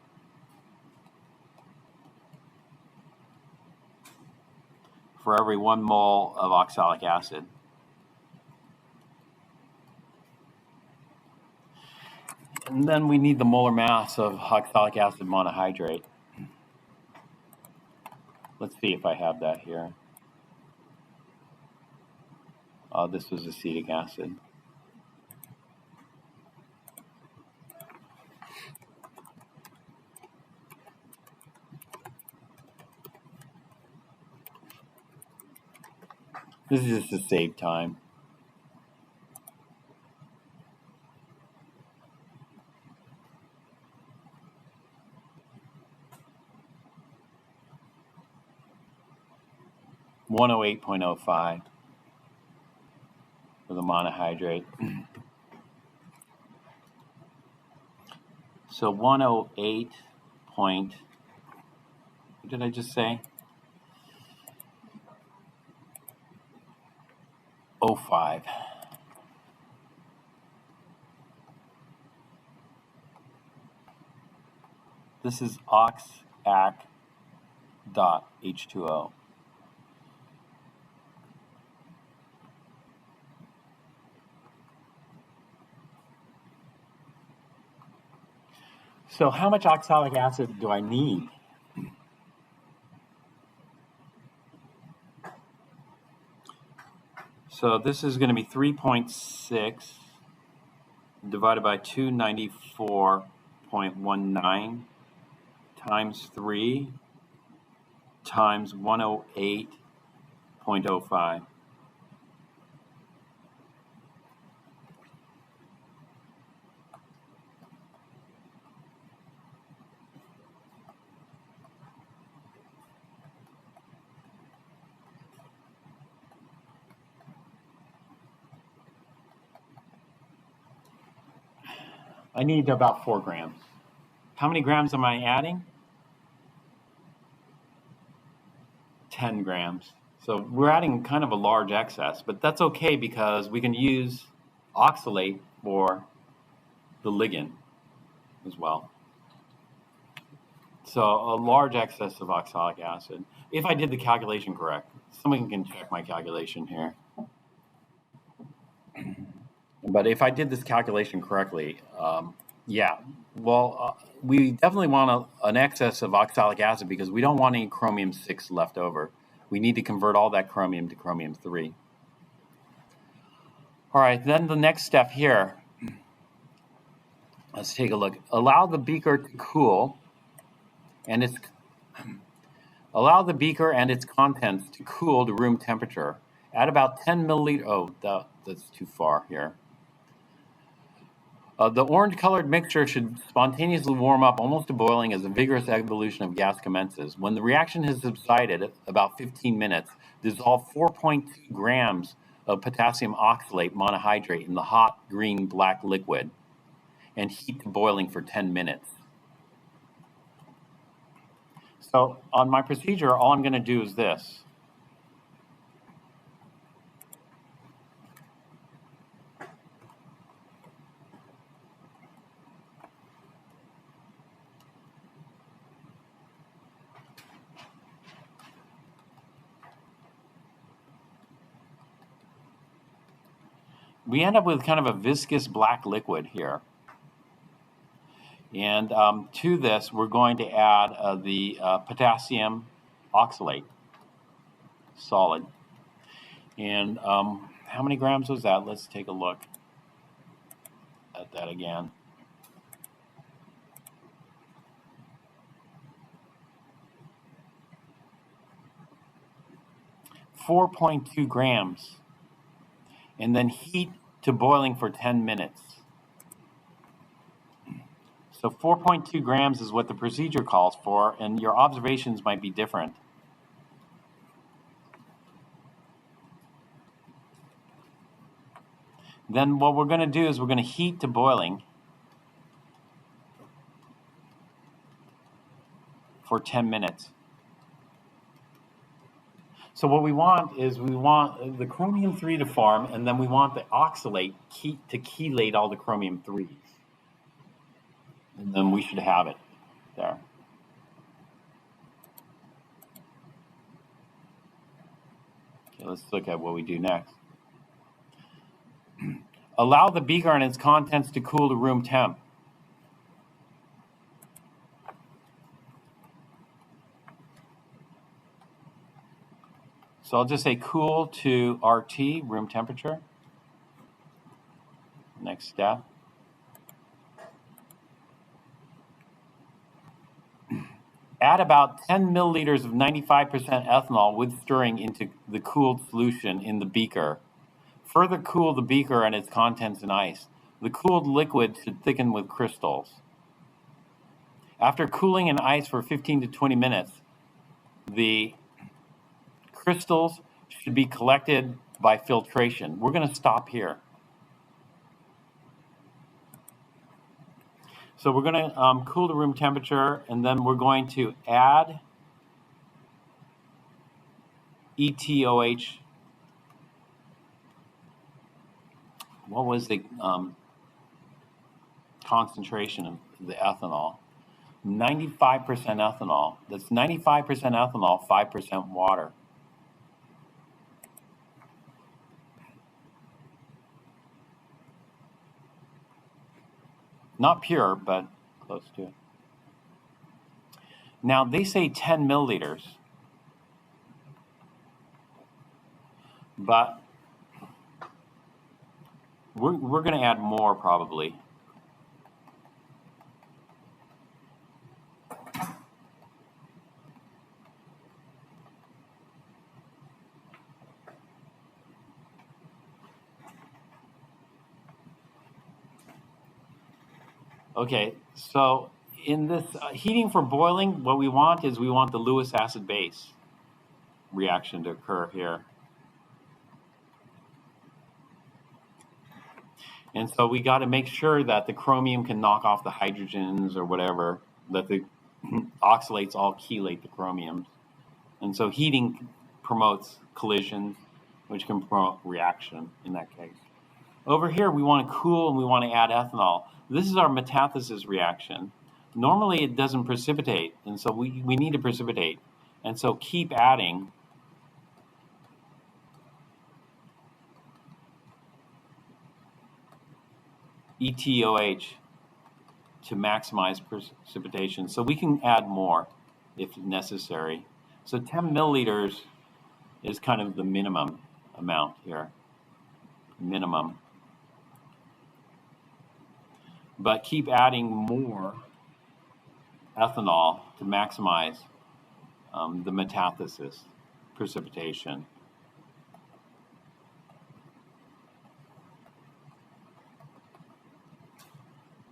for every 1 mole of oxalic acid. And then we need the molar mass of oxalic acid monohydrate. Let's see if I have that here. This was acetic acid. This is just to save time. (108.05) for the monohydrate. So 108 point, what did I just say? 05. This is oxac.H2O. So how much oxalic acid do I need? So this is going to be 3.6 divided by 294.19 times 3 times 108.05. I need about 4 grams. How many grams am I adding? 10 grams. So we're adding kind of a large excess, but that's okay because we can use oxalate for the ligand as well. So a large excess of oxalic acid. If I did the calculation correct, someone can check my calculation here. But if I did this calculation correctly, yeah, well, we definitely want an excess of oxalic acid because we don't want any chromium-6 left over. We need to convert all that chromium to chromium-3. All right, then the next step here, let's take a look. Allow the beaker to cool, and allow the beaker and its contents to cool to room temperature at about 10 milliliters. Oh, that's too far here. The orange-colored mixture should spontaneously warm up almost to boiling as a vigorous evolution of gas commences. When the reaction has subsided, about 15 minutes, dissolve 4.2 grams of potassium oxalate monohydrate in the hot green-black liquid and heat to boiling for 10 minutes. So on my procedure, all I'm going to do is this. We end up with kind of a viscous black liquid here. And to this, we're going to add the potassium oxalate, solid. And how many grams was that? Let's take a look at that again. .2 grams. And then heat to boiling for 10 minutes. So 4.2 grams is what the procedure calls for, and your observations might be different. Then what we're going to do is we're going to heat to boiling for 10 minutes. So what we want is we want the chromium-3 to form, and then we want the oxalate to chelate all the chromium-3s. And then we should have it there. Okay, let's look at what we do next. Allow the beaker and its contents to cool to room temp. So I'll just say cool to RT, room temperature. Next step. Add about 10 milliliters of 95% ethanol with stirring into the cooled solution in the beaker. Further cool the beaker and its contents in ice. The cooled liquid should thicken with crystals. After cooling in ice for 15 to 20 minutes, the crystals should be collected by filtration. We're going to stop here. So we're going to cool to room temperature, and then we're going to add ETOH. What was the concentration of the ethanol? 95% ethanol. That's 95% ethanol, 5% water. Not pure, but close to it. Now, they say 10 milliliters, but we're going to add more probably. Okay, so in this heating for boiling, what we want is we want the Lewis acid base reaction to occur here. And so we got to make sure that the chromium can knock off the hydrogens or whatever, that the oxalates all chelate the chromiums. And so heating promotes collisions, which can promote reaction in that case. Over here, we want to cool and we want to add ethanol. This is our metathesis reaction. Normally, it doesn't precipitate, and so we need to precipitate. And so keep adding. ETOH to maximize precipitation. So we can add more if necessary. So 10 milliliters is kind of the minimum amount here. Minimum. But keep adding more ethanol to maximize the metathesis precipitation.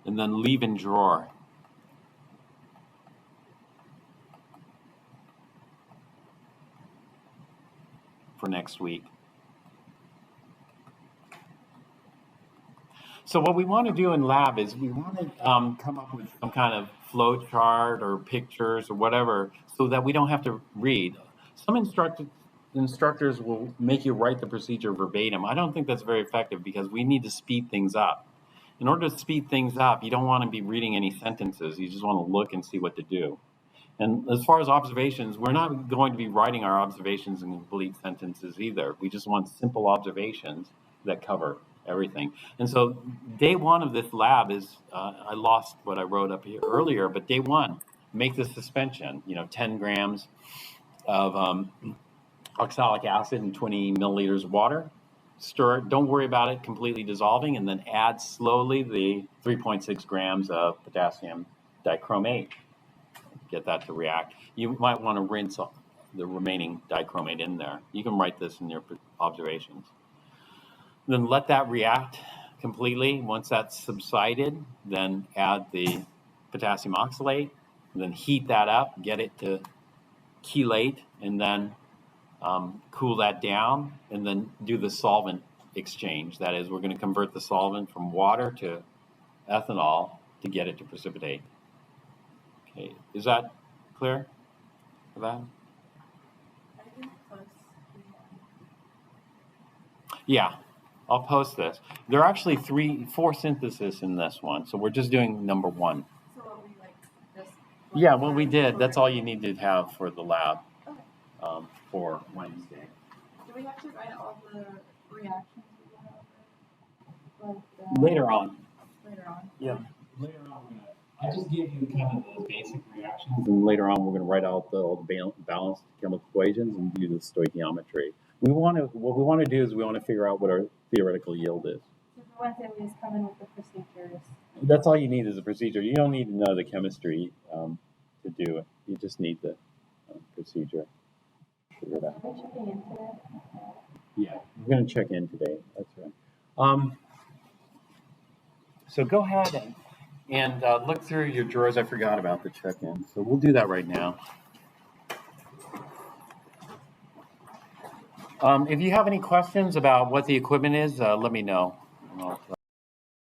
And then leave in drawer. For next week. So what we want to do in lab is we want to come up with some kind of flow chart or pictures or whatever so that we don't have to read. Some instructors will make you write the procedure verbatim. I don't think that's very effective because we need to speed things up. In order to speed things up, you don't want to be reading any sentences. You just want to look and see what to do. And as far as observations, we're not going to be writing our observations in complete sentences either. We just want simple observations that cover everything. And so day one of this lab is, I lost what I wrote up here earlier, but day one, make the suspension, 10 grams of oxalic acid and 20 milliliters of water. Stir it, don't worry about it completely dissolving, and then add slowly the 3.6 grams of potassium dichromate. Get that to react. You might want to rinse the remaining dichromate in there. You can write this in your observations. Then let that react completely. Once that's subsided, then add the potassium oxalate, then heat that up, get it to chelate, and then cool that down, and then do the solvent exchange. That is, we're going to convert the solvent from water to ethanol to get it to precipitate. Okay, is that clear for that? Yeah, I'll post this. There are actually 4 syntheses in this one, so we're just doing number 1. So what we just. Yeah, well, we did. That's all you need to have for the lab for Wednesday. Do we have to write all the reactions we went over? Later on. Later on. Yeah. Later on, I just gave you kind of the basic reactions, and later on we're going to write out all the balanced chemical equations and do the stoichiometry. What we want to do is we want to figure out what our theoretical yield is. So for Wednesday, we just come in with the procedures. That's all you need is a procedure. You don't need to know the chemistry to do it. You just need the procedure. Figure it out. Are we checking in today? Yeah, we're going to check in today. That's right. So go ahead and look through your drawers. I forgot about the check-in. So we'll do that right now. If you have any questions about what the equipment is, let me know.